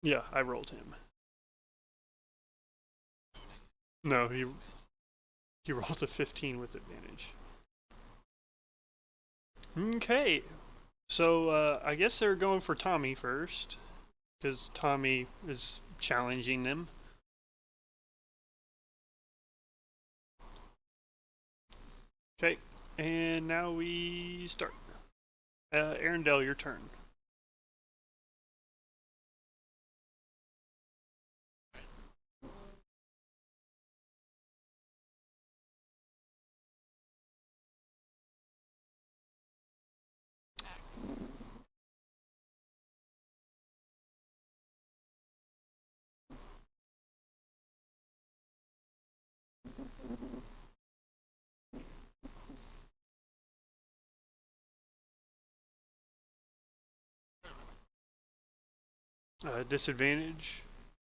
Yeah, I rolled him. No, he rolled a 15 with advantage. Okay, so I guess they're going for Tommy first because Tommy is challenging them. Okay, and now we start. Aerendyl, your turn. Disadvantage,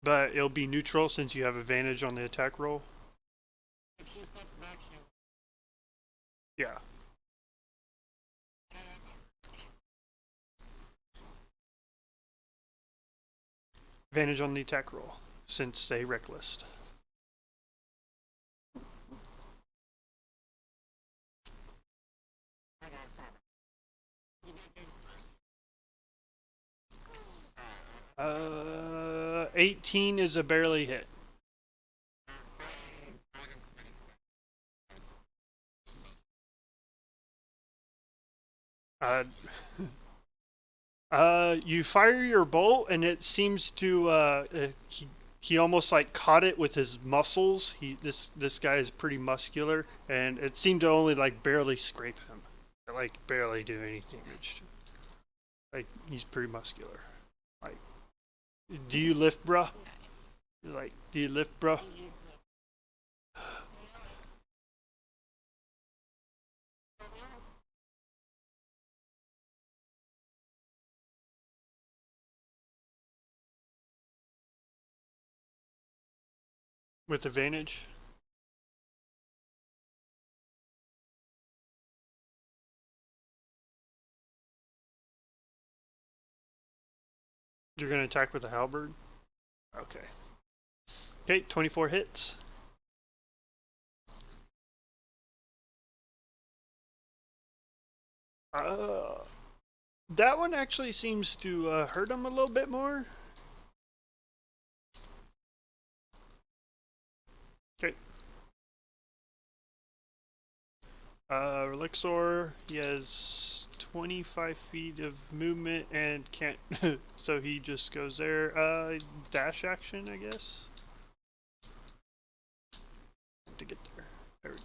but it'll be neutral since you have advantage on the attack roll. If she steps back, she'll. Yeah. Advantage on the attack roll since they reckless. I got 7. You did 18 is a barely hit. Uh, you fire your bolt, and it seems to he almost like caught it with his muscles. This guy is pretty muscular, and it seemed to only like barely scrape him, like barely do any damage. Like he's pretty muscular. Like, do you lift, bruh? Like, do you lift, bruh? With advantage? You're gonna attack with a halberd? Okay. Okay, 24 hits. Uh, that one actually seems to hurt him a little bit more. Okay. Relexor, he has 25 feet of movement and can't, so he just goes there. Dash action, I guess. To get there. There we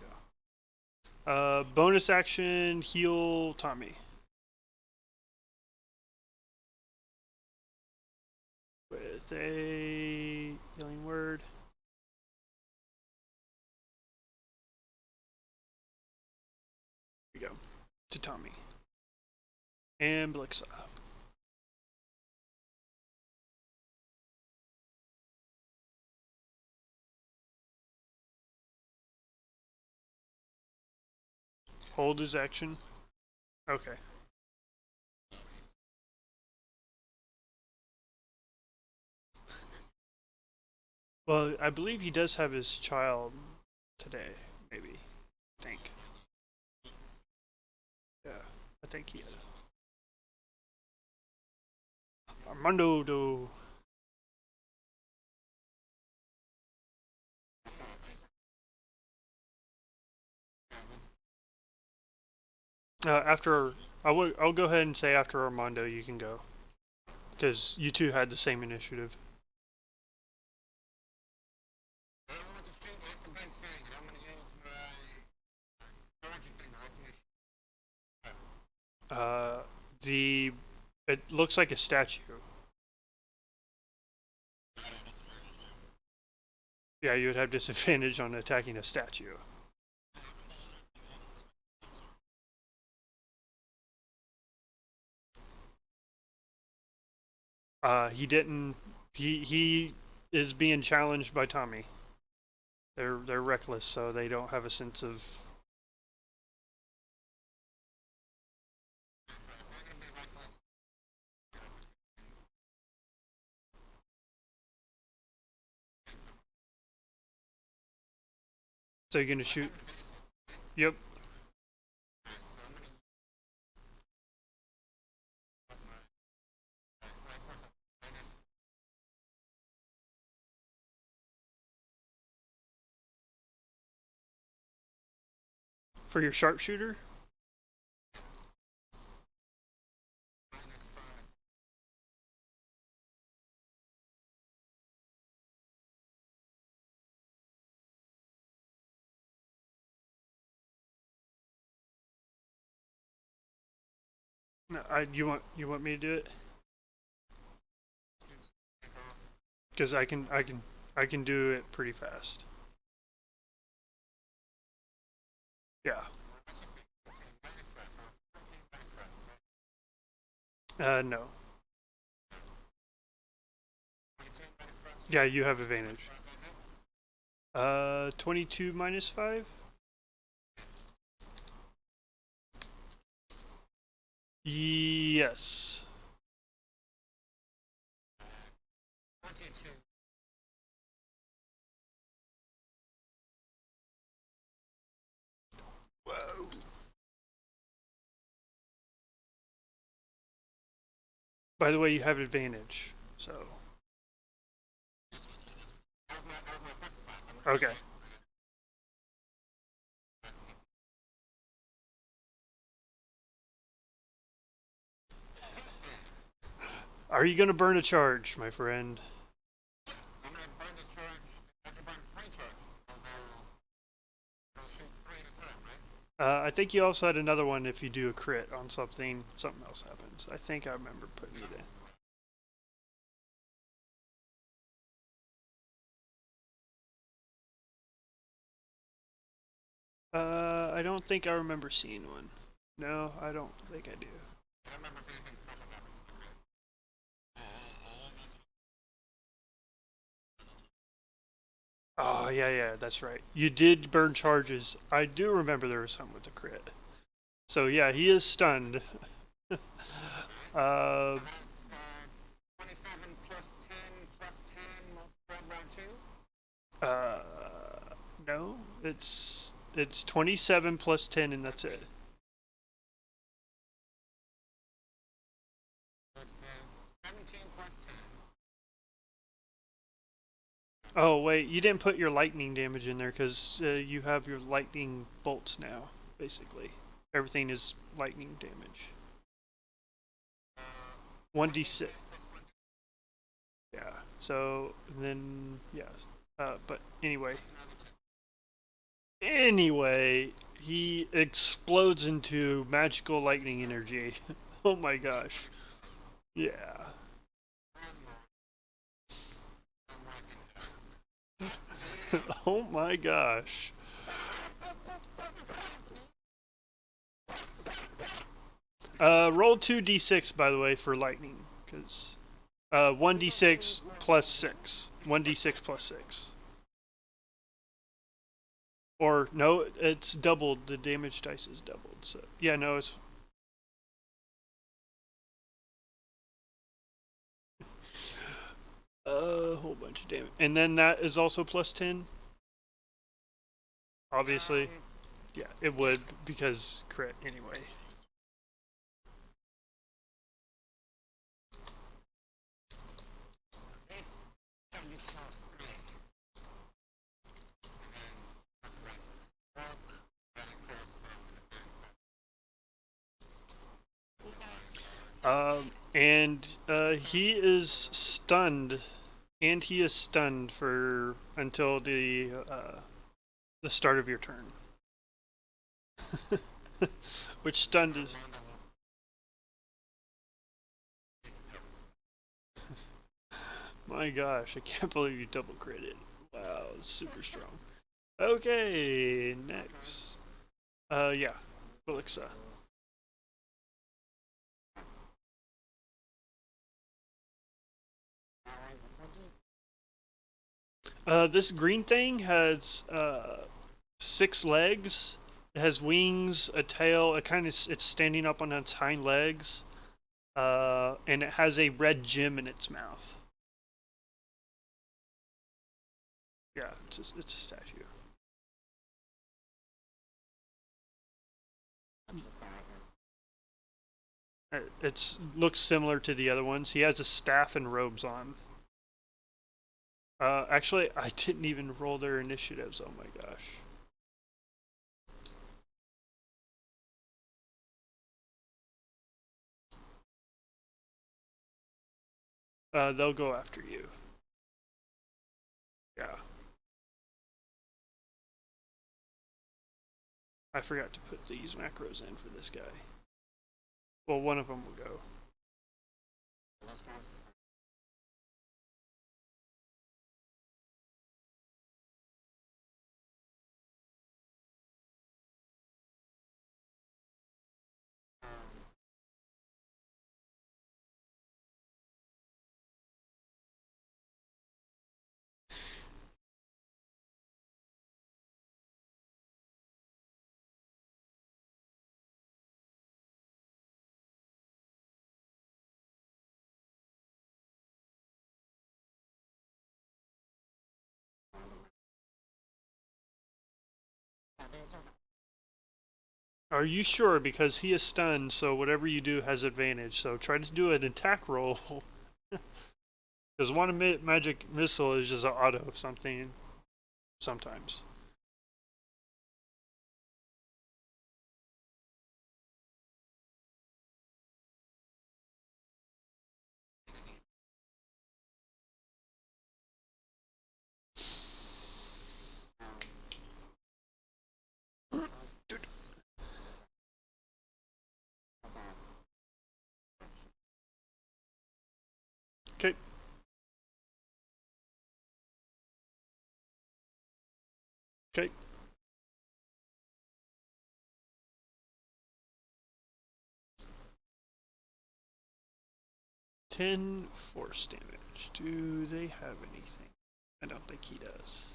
go. Bonus action, heal Tommy. With a healing word. Here we go. To Tommy. And Blixa. Hold his action. Okay. Well, I believe he does have his child today, maybe. I think. Yeah, I think he is. Armando do. After I'll go ahead and say after Armando you can go, because you two had the same initiative. Uh, the it looks like a statue. Yeah, you would have disadvantage on attacking a statue. He didn't. He is being challenged by Tommy. They're reckless, so they don't have a sense of. So you're gonna shoot. Yep. For your sharpshooter. No, you want me to do it? Because I can do it pretty fast. Yeah. No. Yeah, you have advantage. 22 minus 5? Yes. Whoa. By the way, you have advantage, so. Okay. Are you gonna burn a charge, my friend? I think you also had another one if you do a crit on something else happens. I think I remember putting it in. I don't think I remember seeing one. No, I don't think I do. Oh, yeah, yeah, that's right. You did burn charges. I do remember there was some with the crit. So, yeah, he is stunned. uh, 27 plus 10 plus 10 multiplied by 2? uh, no, it's 27 plus 10 and that's it. It's 17 plus 10. Oh, wait, you didn't put your lightning damage in there because you have your lightning bolts now, basically. Everything is lightning damage. 1d6. Yeah, so then, yeah. But anyway. Anyway, he explodes into magical lightning energy. Oh my gosh. Yeah. Oh my gosh. Roll 2d6 by the way for lightning, because 1d6 plus 6. 1d6 plus 6. Or no, it's doubled. The damage dice is doubled. So yeah, no, it's a whole bunch of damage. And then that is also plus 10. Obviously, yeah, it would because crit anyway. This can be so great. And he is stunned, and he is stunned for until the start of your turn. Which stunned is. My gosh, I can't believe you double critted. Wow, super strong. Okay, next. Yeah, Blixa. This green thing has 6 legs. It has wings, a tail. It's standing up on its hind legs, and it has a red gem in its mouth. Yeah, it's a statue. It looks similar to the other ones. He has a staff and robes on. Actually, I didn't even roll their initiatives. Oh my gosh. They'll go after you. Yeah. I forgot to put these macros in for this guy. Well, one of them will go. Are you sure? Because he is stunned, so whatever you do has advantage. So try to do an attack roll. Because one magic missile is just an auto something sometimes. Okay. Okay. 10 force damage. Do they have anything? I don't think he does.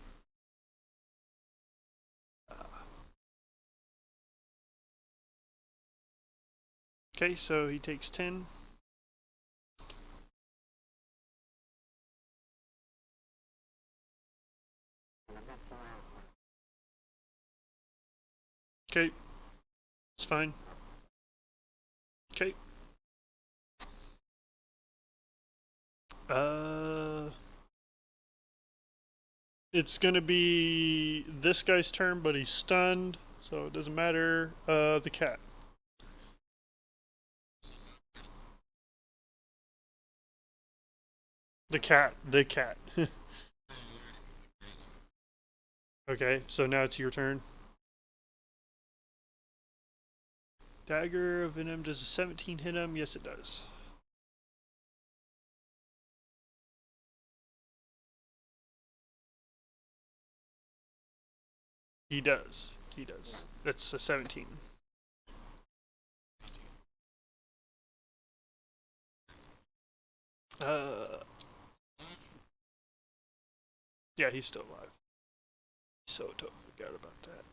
Okay, so he takes 10. Okay, it's fine. Okay. It's gonna be this guy's turn, but he's stunned, so it doesn't matter. The cat. The cat. The cat. Okay, so now it's your turn. Dagger of Venom, does a 17 hit him? Yes, it does. He does. He does. That's a 17. Yeah, he's still alive. So totally forgot about that.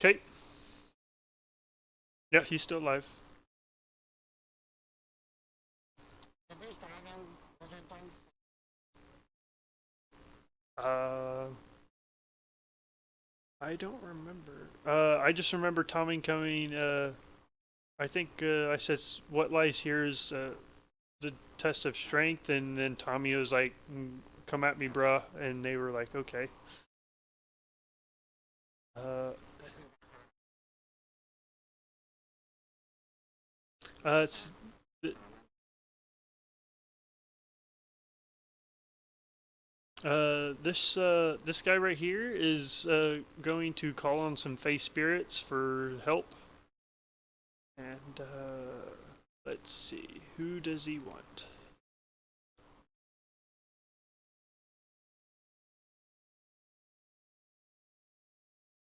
Okay. Yeah, he's still alive. Did these dragon lizard things? I don't remember. I just remember Tommy coming. I think I said, "What lies here is the test of strength," and then Tommy was like, "Come at me, bruh," and they were like, "Okay." Uh, it's this guy right here is going to call on some face spirits for help, and let's see, who does he want?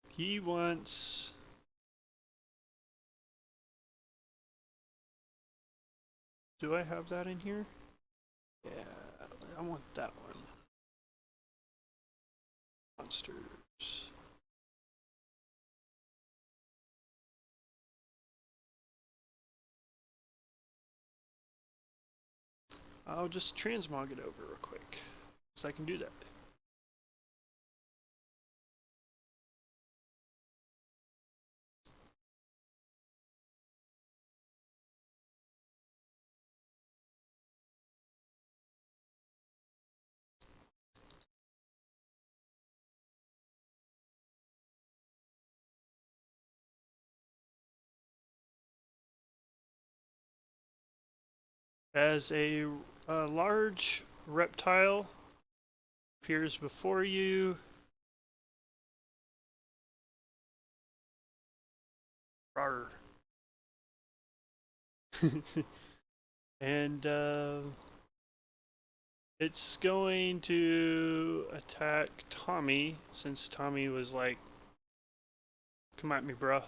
He wants. Do I have that in here? Yeah, I want that one. Monsters. I'll just transmog it over real quick, so I can do that. As a large reptile appears before you, rawr. And it's going to attack Tommy, since Tommy was like, "Come at me, bruh."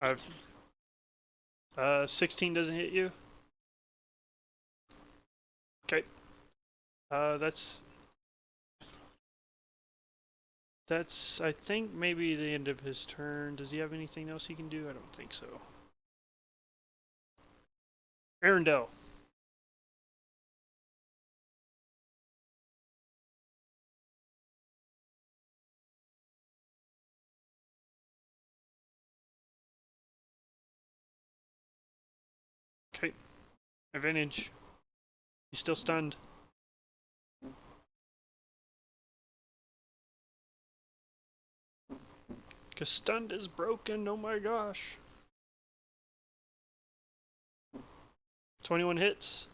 I've 16 doesn't hit you. Okay. That's I think maybe the end of his turn. Does he have anything else he can do? I don't think so. Aerendyl. Okay. Advantage. He's still stunned. Cause stunned is broken. Oh my gosh. 21 hits.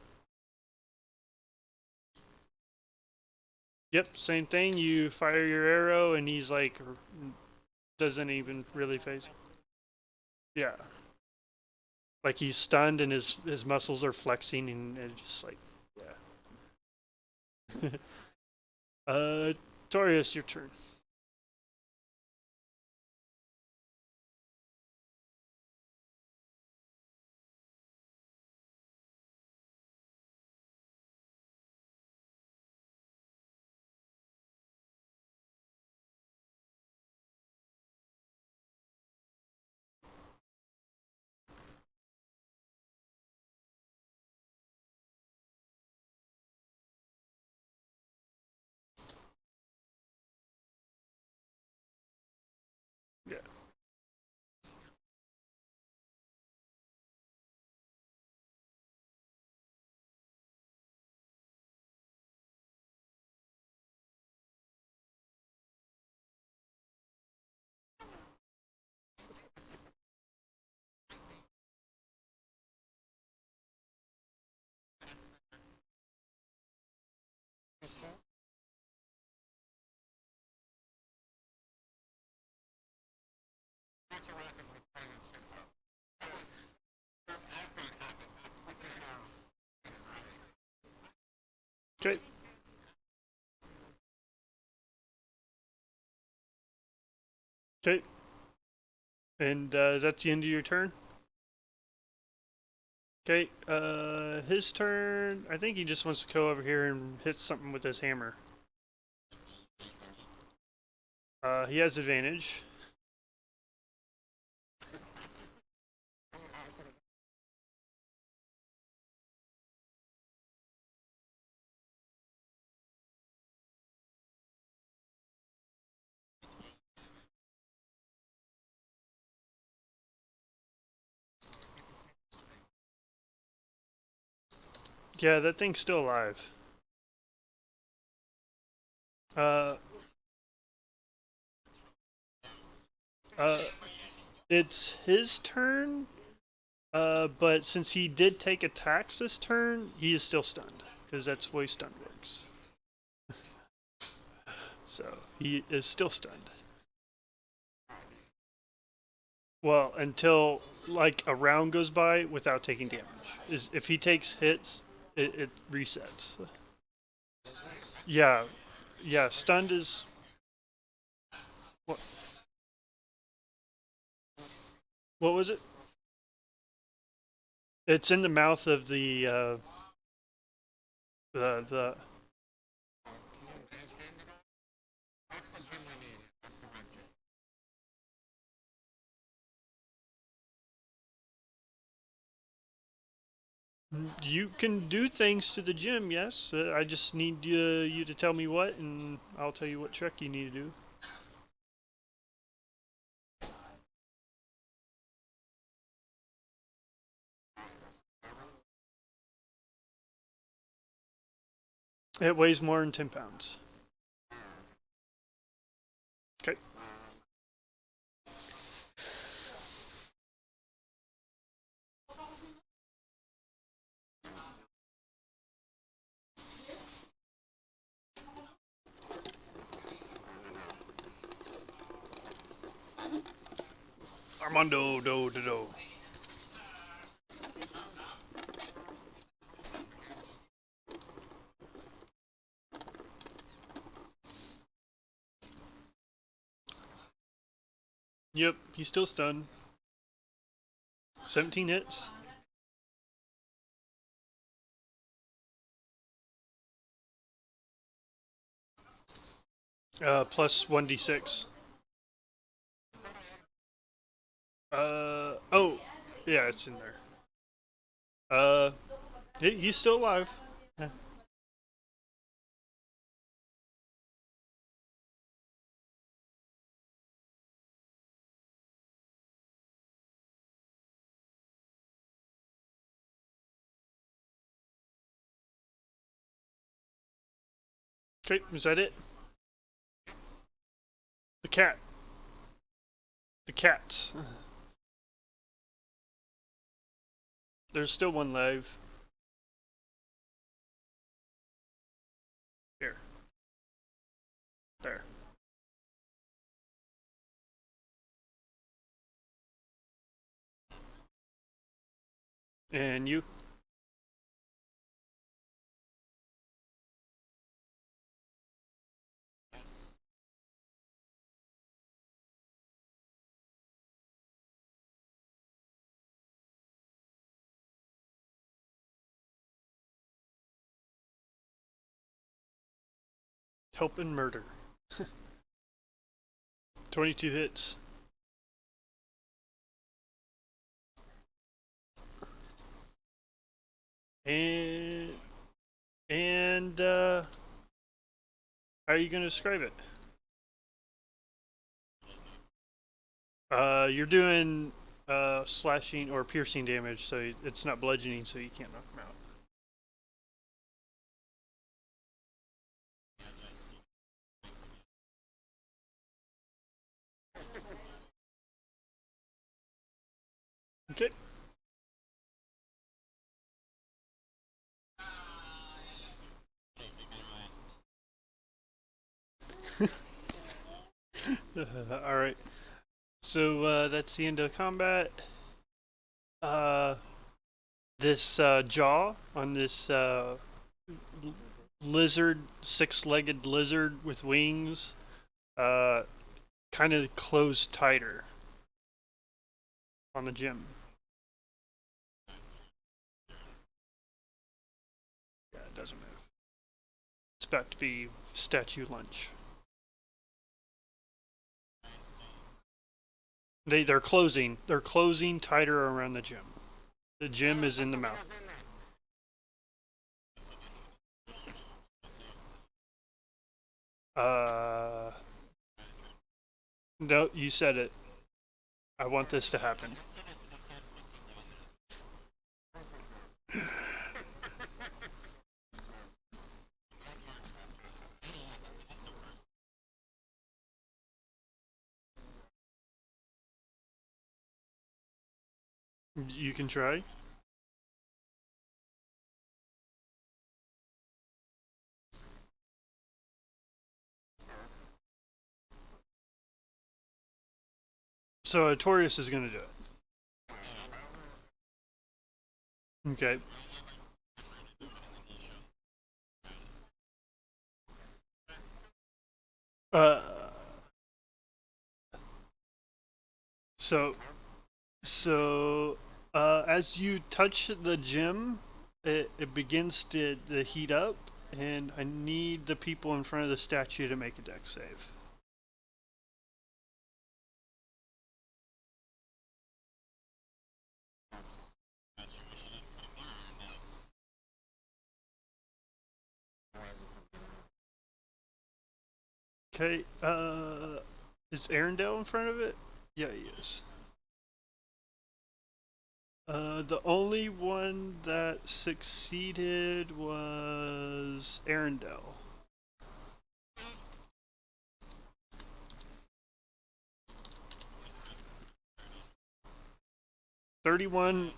Yep, same thing. You fire your arrow, and he's like, doesn't even really phase. Yeah, like he's stunned, and his muscles are flexing, and just like, yeah. Artorias, your turn. Okay. Okay. And that's the end of your turn? Okay. His turn. I think he just wants to go over here and hit something with his hammer. He has advantage. Yeah, that thing's still alive. Uh, uh, it's his turn. But since he did take attacks this turn, he is still stunned because that's the way stun works. So he is still stunned. Well, until like a round goes by without taking damage. Is if he takes hits, it resets. Yeah, yeah. Stunned is what? What was it? It's in the mouth of the. You can do things to the gym, yes. I just need you to tell me what, and I'll tell you what trick you need to do. It weighs more than 10 pounds. Okay. Armando, do. Yep, he's still stunned. 17 hits. Plus 1d6. Oh, yeah, it's in there. Uh, he's still alive. Yeah. Okay, is that it? The cat. The cats. There's still one live. Here. There. And you? Help and murder. 22 hits. And how are you gonna describe it? You're doing slashing or piercing damage, so it's not bludgeoning, so you can't knock him out. Okay. All right. So that's the end of combat. Uh, this jaw on this lizard, six-legged lizard with wings, kind of closed tighter on the gym. Yeah, it doesn't move. It's about to be statue lunch. They're closing. They're closing tighter around the gym. The gym is in the mouth. Uh, no, you said it. I want this to happen. You can try. So Artorias is going to do it. Okay. Uh, so, as you touch the gym, it begins to heat up, and I need the people in front of the statue to make a dex save. Okay, is Aerendyl in front of it? Yeah, he is. The only one that succeeded was Aerendyl. 31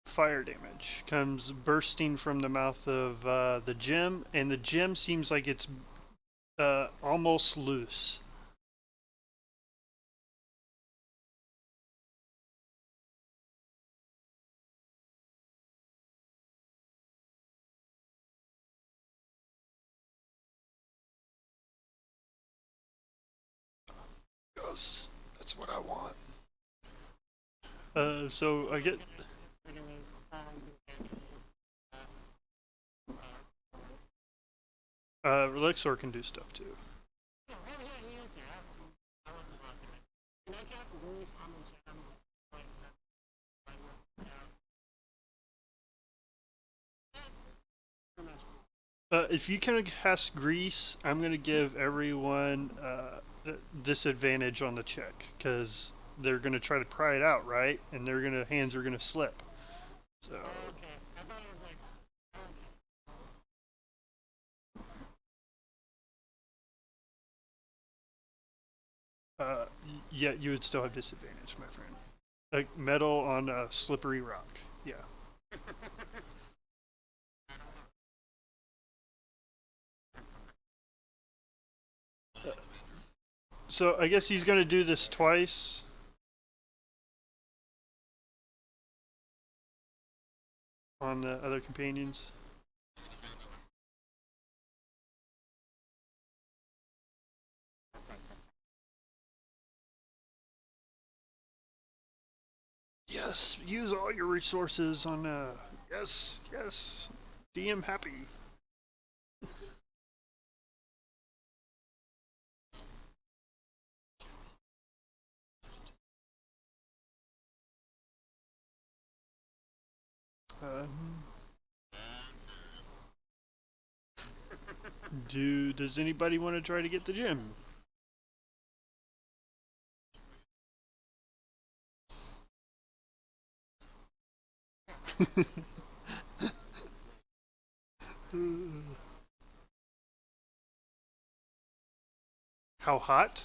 fire damage comes bursting from the mouth of the gem, and the gem seems like it's almost loose. Yes, that's what I want. So I get. Relexor can do stuff too. If you can cast grease, I'm gonna give everyone disadvantage on the check because they're gonna try to pry it out, right? And their hands are gonna slip. So. Yeah, you would still have disadvantage, my friend. Like metal on a slippery rock. Yeah. So I guess he's gonna do this twice. On the other companions. Yes, use all your resources on yes, yes. DM happy. Um, does anybody want to try to get the gym? How hot?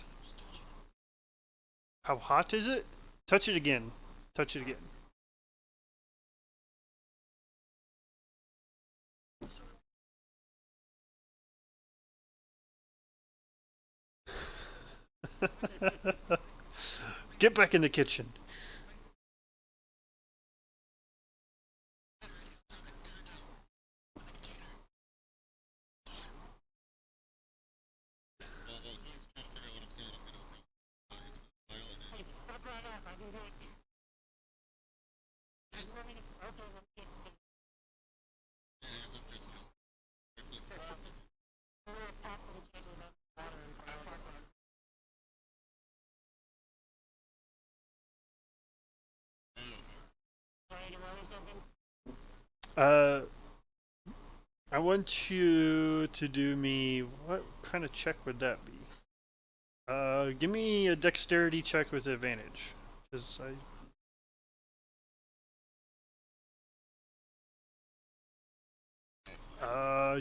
How hot is it? Touch it again. Touch it again. Get back in the kitchen. Uh, I want you to do me. What kind of check would that be? Give me a dexterity check with advantage, because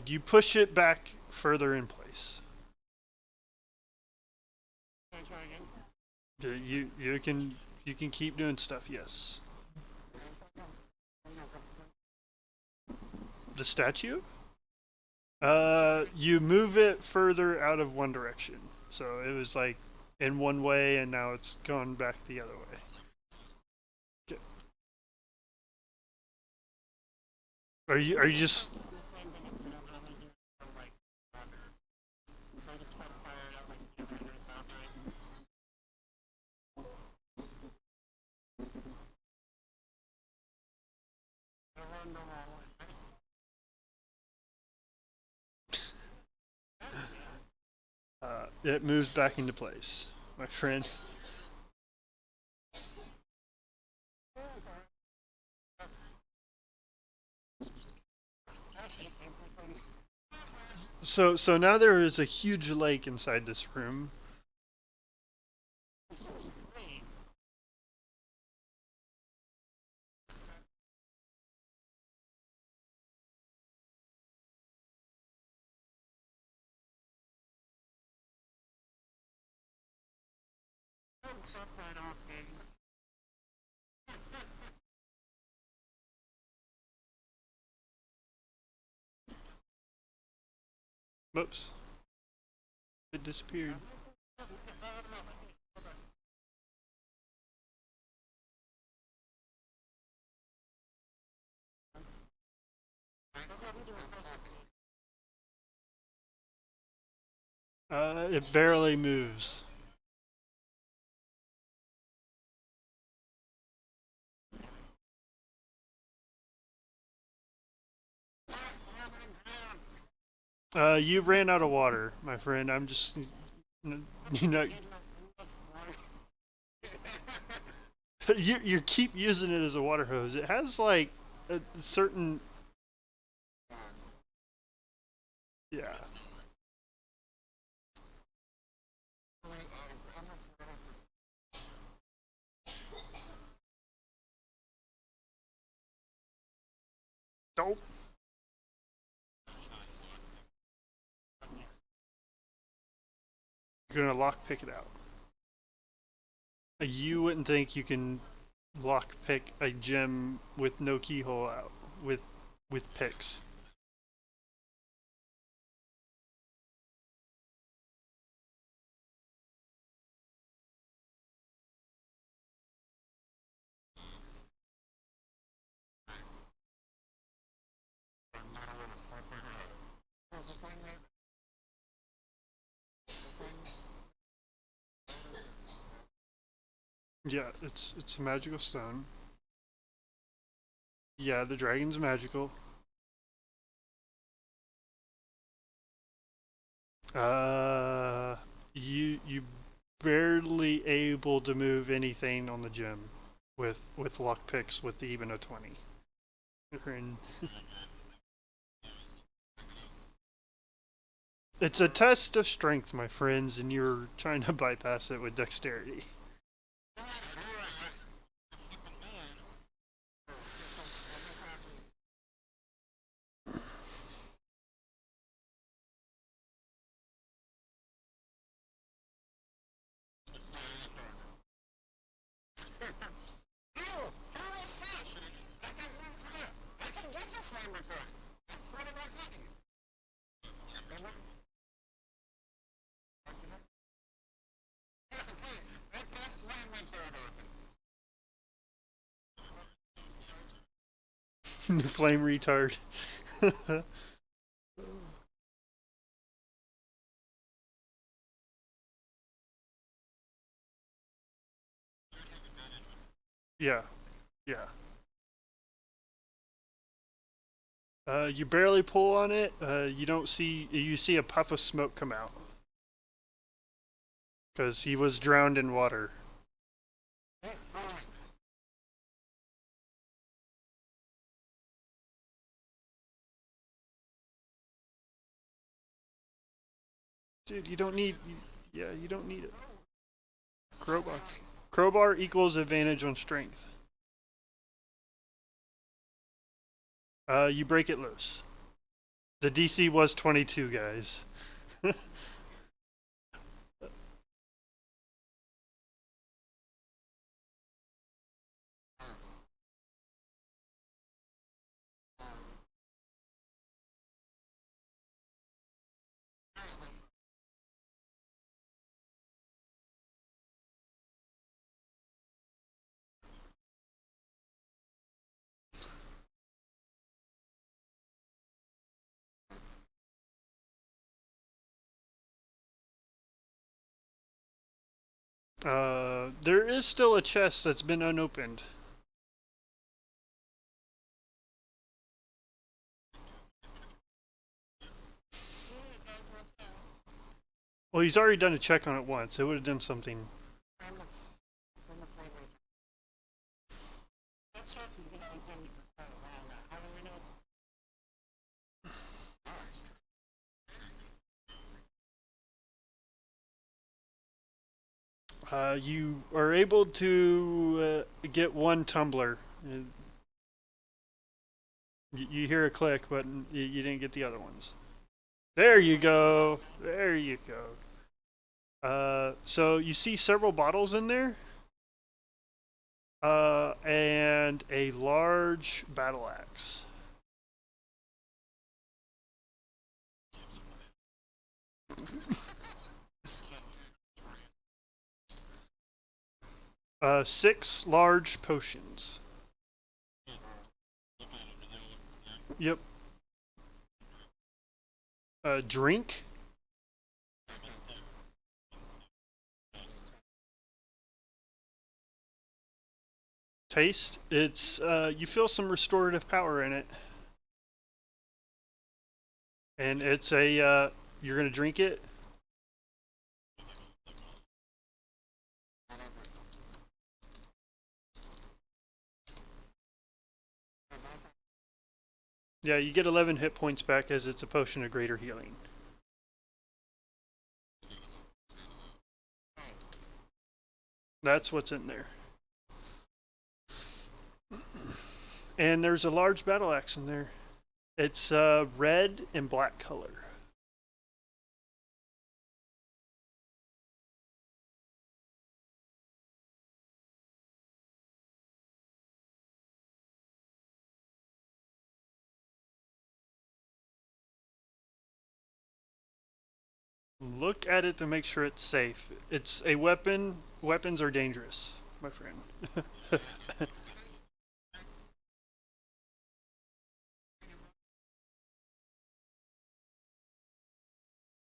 you push it back further in place. You can keep doing stuff. Yes. The statue? You move it further out of one direction. So it was like in one way, and now it's gone back the other way. Okay. Are you just? It moves back into place, my friend. So now there is a huge lake inside this room. Oops, it disappeared. It barely moves. You ran out of water, my friend. I'm just, you know, you keep using it as a water hose. It has like a certain, yeah. Nope. You're gonna lock pick it out. You wouldn't think you can lock pick a gem with no keyhole out with picks. Yeah, it's a magical stone. Yeah, the dragon's magical. Uh, you barely able to move anything on the gem with lock picks with even a 20. It's a test of strength, my friends, and you're trying to bypass it with dexterity. Flame retard. Yeah, yeah. You barely pull on it. You don't see. You see a puff of smoke come out because he was drowned in water. Dude, you don't need. Yeah, you don't need it. Crowbar. Crowbar equals advantage on strength. You break it loose. The DC was 22, guys. There is still a chest that's been unopened. Well, he's already done a check on it once. It would have done something. You are able to get one tumbler. You hear a click, but you didn't get the other ones. There you go. There you go. So you see several bottles in there, and a large battle axe. Six large potions. Yep. Drink. Taste. It's you feel some restorative power in it, and it's a you're gonna drink it. Yeah, you get 11 hit points back as it's a potion of greater healing. That's what's in there. And there's a large battle axe in there. It's red and black color. Look at it to make sure it's safe. It's a weapon. Weapons are dangerous, my friend.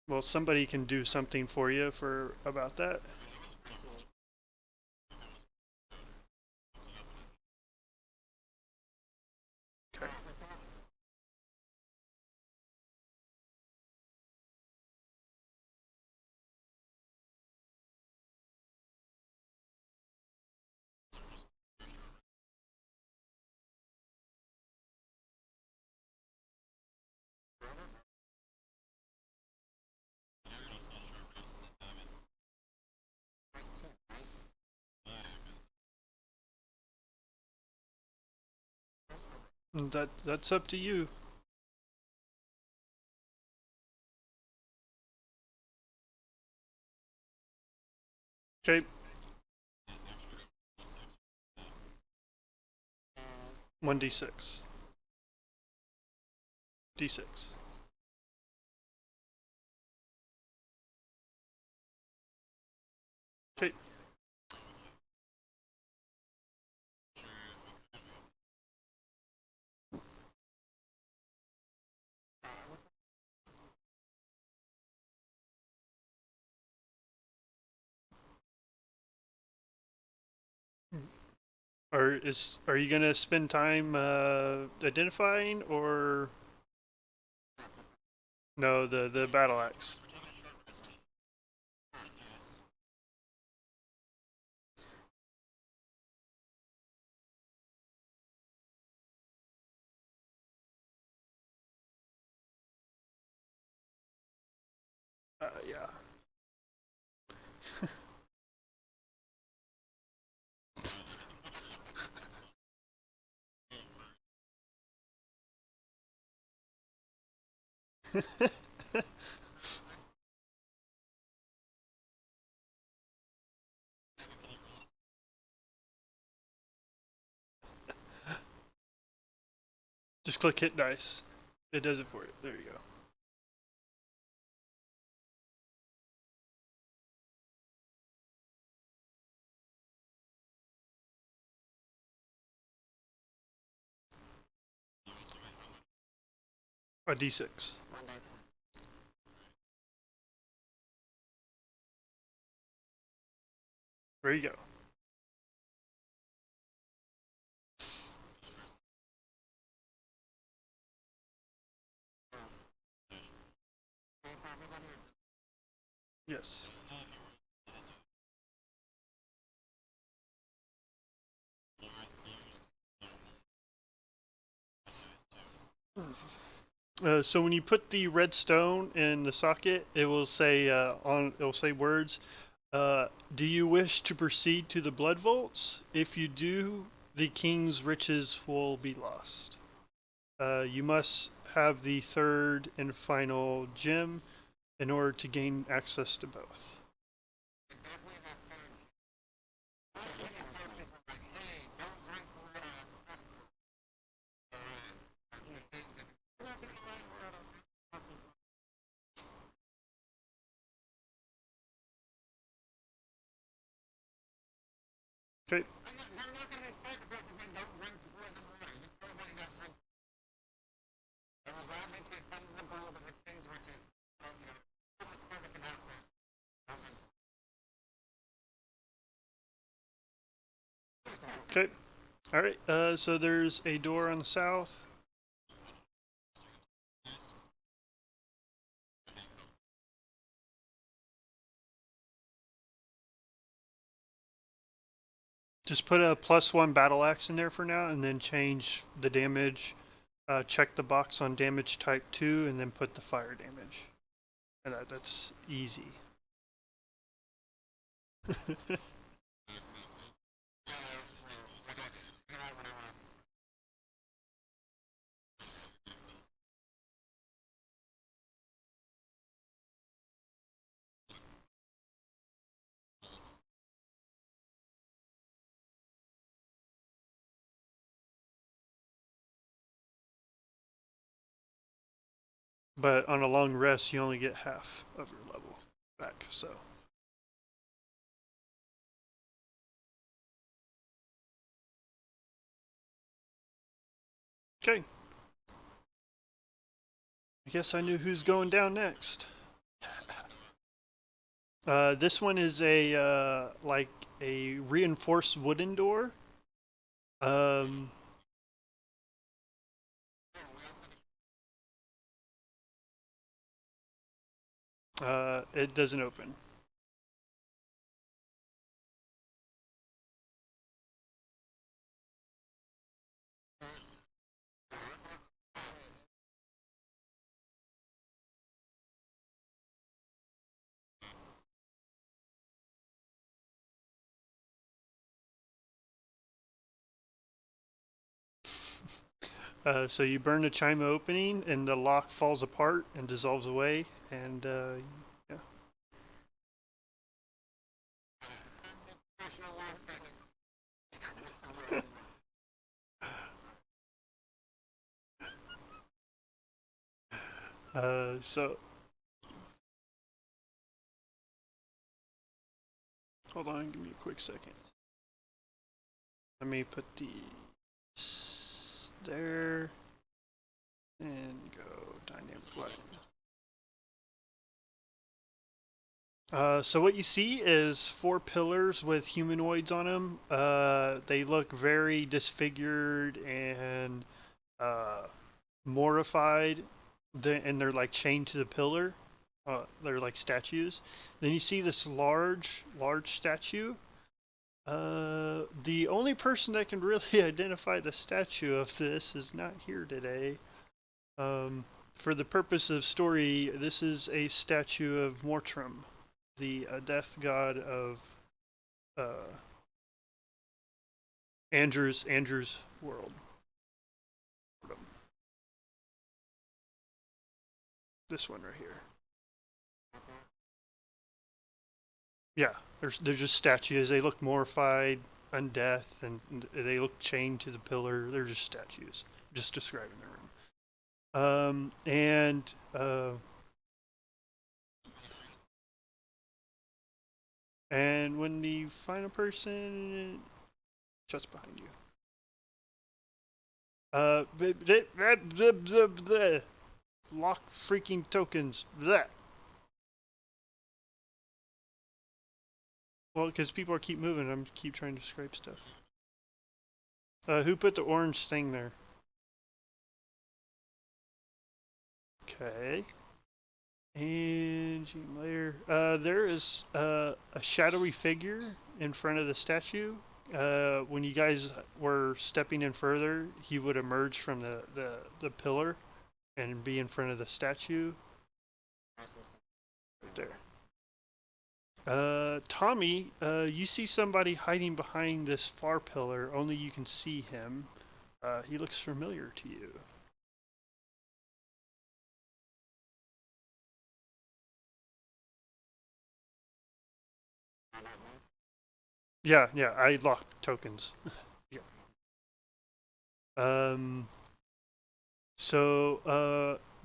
Well, somebody can do something for you for about that. Okay. That's up to you. Okay. 1d6. D6. Okay. Are you gonna spend time identifying, or no, the battle axe? Yeah. Just click hit dice. It does it for you. There you go. A D6. One dice. There you go. Same for everybody? Yes. So when you put the red stone in the socket, it will say words. Do you wish to proceed to the blood vaults? If you do, the king's riches will be lost. You must have the third and final gem in order to gain access to both. Definitely that third. I was looking for people like, hey, don't drink the water at the festival. I'm not gonna lie, Okay. I'm not gonna say the person thing, don't drink the poison water. Just tell everybody not drink. They will gladly take some of the gold of the king's riches, public service announcements. Okay. All right. So there's a door on the south. Just put a +1 battle axe in there for now, and then change the damage. Check the box on damage type 2, and then put the fire damage. And that's easy. But on a long rest, you only get half of your level back, so. Okay. I guess I knew who's going down next. This one is a like a reinforced wooden door. Um, it doesn't open. So you burn the chime opening, and the lock falls apart and dissolves away, and yeah. So hold on, give me a quick second. Let me put these there and go dynamic light. So what you see is four pillars with humanoids on them. They look very disfigured and mortified, and they're like chained to the pillar. They're like statues. Then you see this large statue. The only person that can really identify the statue of this is not here today. For the purpose of story, this is a statue of Mortram, the death god of uh, Andrew's world. This one right here. Yeah, they're just statues. They look mortified, undeath, and they look chained to the pillar. They're just statues. Just describing the room. And when the final person just behind you. Lock freaking tokens. Bleh. Well, because people keep moving, I'm keep trying to scrape stuff. Who put the orange thing there? Okay. And later, there is a shadowy figure in front of the statue. When you guys were stepping in further, he would emerge from the pillar and be in front of the statue. Right there. Tommy, you see somebody hiding behind this far pillar. Only you can see him. He looks familiar to you. Yeah, I locked tokens. Yeah.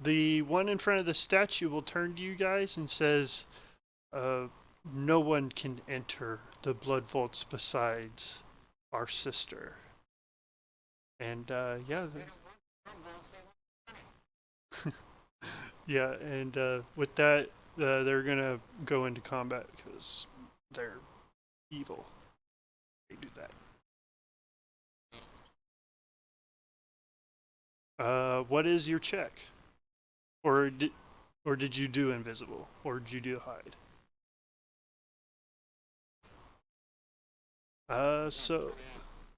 The one in front of the statue will turn to you guys and says, no one can enter the blood vaults besides our sister. And yeah, yeah, and with that, they're gonna go into combat because they're evil. They do that. What is your check? Or did you do invisible? Or did you do hide?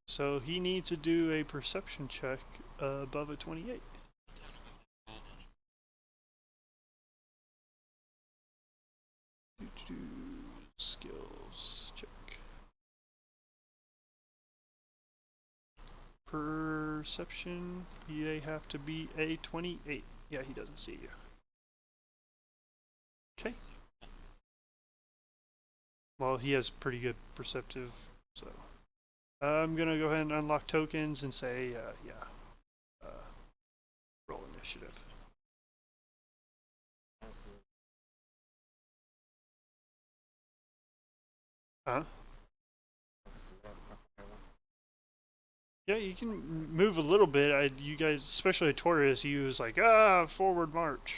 So he needs to do a perception check above a 28. Skills check. Perception, they have to be a 28. Yeah, he doesn't see you. Okay. Well, he has pretty good perceptive, so I'm gonna go ahead and unlock tokens and say, yeah, roll initiative. Huh? Yeah, you can move a little bit. You guys, especially Artorias, he was like, forward march.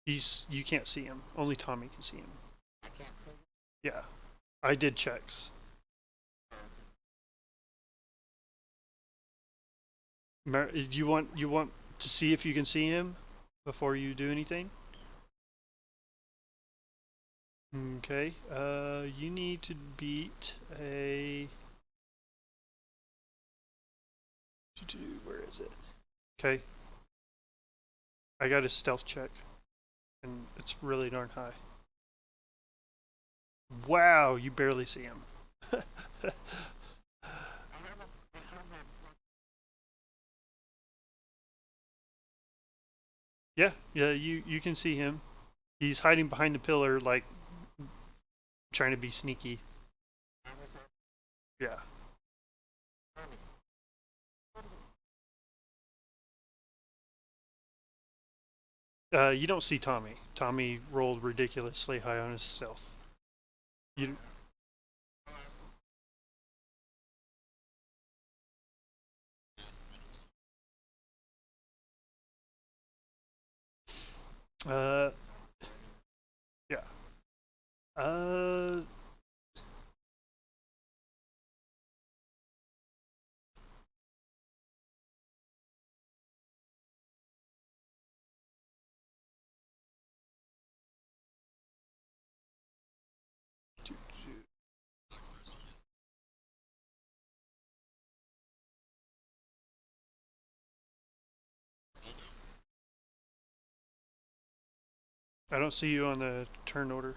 You can't see him. Only Tommy can see him. Yeah, I did checks. You want to see if you can see him before you do anything? Okay. You need to beat a. Where is it? Okay. I got a stealth check, and it's really darn high. Wow, you barely see him. Yeah, you can see him. He's hiding behind the pillar, like trying to be sneaky. Yeah. You don't see Tommy. Tommy rolled ridiculously high on his stealth. You, uh, yeah. Uh, I don't see you on the turn order.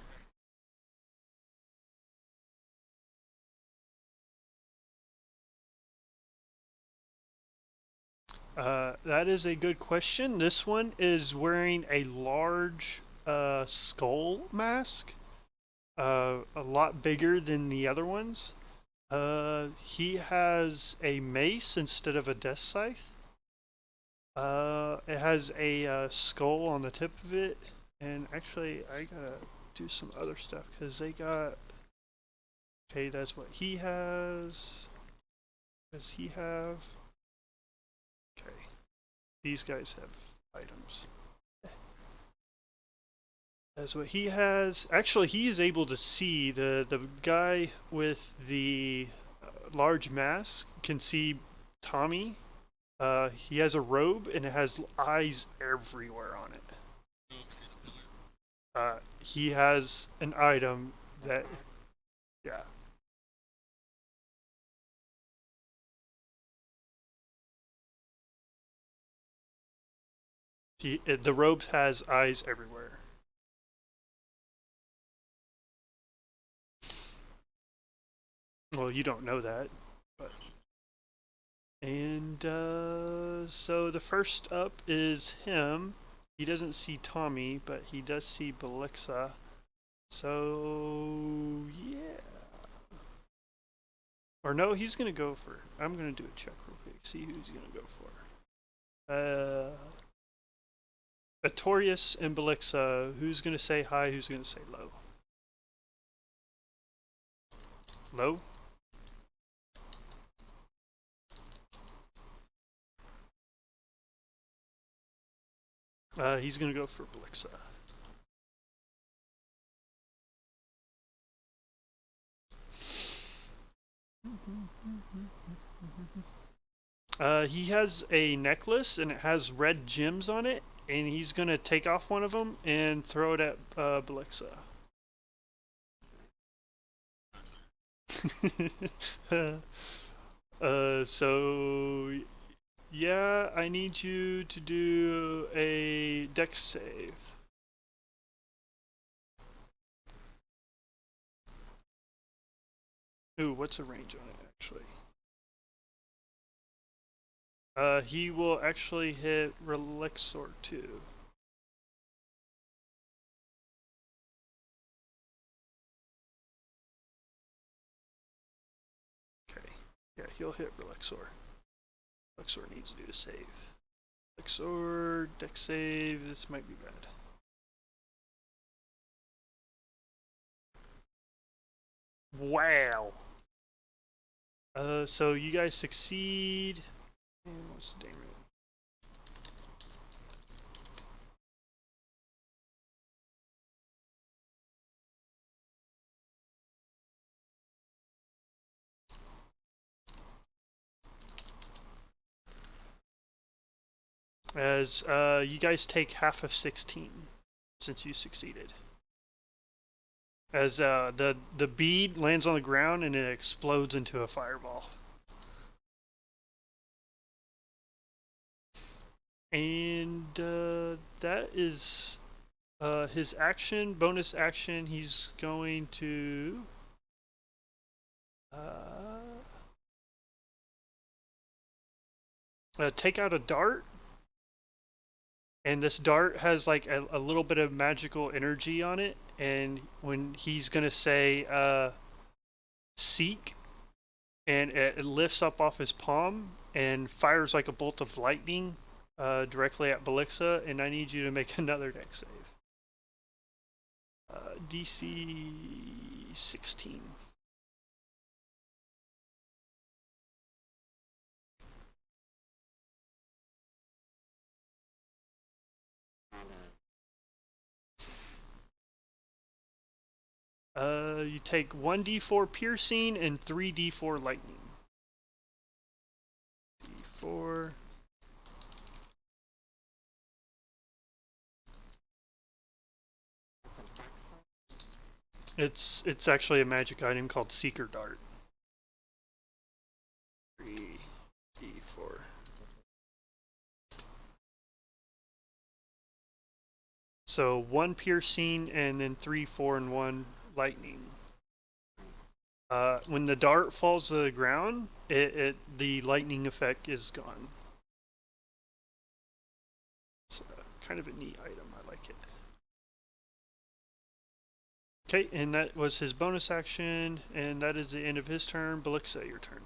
That is a good question. This one is wearing a large skull mask, a lot bigger than the other ones. He has a mace instead of a death scythe. It has a skull on the tip of it, and actually, I gotta do some other stuff because they got. Okay, that's what he has. Does he have? Okay, these guys have items. That's what he has. Actually, he is able to see the guy with the large mask can see Tommy. He has a robe and it has eyes everywhere on it. He has an item that, yeah. The robe has eyes everywhere. Well, you don't know that, but. And so the first up is him. He doesn't see Tommy, but he does see Blixa. So yeah. Or no, he's gonna go for. I'm gonna do a check real quick. See who he's gonna go for. Artorias and Blixa. Who's gonna say hi? Who's gonna say low? Low. He's gonna go for Blixa. He has a necklace and it has red gems on it, and he's gonna take off one of them and throw it at Blixa. So yeah, I need you to do a dex save. Ooh, what's a range on it actually? He will actually hit Relexor too. Okay, yeah, he'll hit Relexor. Relexor needs to do a save. Relexor, dex save, this might be bad. Wow. So you guys succeed. And what's the damage? As you guys take half of 16 since you succeeded. As the bead lands on the ground and it explodes into a fireball. And that is his action. Bonus action, he's going to take out a dart. And this dart has like a little bit of magical energy on it. And when he's going to say seek, and it lifts up off his palm and fires like a bolt of lightning directly at Blixa, and I need you to make another deck save. DC 16. You take 1d4 piercing and 3d4 lightning. D4. It's actually a magic item called Seeker Dart. 3d4. So 1 piercing and then 3, 4, and 1 lightning. When the dart falls to the ground, the lightning effect is gone. It's kind of a neat item. I like it. Okay, and that was his bonus action, and that is the end of his turn. Blixa, your turn.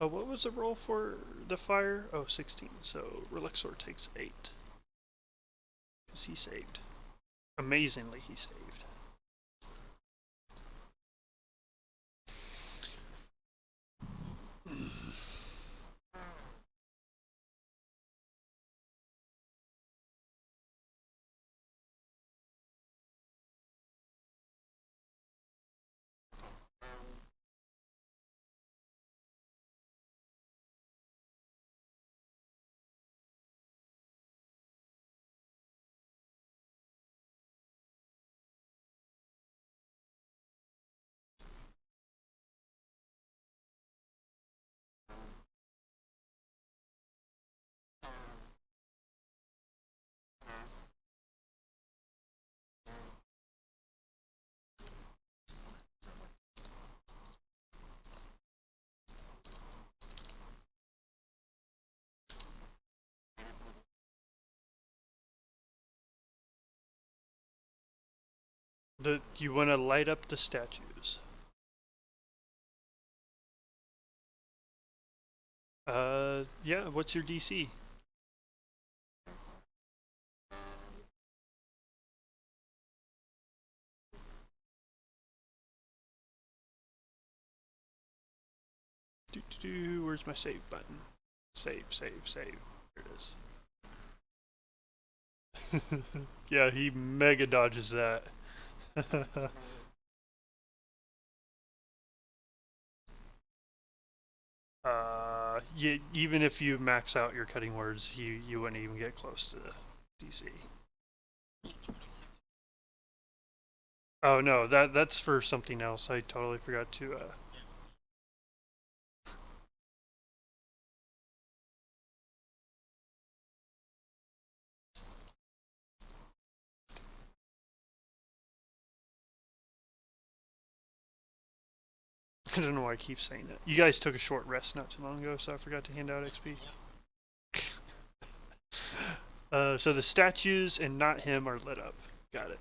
Oh, what was the roll for the fire? Oh, 16. So Relexor takes 8. Because he saved. Amazingly, he saved. You want to light up the statues. Yeah, what's your DC? Where's my save button? Save, save, save. There it is. Yeah, he mega dodges that. Even if you max out your cutting words, you wouldn't even get close to the DC. Oh no, that's for something else. I totally forgot to. I don't know why I keep saying that. You guys took a short rest not too long ago, so I forgot to hand out XP. So the statues and not him are lit up. Got it.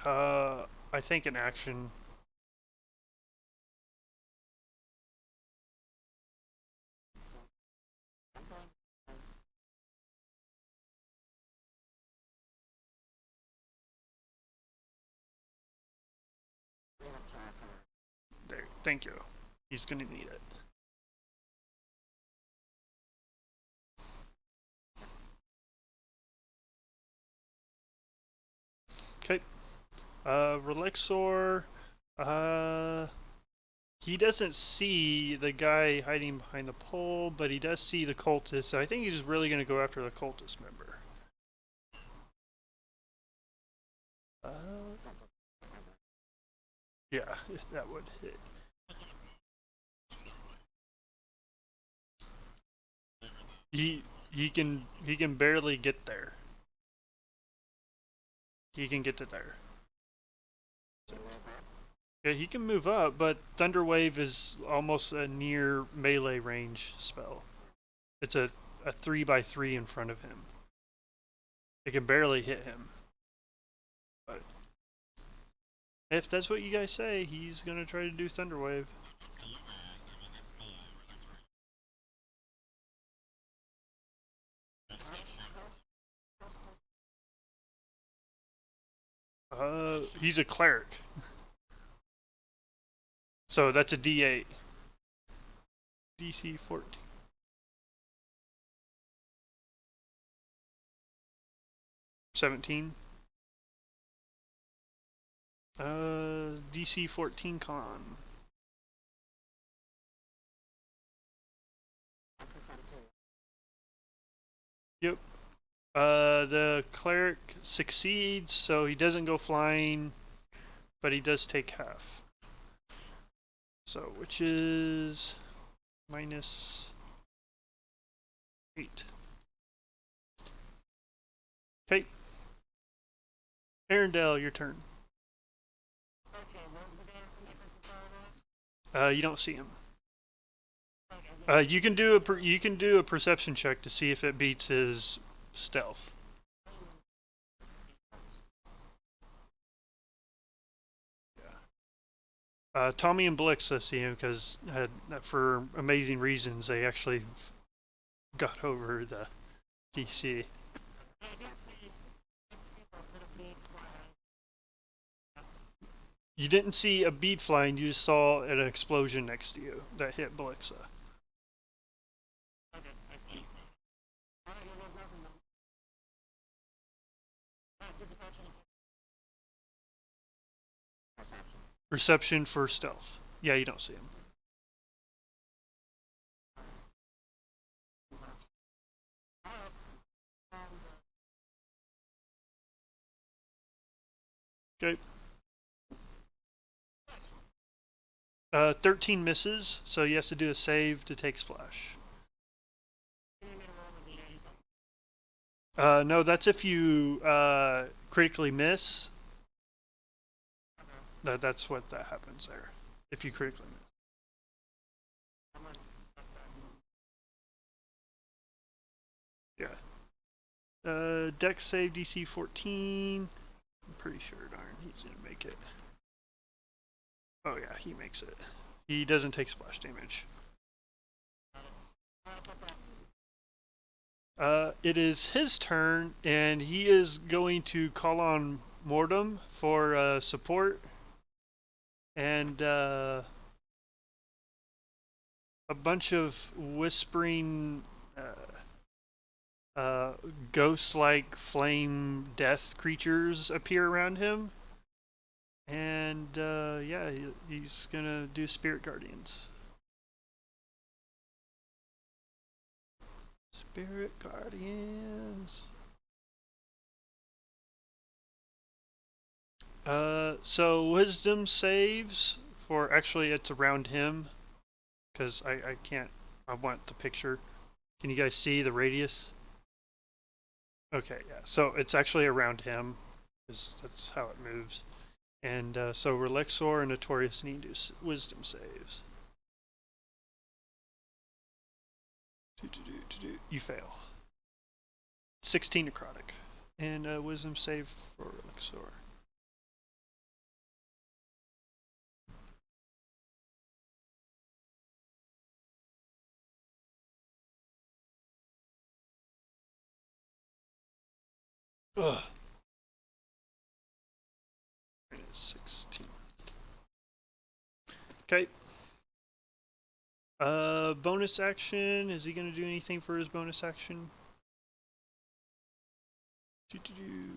I think an action. There, thank you. He's gonna need it. Okay. Relexor. He doesn't see the guy hiding behind the pole, but he does see the cultist. So I think he's really going to go after the cultist member. Yeah, that would hit. he can barely get there. He can get to there. Yeah, he can move up, but Thunder Wave is almost a near melee range spell. It's a 3x3 in front of him. It can barely hit him. But if that's what you guys say, he's gonna try to do Thunder Wave. He's a cleric. So that's a D8. DC 14. DC 14 con. Yep. The cleric succeeds, so he doesn't go flying, but he does take half. So, which is -8. Okay. Aerendyl, your turn. Okay, what was the damage from difference was? You don't see him. You can do a perception check to see if it beats his stealth. Tommy and Blixa see him because for amazing reasons they actually got over the DC. You didn't see a bead flying, you just saw an explosion next to you that hit Blixa. Okay, I see. Alright, there was nothing then. Let's do perception. Perception. Perception for stealth. Yeah, you don't see him. Okay. 13 misses, so he has to do a save to take splash. No, that's if you critically miss. That's what that happens there. If you critically miss. Yeah. Dex save DC 14. I'm pretty sure, darn, he's gonna make it. Oh yeah, he makes it. He doesn't take splash damage. It is his turn, and he is going to call on Mortem for support, and a bunch of whispering, ghost-like flame death creatures appear around him, and yeah, he's gonna do Spirit Guardians. Spirit Guardians. So wisdom saves for actually it's around him because I can't. I want the picture. Can you guys see the radius? Okay, yeah. So it's actually around him because that's how it moves. And so Relexor and Artorias need to do wisdom saves. You fail. 16 necrotic. And wisdom save for Relexor. Ugh. 16. Okay. Bonus action. Is he going to do anything for his bonus action?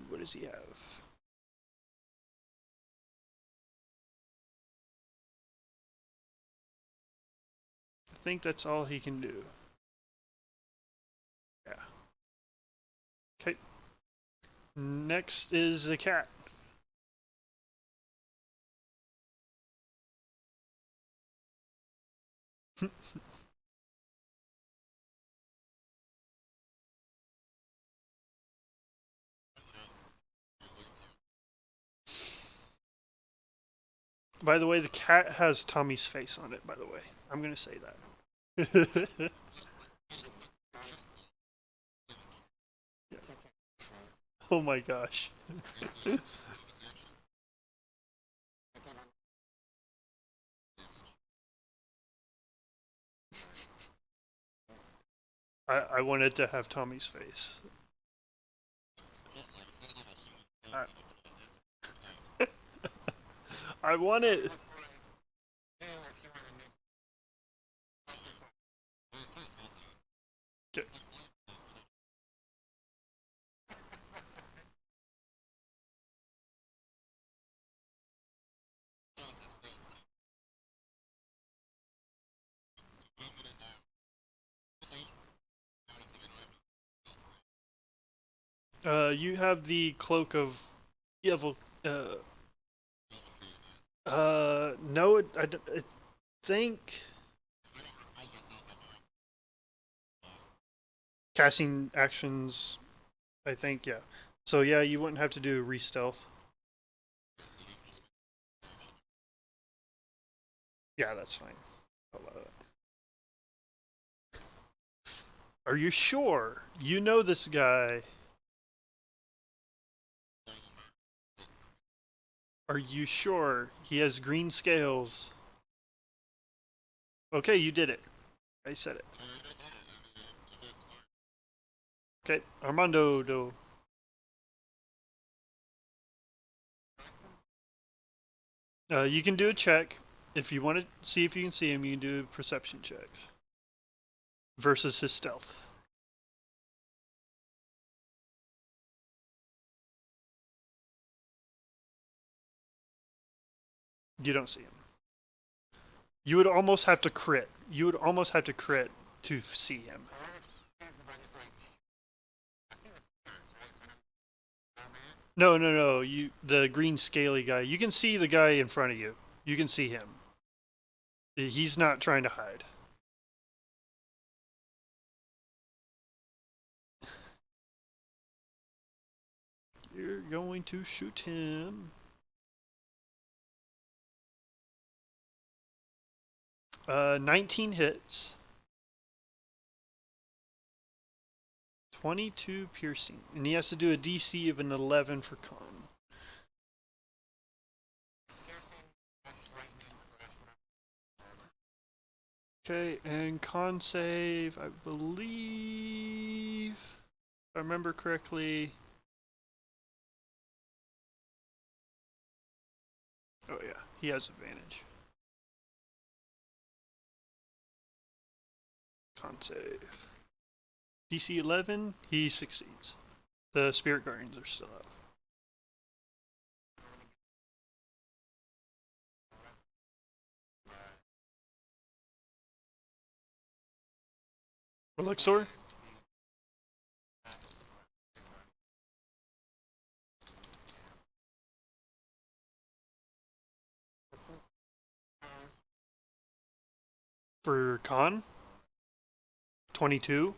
What does he have? I think that's all he can do. Yeah. Okay. Next is the cat. By the way, the cat has Tommy's face on it, by the way. I'm gonna say that. Oh my gosh. I wanted to have Tommy's face. I, I want it. Okay. You have the cloak of evil. No, I think casting actions. I think yeah. So yeah, you wouldn't have to do re-stealth. Yeah, that's fine. Are you sure? You know this guy. Are you sure? He has green scales. Okay, you did it. I said it. Okay, Armando. Do. You can do a check. If you want to see if you can see him, you can do a perception check. Versus his stealth. You don't see him. You would almost have to crit. You would almost have to crit to see him. No, no, no. You, the green scaly guy. You can see the guy in front of you. You can see him. He's not trying to hide. You're going to shoot him. 19 hits. 22 piercing. And he has to do a DC of an 11 for con. Okay, and con save, I believe, if I remember correctly. Oh yeah, he has advantage. Con save. DC 11, he succeeds. The Spirit Guardians are still up. Relexor? For con? 22.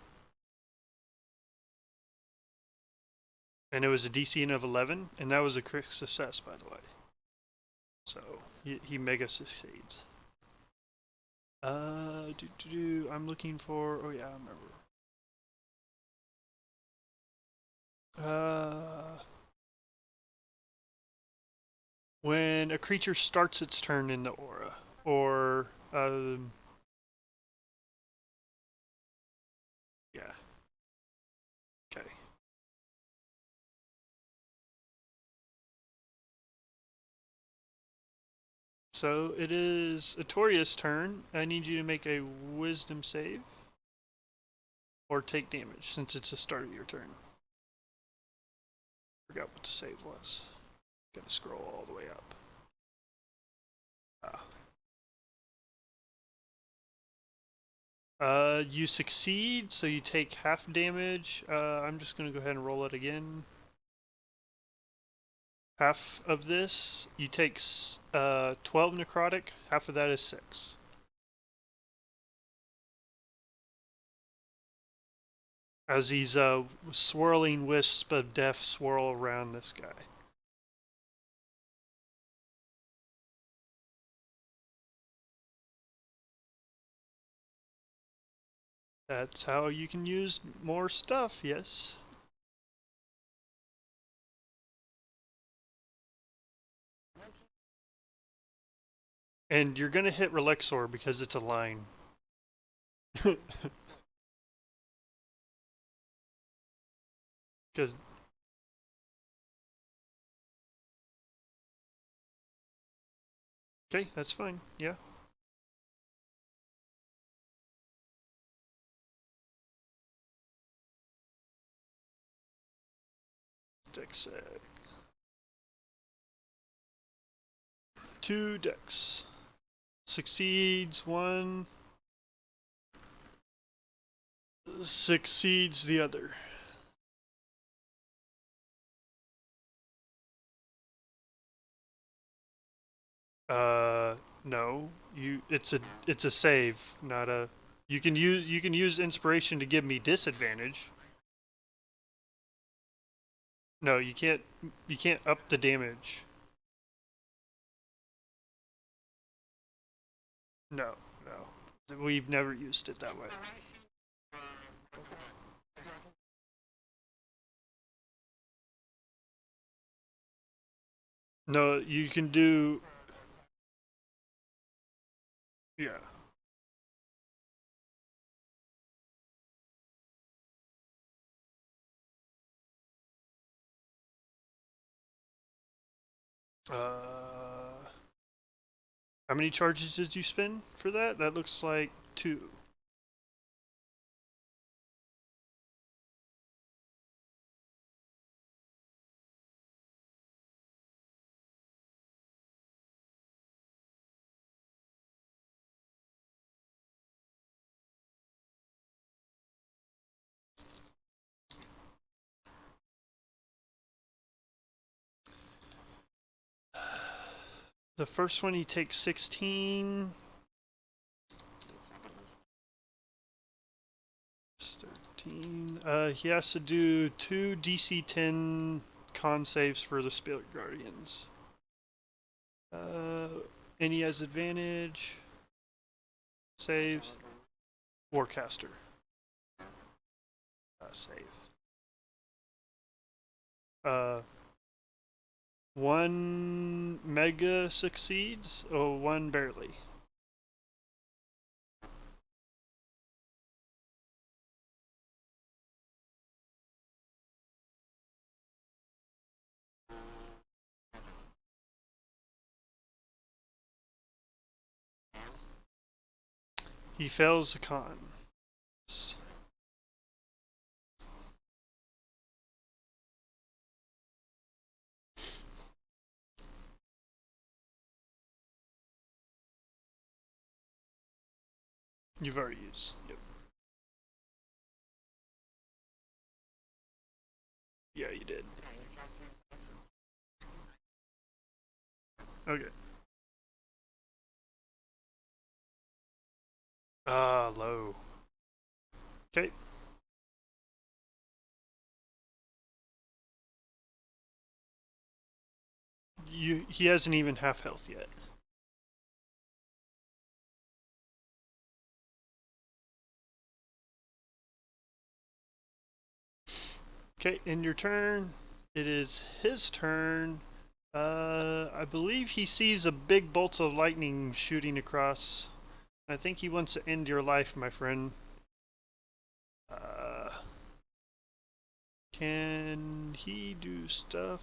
And it was a DC of 11, and that was a crit success, by the way. So, he mega succeeds. I'm looking for, oh yeah, I remember. When a creature starts its turn in the aura, or, yeah. Okay. So it is Artorias' turn. I need you to make a wisdom save. Or take damage, since it's the start of your turn. Forgot what the save was. Gotta scroll all the way up. You succeed, so you take half damage. I'm just gonna go ahead and roll it again. Half of this, you take 12 necrotic, half of that is 6. As these swirling wisps of death swirl around this guy. That's how you can use more stuff, yes. And you're gonna hit Relexor because it's a line. Because okay, that's fine. Yeah. Dex. 2 dex. Succeeds one. Succeeds the other. No. It's a save, not a. You can use inspiration to give me disadvantage. No, you can't. You can't up the damage. No, no. We've never used it that way. No, you can do. Yeah. How many charges did you spend for that? That looks like 2. The first one he takes 16. 13. He has to do 2 DC 10 con saves for the Spirit Guardians. And he has advantage. Saves. Warcaster. Save. 1 mega succeeds. Oh, 1 barely. He fails the con. You've already used. Yep. Yeah, you did. Okay. Low. Okay. He hasn't even half health yet. Okay, in your turn, it is his turn. I believe he sees a big bolt of lightning shooting across. I think he wants to end your life, my friend. Uh, can he do stuff?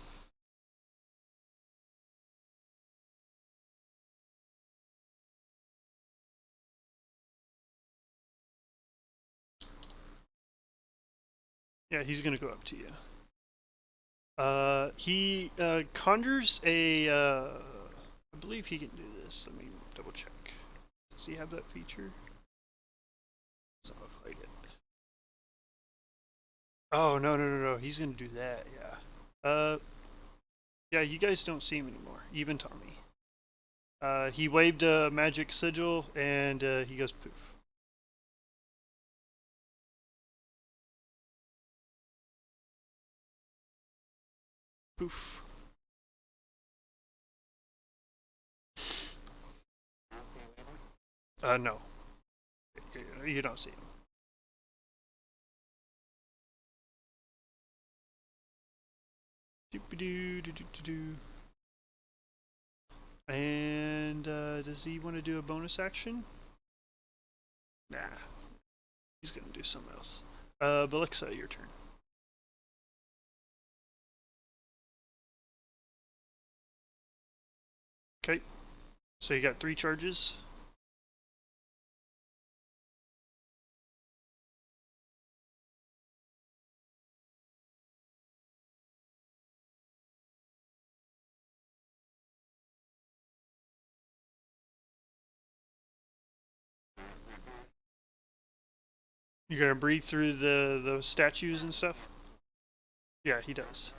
Yeah, he's gonna go up to you. He conjures a. I believe he can do this. Let me double check. Does he have that feature? Doesn't look like it. Oh no no no no! He's gonna do that. Yeah. Yeah. You guys don't see him anymore. Even Tommy. He waved a magic sigil and he goes poof. Poof. No. You don't see him. Doop-a-doo. And does he want to do a bonus action? Nah, he's gonna do something else. Blixa, your turn. Okay, so you got 3 charges. You're gonna breathe through the statues and stuff? Yeah, he does.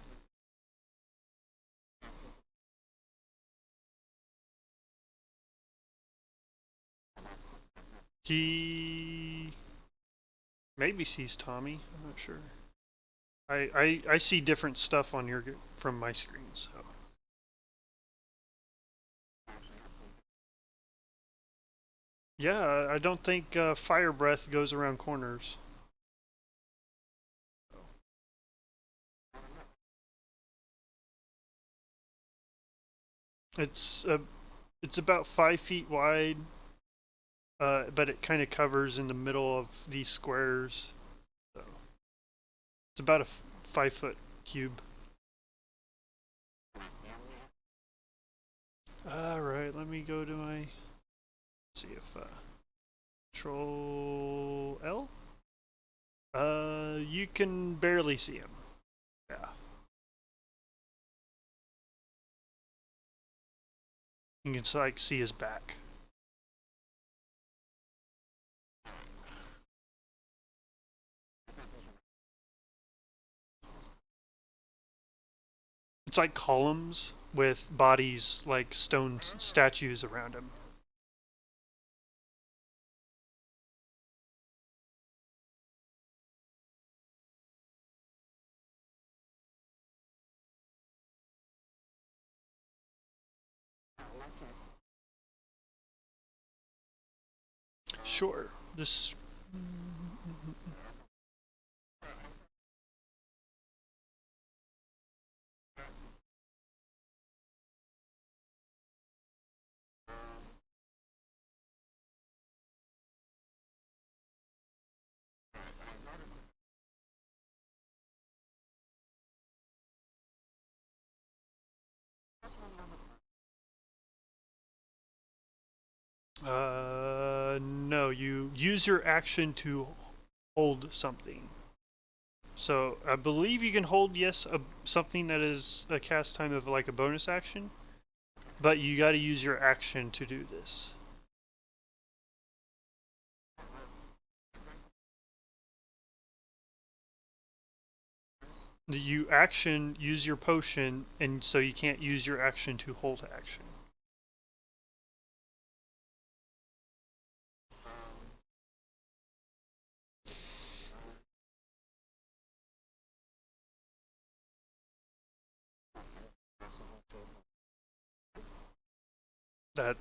He maybe sees Tommy. I'm not sure. I see different stuff on your from my screen. So yeah, I don't think fire breath goes around corners. It's it's about 5 feet wide, but it kind of covers in the middle of these squares. So it's about a 5 foot cube. All right, let me go to my see if Control L. You can barely see him. Yeah. You can like see his back. It's like columns with bodies like stone statues around him. Sure. This. No. You use your action to hold something. So I believe you can hold something that is a cast time of like a bonus action, but you got to use your action to do this. You use your potion, and so you can't use your action to hold action.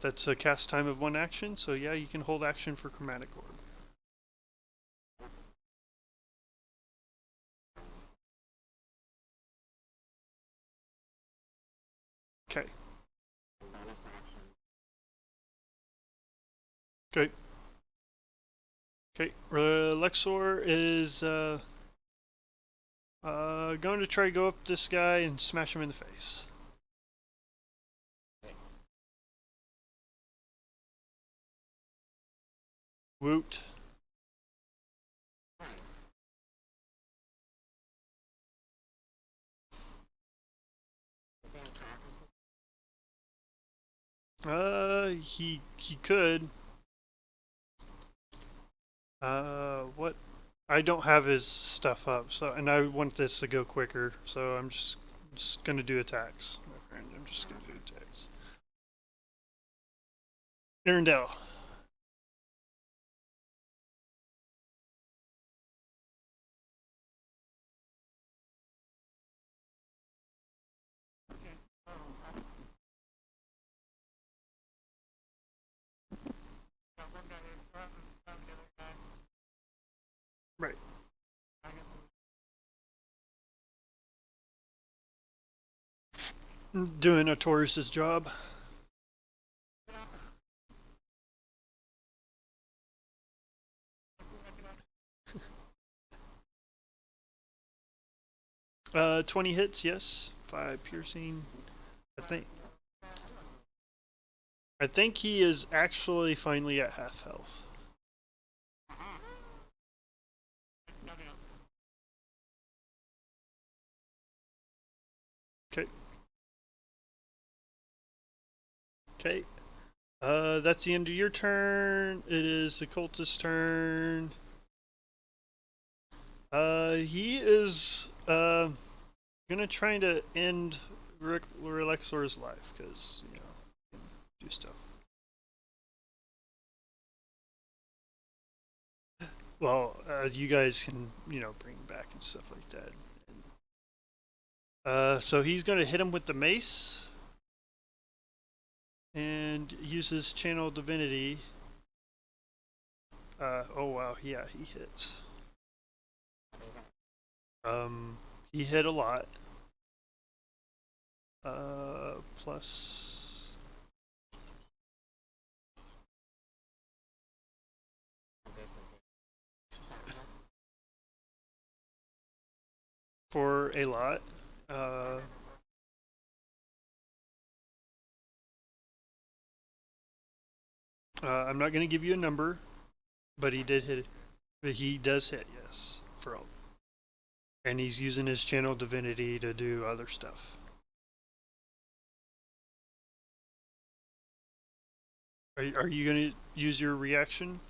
That's a cast time of 1 action, so yeah, you can hold action for Chromatic Orb. Okay. Okay. Okay. Relexor is going to try to go up this guy and smash him in the face. Woot. He could. What? I don't have his stuff up, so and I want this to go quicker, so I'm just gonna do attacks, my friend. I'm just gonna do attacks. Aerendyl. Right. Doing Artorias' job. 20 hits, yes. 5 piercing. I think. I think he is actually finally at half health. Okay. Okay. That's the end of your turn. It is the cultist's turn. He is gonna try to end Relexor's life because do stuff. Well, you guys can bring him back and stuff like that. So he's gonna hit him with the mace and uses channel divinity. Oh wow, yeah, he hits. He hit a lot. Plus. For a lot. I'm not going to give you a number, but he did hit it. But he does hit, yes, for all. And he's using his channel divinity to do other stuff. Are you going to use your reaction?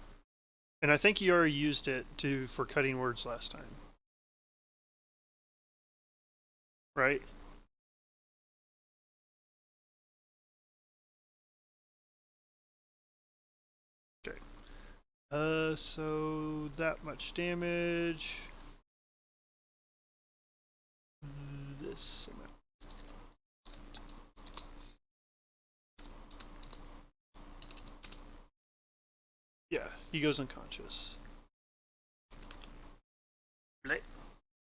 And I think you already used it for cutting words last time. Right? Okay. So that much damage. This amount. Yeah, he goes unconscious.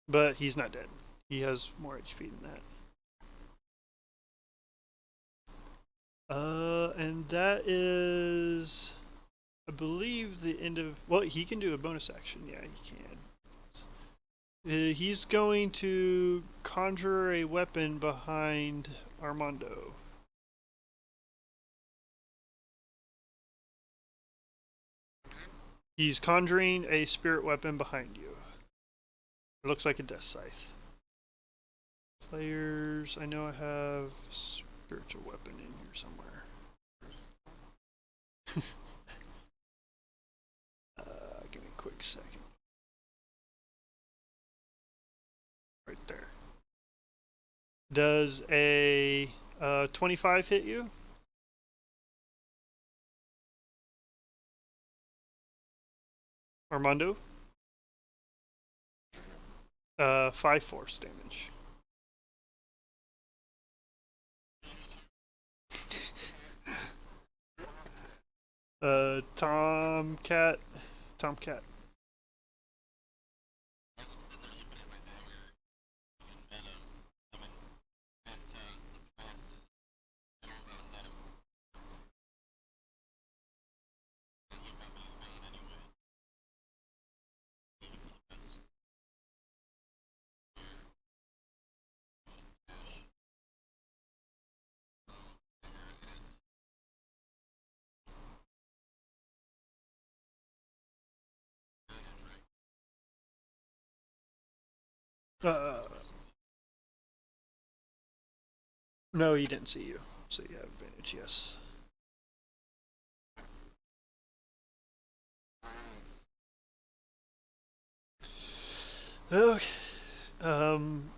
But he's not dead. He has more HP than that. And that is, I believe, the end of. Well, he can do a bonus action. Yeah, he can. He's going to conjure a weapon behind Armando. He's conjuring a spirit weapon behind you. It looks like a death scythe. Players, I know I have spiritual weapon in here somewhere. Give me a quick second. Right there. Does a 25 hit you? Armando? 5 force damage. Tomcat. Tomcat. Uh, no, he didn't see you, so you have advantage. Yes. Okay.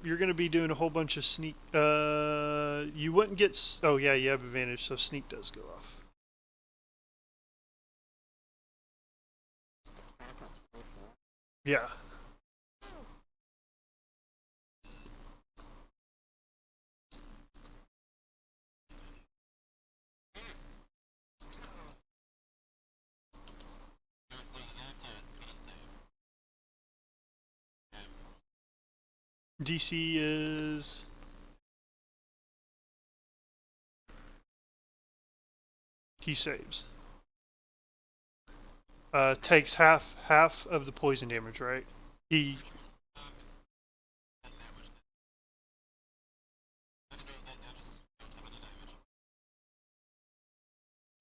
You're gonna be doing a whole bunch of sneak. You wouldn't get. Oh yeah, you have advantage, so sneak does go off. Yeah. DC is He saves. Takes half of the poison damage, right? He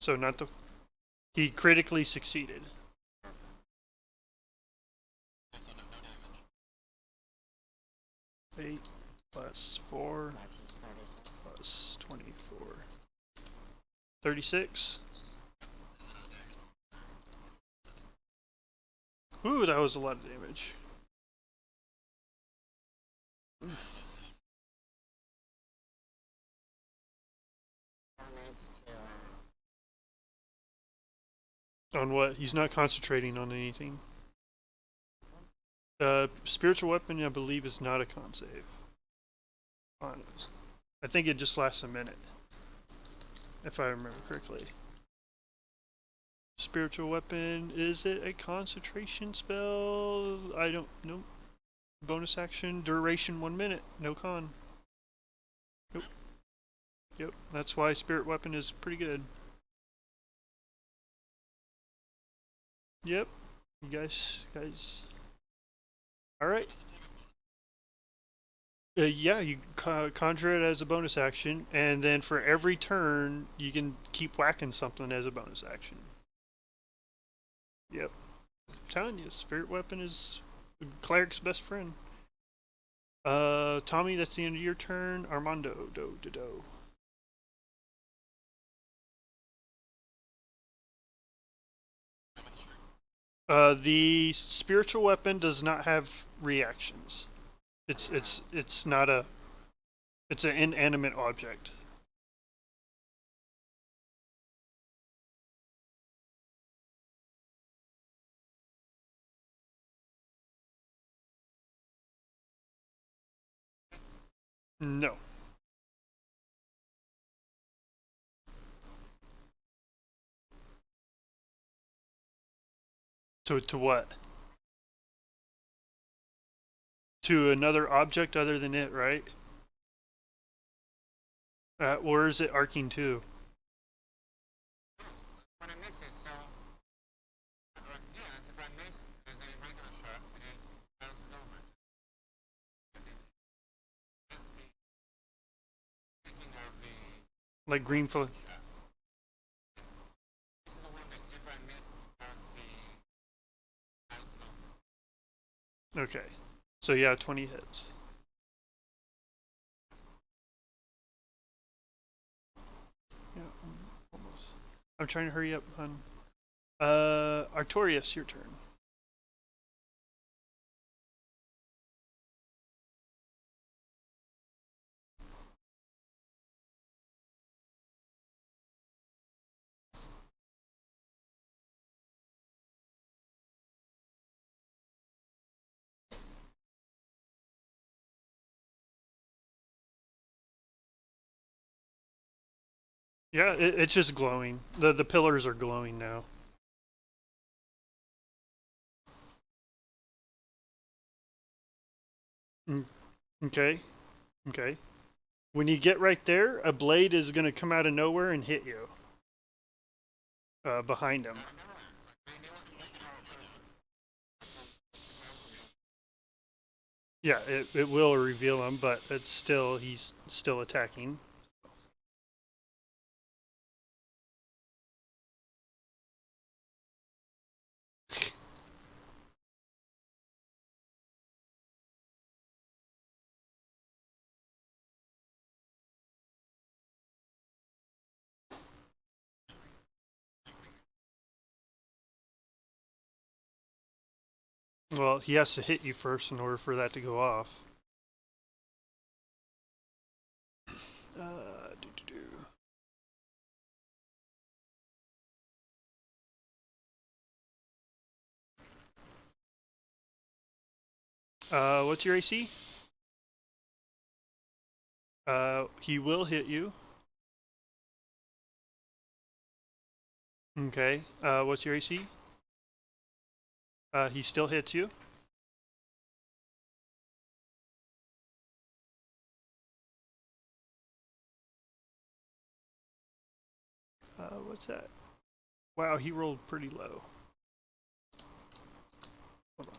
so not the he critically succeeded. 8 plus 4 plus 24. 36. Ooh, that was a lot of damage. On what? He's not concentrating on anything. Spiritual weapon, I believe, is not a con save. I think it just lasts a minute, if I remember correctly. Spiritual weapon, is it a concentration spell? I don't know. Bonus action, duration 1 minute, no con. Nope. Yep, that's why spirit weapon is pretty good. Yep, you guys. All right. Yeah, you conjure it as a bonus action, and then for every turn, you can keep whacking something as a bonus action. Yep. I'm telling you, spirit weapon is cleric's best friend. Tommy, that's the end of your turn. Armando, do. The spiritual weapon does not have reactions. It's not a. It's an inanimate object. No. To what? To another object other than it, right? Or is it Arcane 2? When I miss it, so yeah, if I miss as a regular shot, it bounces over. Thinking of the Like green shot. fl- This is the one that if I miss, does the bounce over. Okay. So yeah, 20 hits. Yeah, almost. I'm trying to hurry up, hon. Artorias, your turn. Yeah, it's just glowing. The pillars are glowing now. Mm, okay. Okay. When you get right there, a blade is going to come out of nowhere and hit you. Behind him. Yeah, it will reveal him, but he's still attacking. Well, he has to hit you first in order for that to go off. Do. What's your AC? He will hit you. Okay. What's your AC? He still hits you. What's that? Wow, he rolled pretty low. Hold on.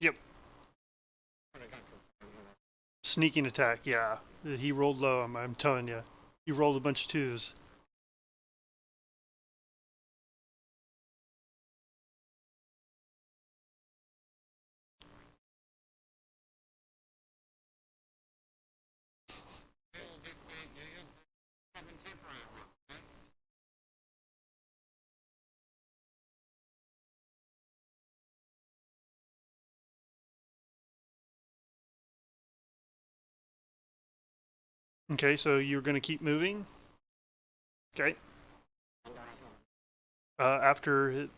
Yep. Sneaking attack, yeah. He rolled low, I'm telling you. He rolled a bunch of twos. Okay, so you're going to keep moving? Okay. After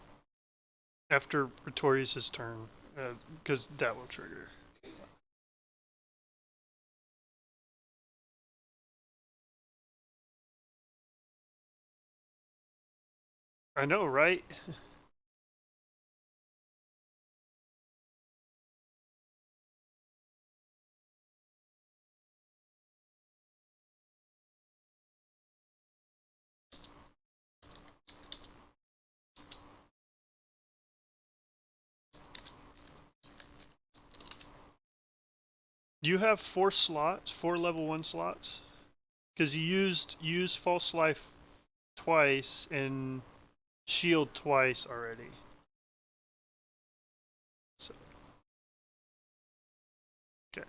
Artorias' turn, because that will trigger. I know, right? You have 4 slots, 4 level 1 slots, because you used false life twice and shield twice already. So, okay.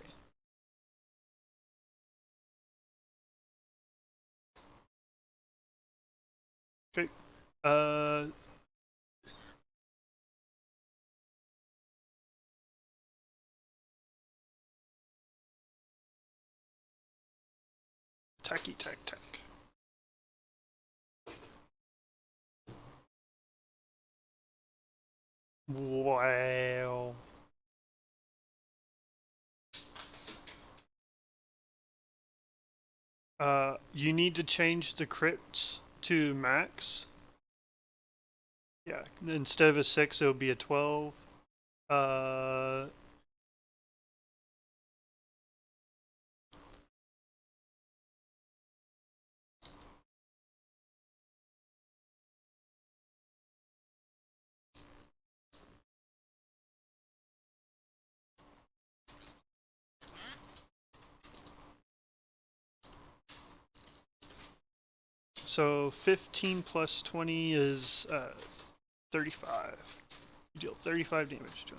Okay. Tacky tack tack. Wow. You need to change the crits to max. Yeah, instead of a 6, it would be a 12. Uh, so 15 plus 20 is 35. You deal 35 damage to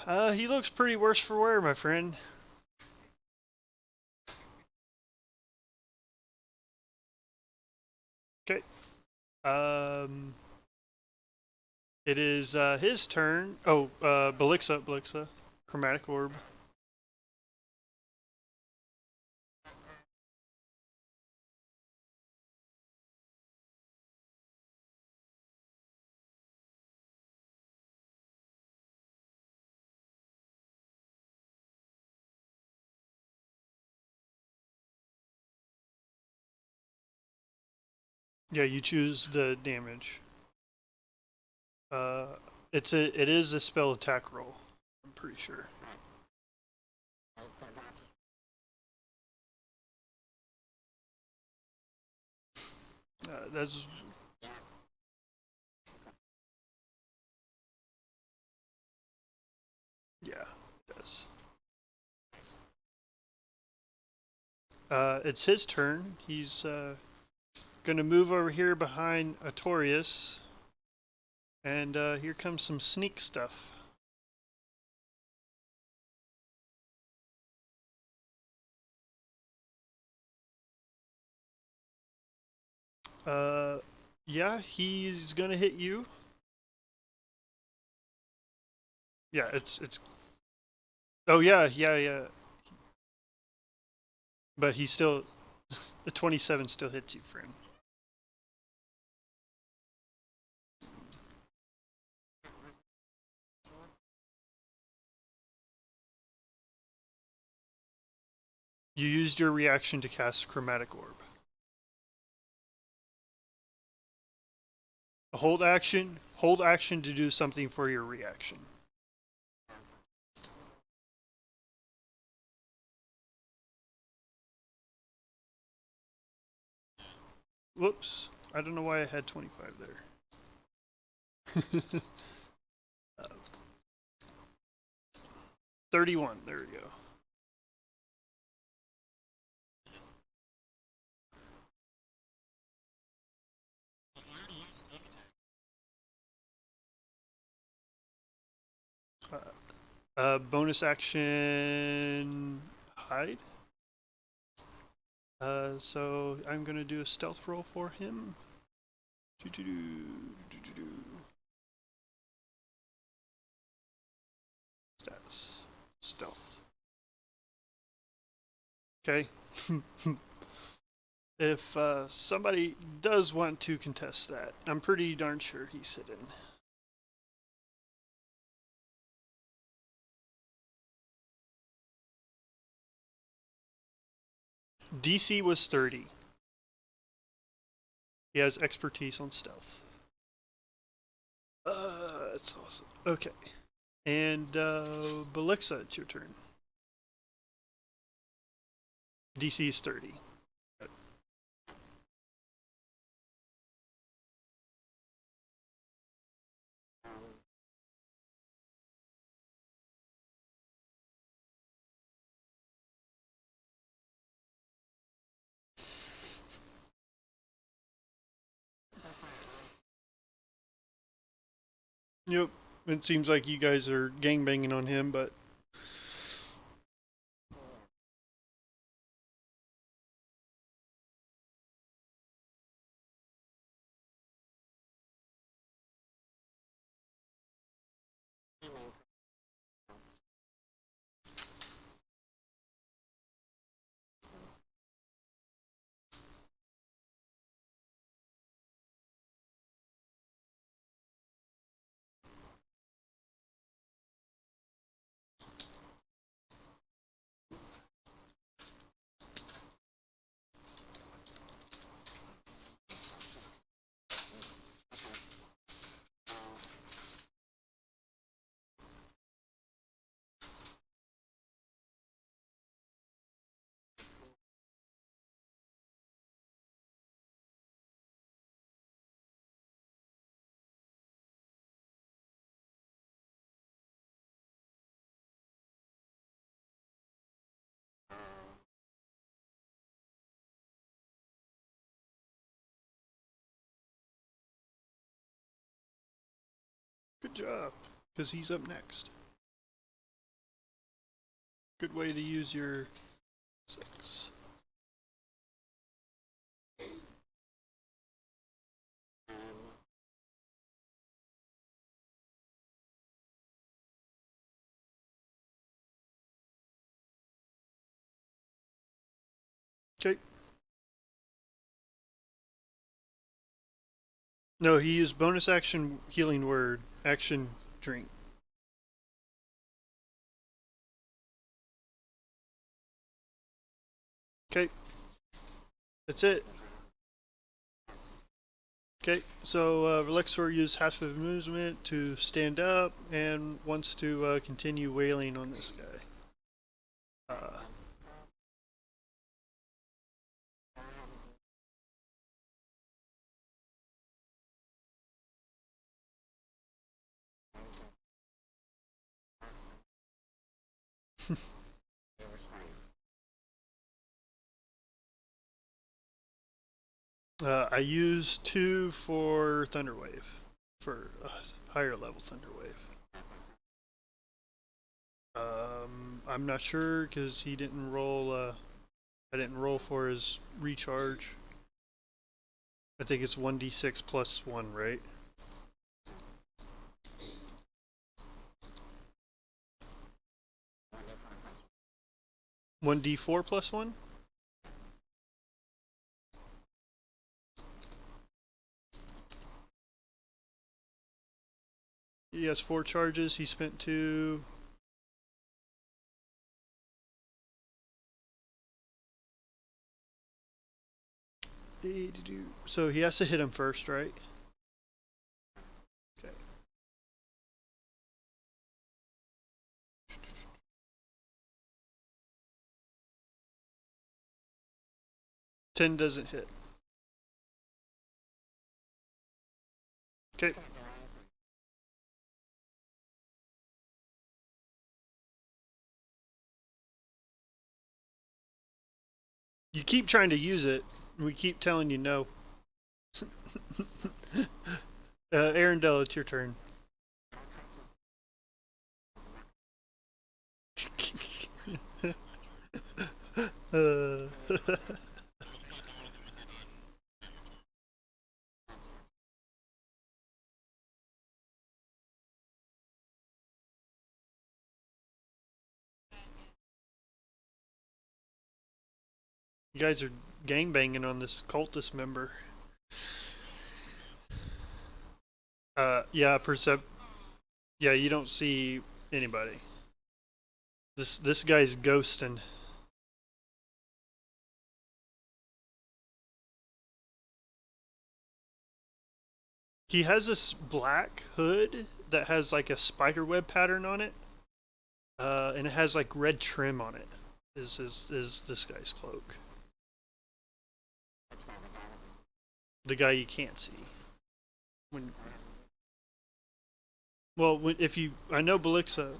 him. He looks pretty worse for wear, my friend. Okay. It is his turn. Oh, Blixa, chromatic orb. Yeah, you choose the damage. Uh, it is a spell attack roll. I'm pretty sure. That's yeah, it does. It's his turn. He's gonna move over here behind Artorias, and here comes some sneak stuff. Uh, yeah, he's gonna hit you. Yeah, it's. Oh yeah. But he still, the 27 still hits you, friend. You used your reaction to cast Chromatic Orb. A hold action. Hold action to do something for your reaction. Whoops. I don't know why I had 25 there. 31. There we go. Bonus action hide. So I'm gonna do a stealth roll for him. Stats. Stealth. Okay. If somebody does want to contest that, I'm pretty darn sure he's hidden. DC was 30. He has expertise on stealth. That's awesome. Okay. And Blixa, it's your turn. DC is 30. Yep. It seems like you guys are gangbanging on him, but good job, because he's up next. Good way to use your 6. Okay. No, he used bonus action healing word, action drink. Okay. That's it. Okay, so Relexor used half of movement to stand up and wants to continue wailing on this guy. I used 2 for Thunderwave, for a higher level Thunderwave. I'm not sure because he didn't roll. I didn't roll for his recharge. I think it's 1d6 plus 1, right? One d4 plus 1? He has 4 charges. He spent 2. So he has to hit him first, right? Okay. 10 doesn't hit. Okay. You keep trying to use it, and we keep telling you no. Aerendyl, it's your turn. uh, you guys are gangbanging on this cultist member. Yeah, Yeah, you don't see anybody. This guy's ghosting. He has this black hood that has like a spiderweb pattern on it, and it has like red trim on it. Is this guy's cloak? The guy you can't see. When if you, I know Blixa.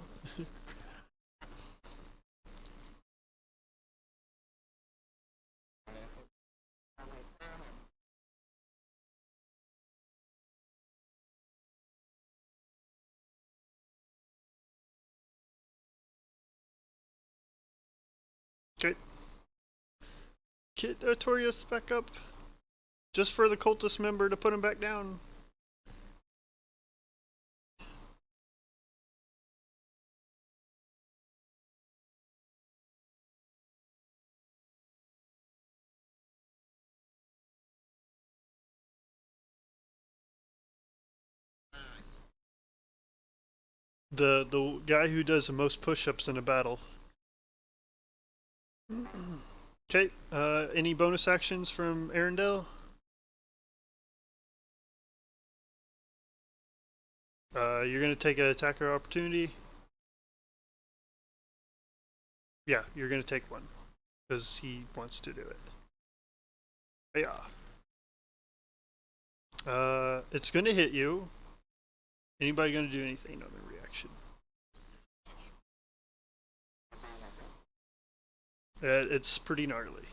Okay, get Artorias back up, just for the cultist member to put him back down. The guy who does the most push-ups in a battle. Okay, any bonus actions from Aerendyl? You're gonna take an attacker opportunity. Yeah, you're gonna take one because he wants to do it. Yeah. It's gonna hit you. Anybody gonna do anything on the reaction? It's pretty gnarly.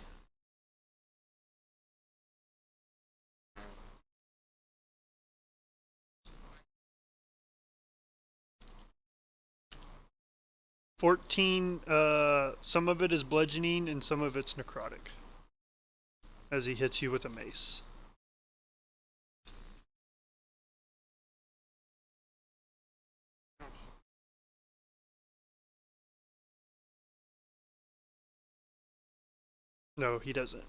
$14. Some of it is bludgeoning and some of it's necrotic. As he hits you with a mace. No, he doesn't.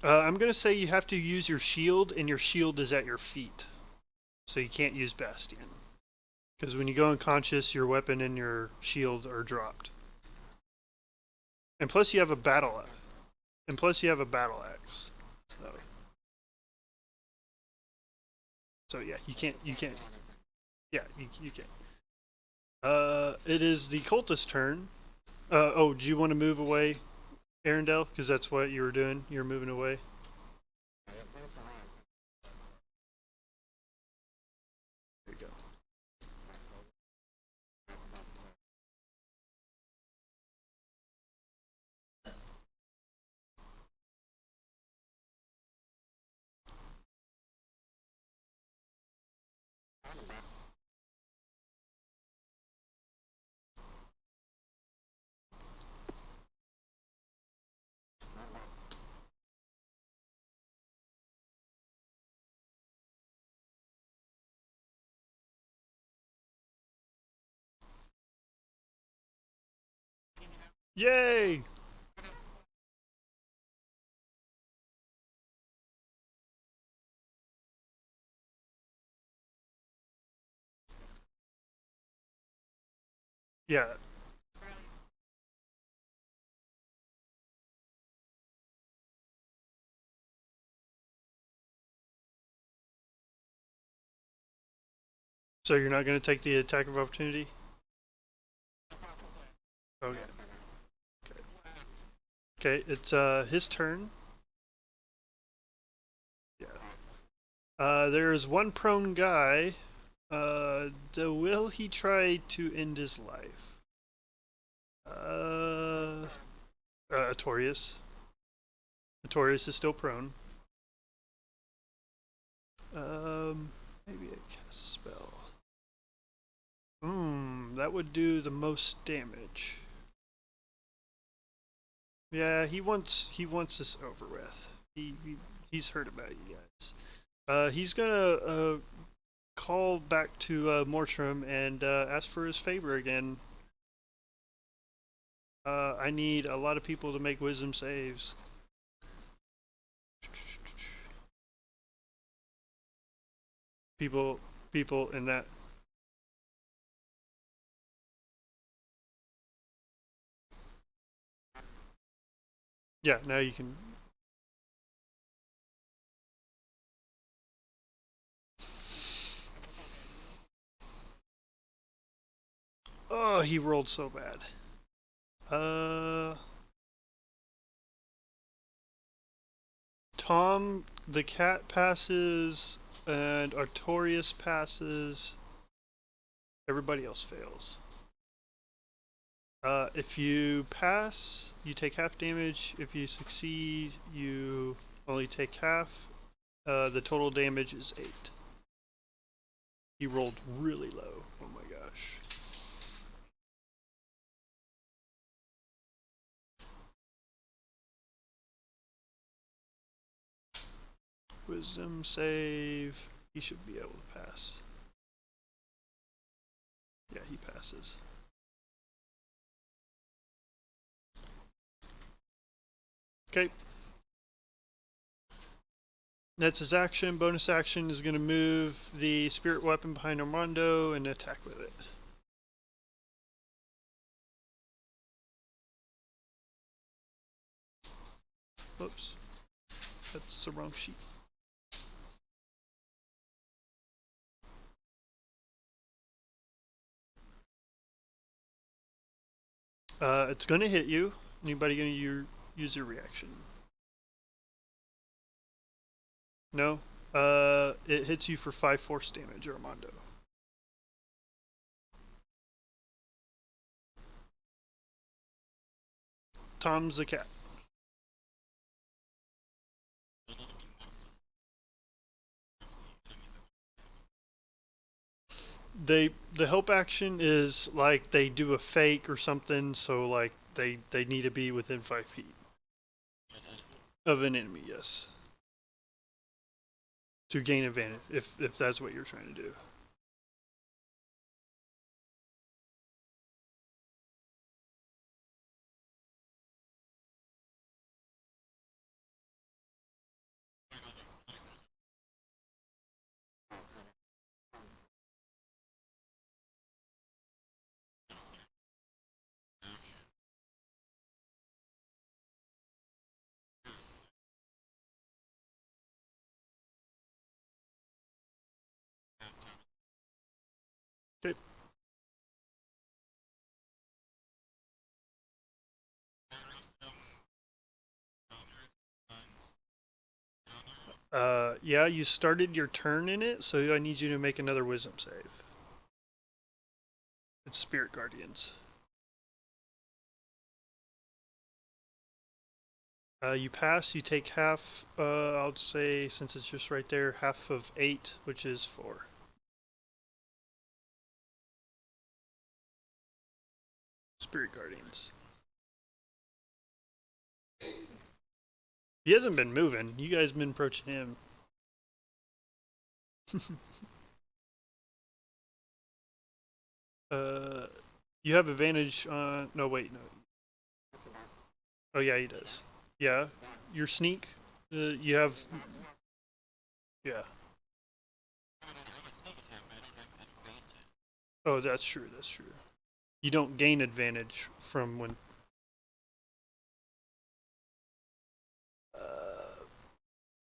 I'm gonna say you have to use your shield, and your shield is at your feet, so you can't use Bastion. Because when you go unconscious, your weapon and your shield are dropped. And plus, you have a battle axe. And plus, you have a battle axe. So yeah, you can't. You can't. Yeah, you can't. It is the cultist turn. Oh, do you want to move away, Aerendyl? Because that's what you were doing. You're moving away. There you go. Yay! Yeah. So you're not going to take the attack of opportunity? Okay, it's his turn. Yeah. There's one prone guy. Will he try to end his life? Artorias. Artorias is still prone. Maybe I cast a spell. That would do the most damage. Yeah, he wants this over with. He's heard about you guys. He's gonna call back to Mortram and ask for his favor again. I need a lot of people to make wisdom saves. People in that. Yeah, now you can. Oh, he rolled so bad. Tom the cat passes, and Artorias passes. Everybody else fails. If you pass, you take half damage. If you succeed, you only take half. The total damage is 8. He rolled really low. Oh my gosh. Wisdom save. He should be able to pass. Yeah, he passes. Okay. That's his action. Bonus action is going to move the spirit weapon behind Armando and attack with it. Oops. That's the wrong sheet. It's going to hit you. Anybody going to use your reaction? No? It hits you for 5 force damage, Armando. Tom's the cat. The help action is like they do a fake or something, so like they need to be within 5 feet of an enemy, yes. To gain advantage, if that's what you're trying to do. Okay. Yeah, you started your turn in it, so I need you to make another wisdom save. It's Spirit Guardians. You pass, you take half, I'll say, since it's just right there, half of 8, which is 4. Spirit Guardians. He hasn't been moving. You guys have been approaching him. You have advantage on... No, wait, no. Oh, yeah, he does. Yeah, your sneak, you have... Yeah. Oh, that's true, that's true. You don't gain advantage from when...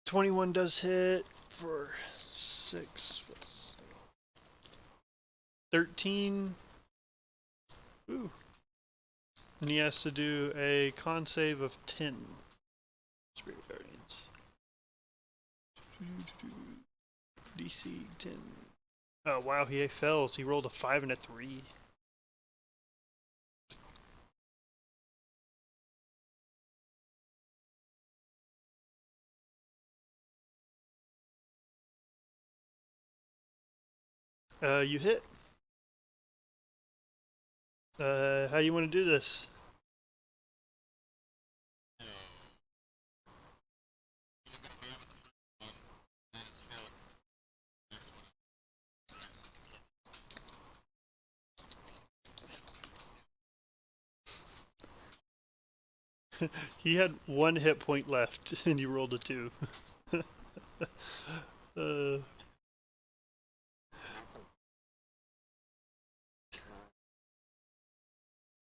21 does hit for 6. 13. Ooh. And he has to do a con save of 10. Spirit Guardians. DC 10. Oh wow, he fails. He rolled a 5 and a 3. You hit. How do you want to do this? He had 1 hit point left, and you rolled a 2. uh,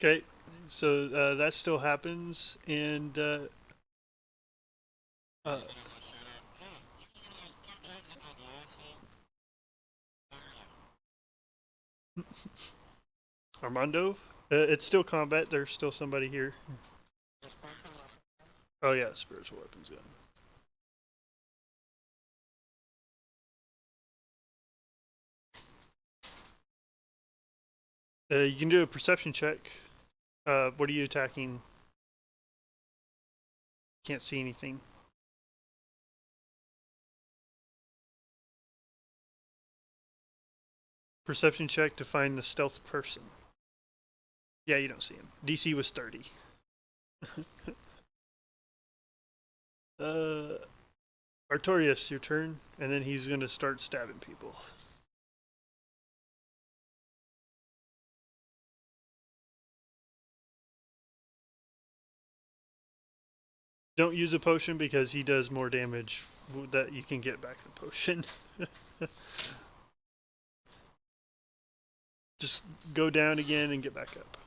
okay, so that still happens, and uh, Armando, it's still combat. There's still somebody here. Oh yeah, spiritual weapons gun. You can do a perception check. What are you attacking? Can't see anything. Perception check to find the stealth person. Yeah, you don't see him. DC was 30. Artorias, your turn, and then he's gonna start stabbing people. Don't use a potion because he does more damage that you can get back in a potion. Just go down again and get back up.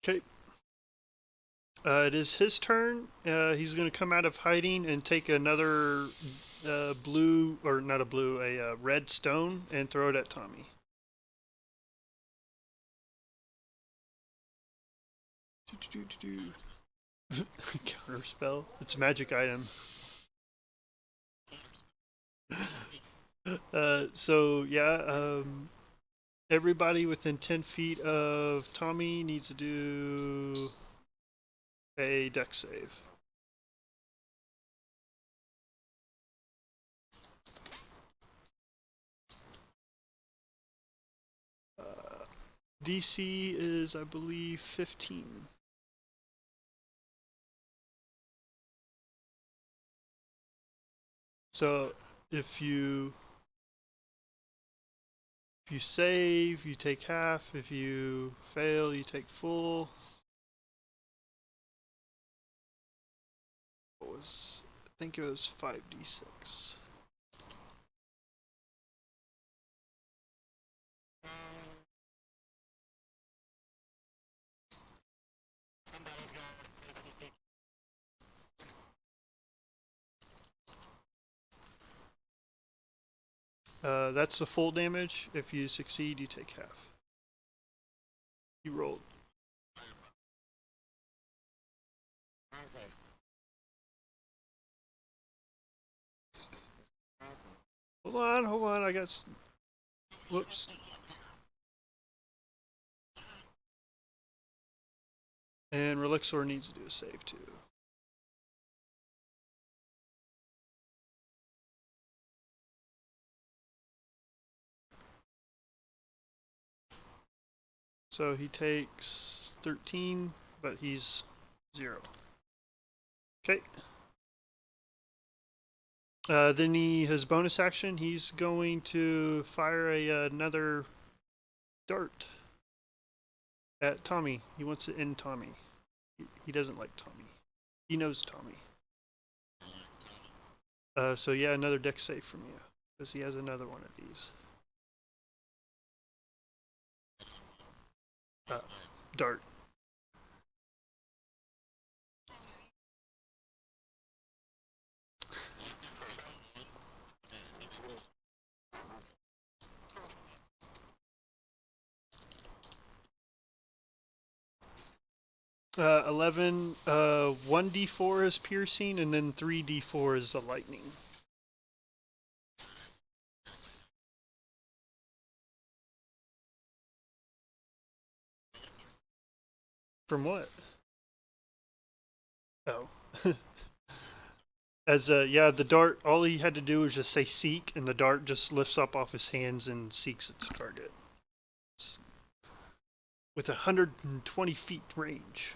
Okay. It is his turn. He's going to come out of hiding and take another blue, or not a blue, a red stone and throw it at Tommy. Counter spell. It's a magic item. So yeah, everybody within 10 feet of Tommy needs to do a dex save. DC is, I believe, 15. So if you save, you take half. If you fail, you take full. What was? I think it was 5d6. That's the full damage. If you succeed, you take half. You rolled. Hold on. I got. Whoops. And Relexor needs to do a save too. So he takes 13, but he's 0. Okay. Then his bonus action, he's going to fire another dart at Tommy. He wants to end Tommy. He doesn't like Tommy. He knows Tommy. So yeah, another deck save from you, because he has another one of these. Dart. Uh, 11, 1d4 is piercing, and then 3d4 is the lightning. From what? Oh. Yeah, the dart, all he had to do was just say seek, and the dart just lifts up off his hands and seeks its target. It's with 120 feet range.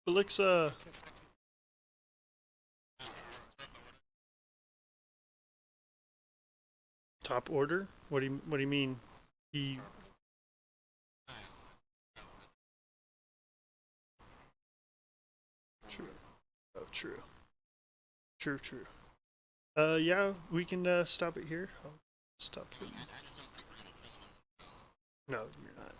Blixa. Top order? What do you mean? He True. Oh, true. True. Yeah, we can stop it here. I'll stop it. No, you're not.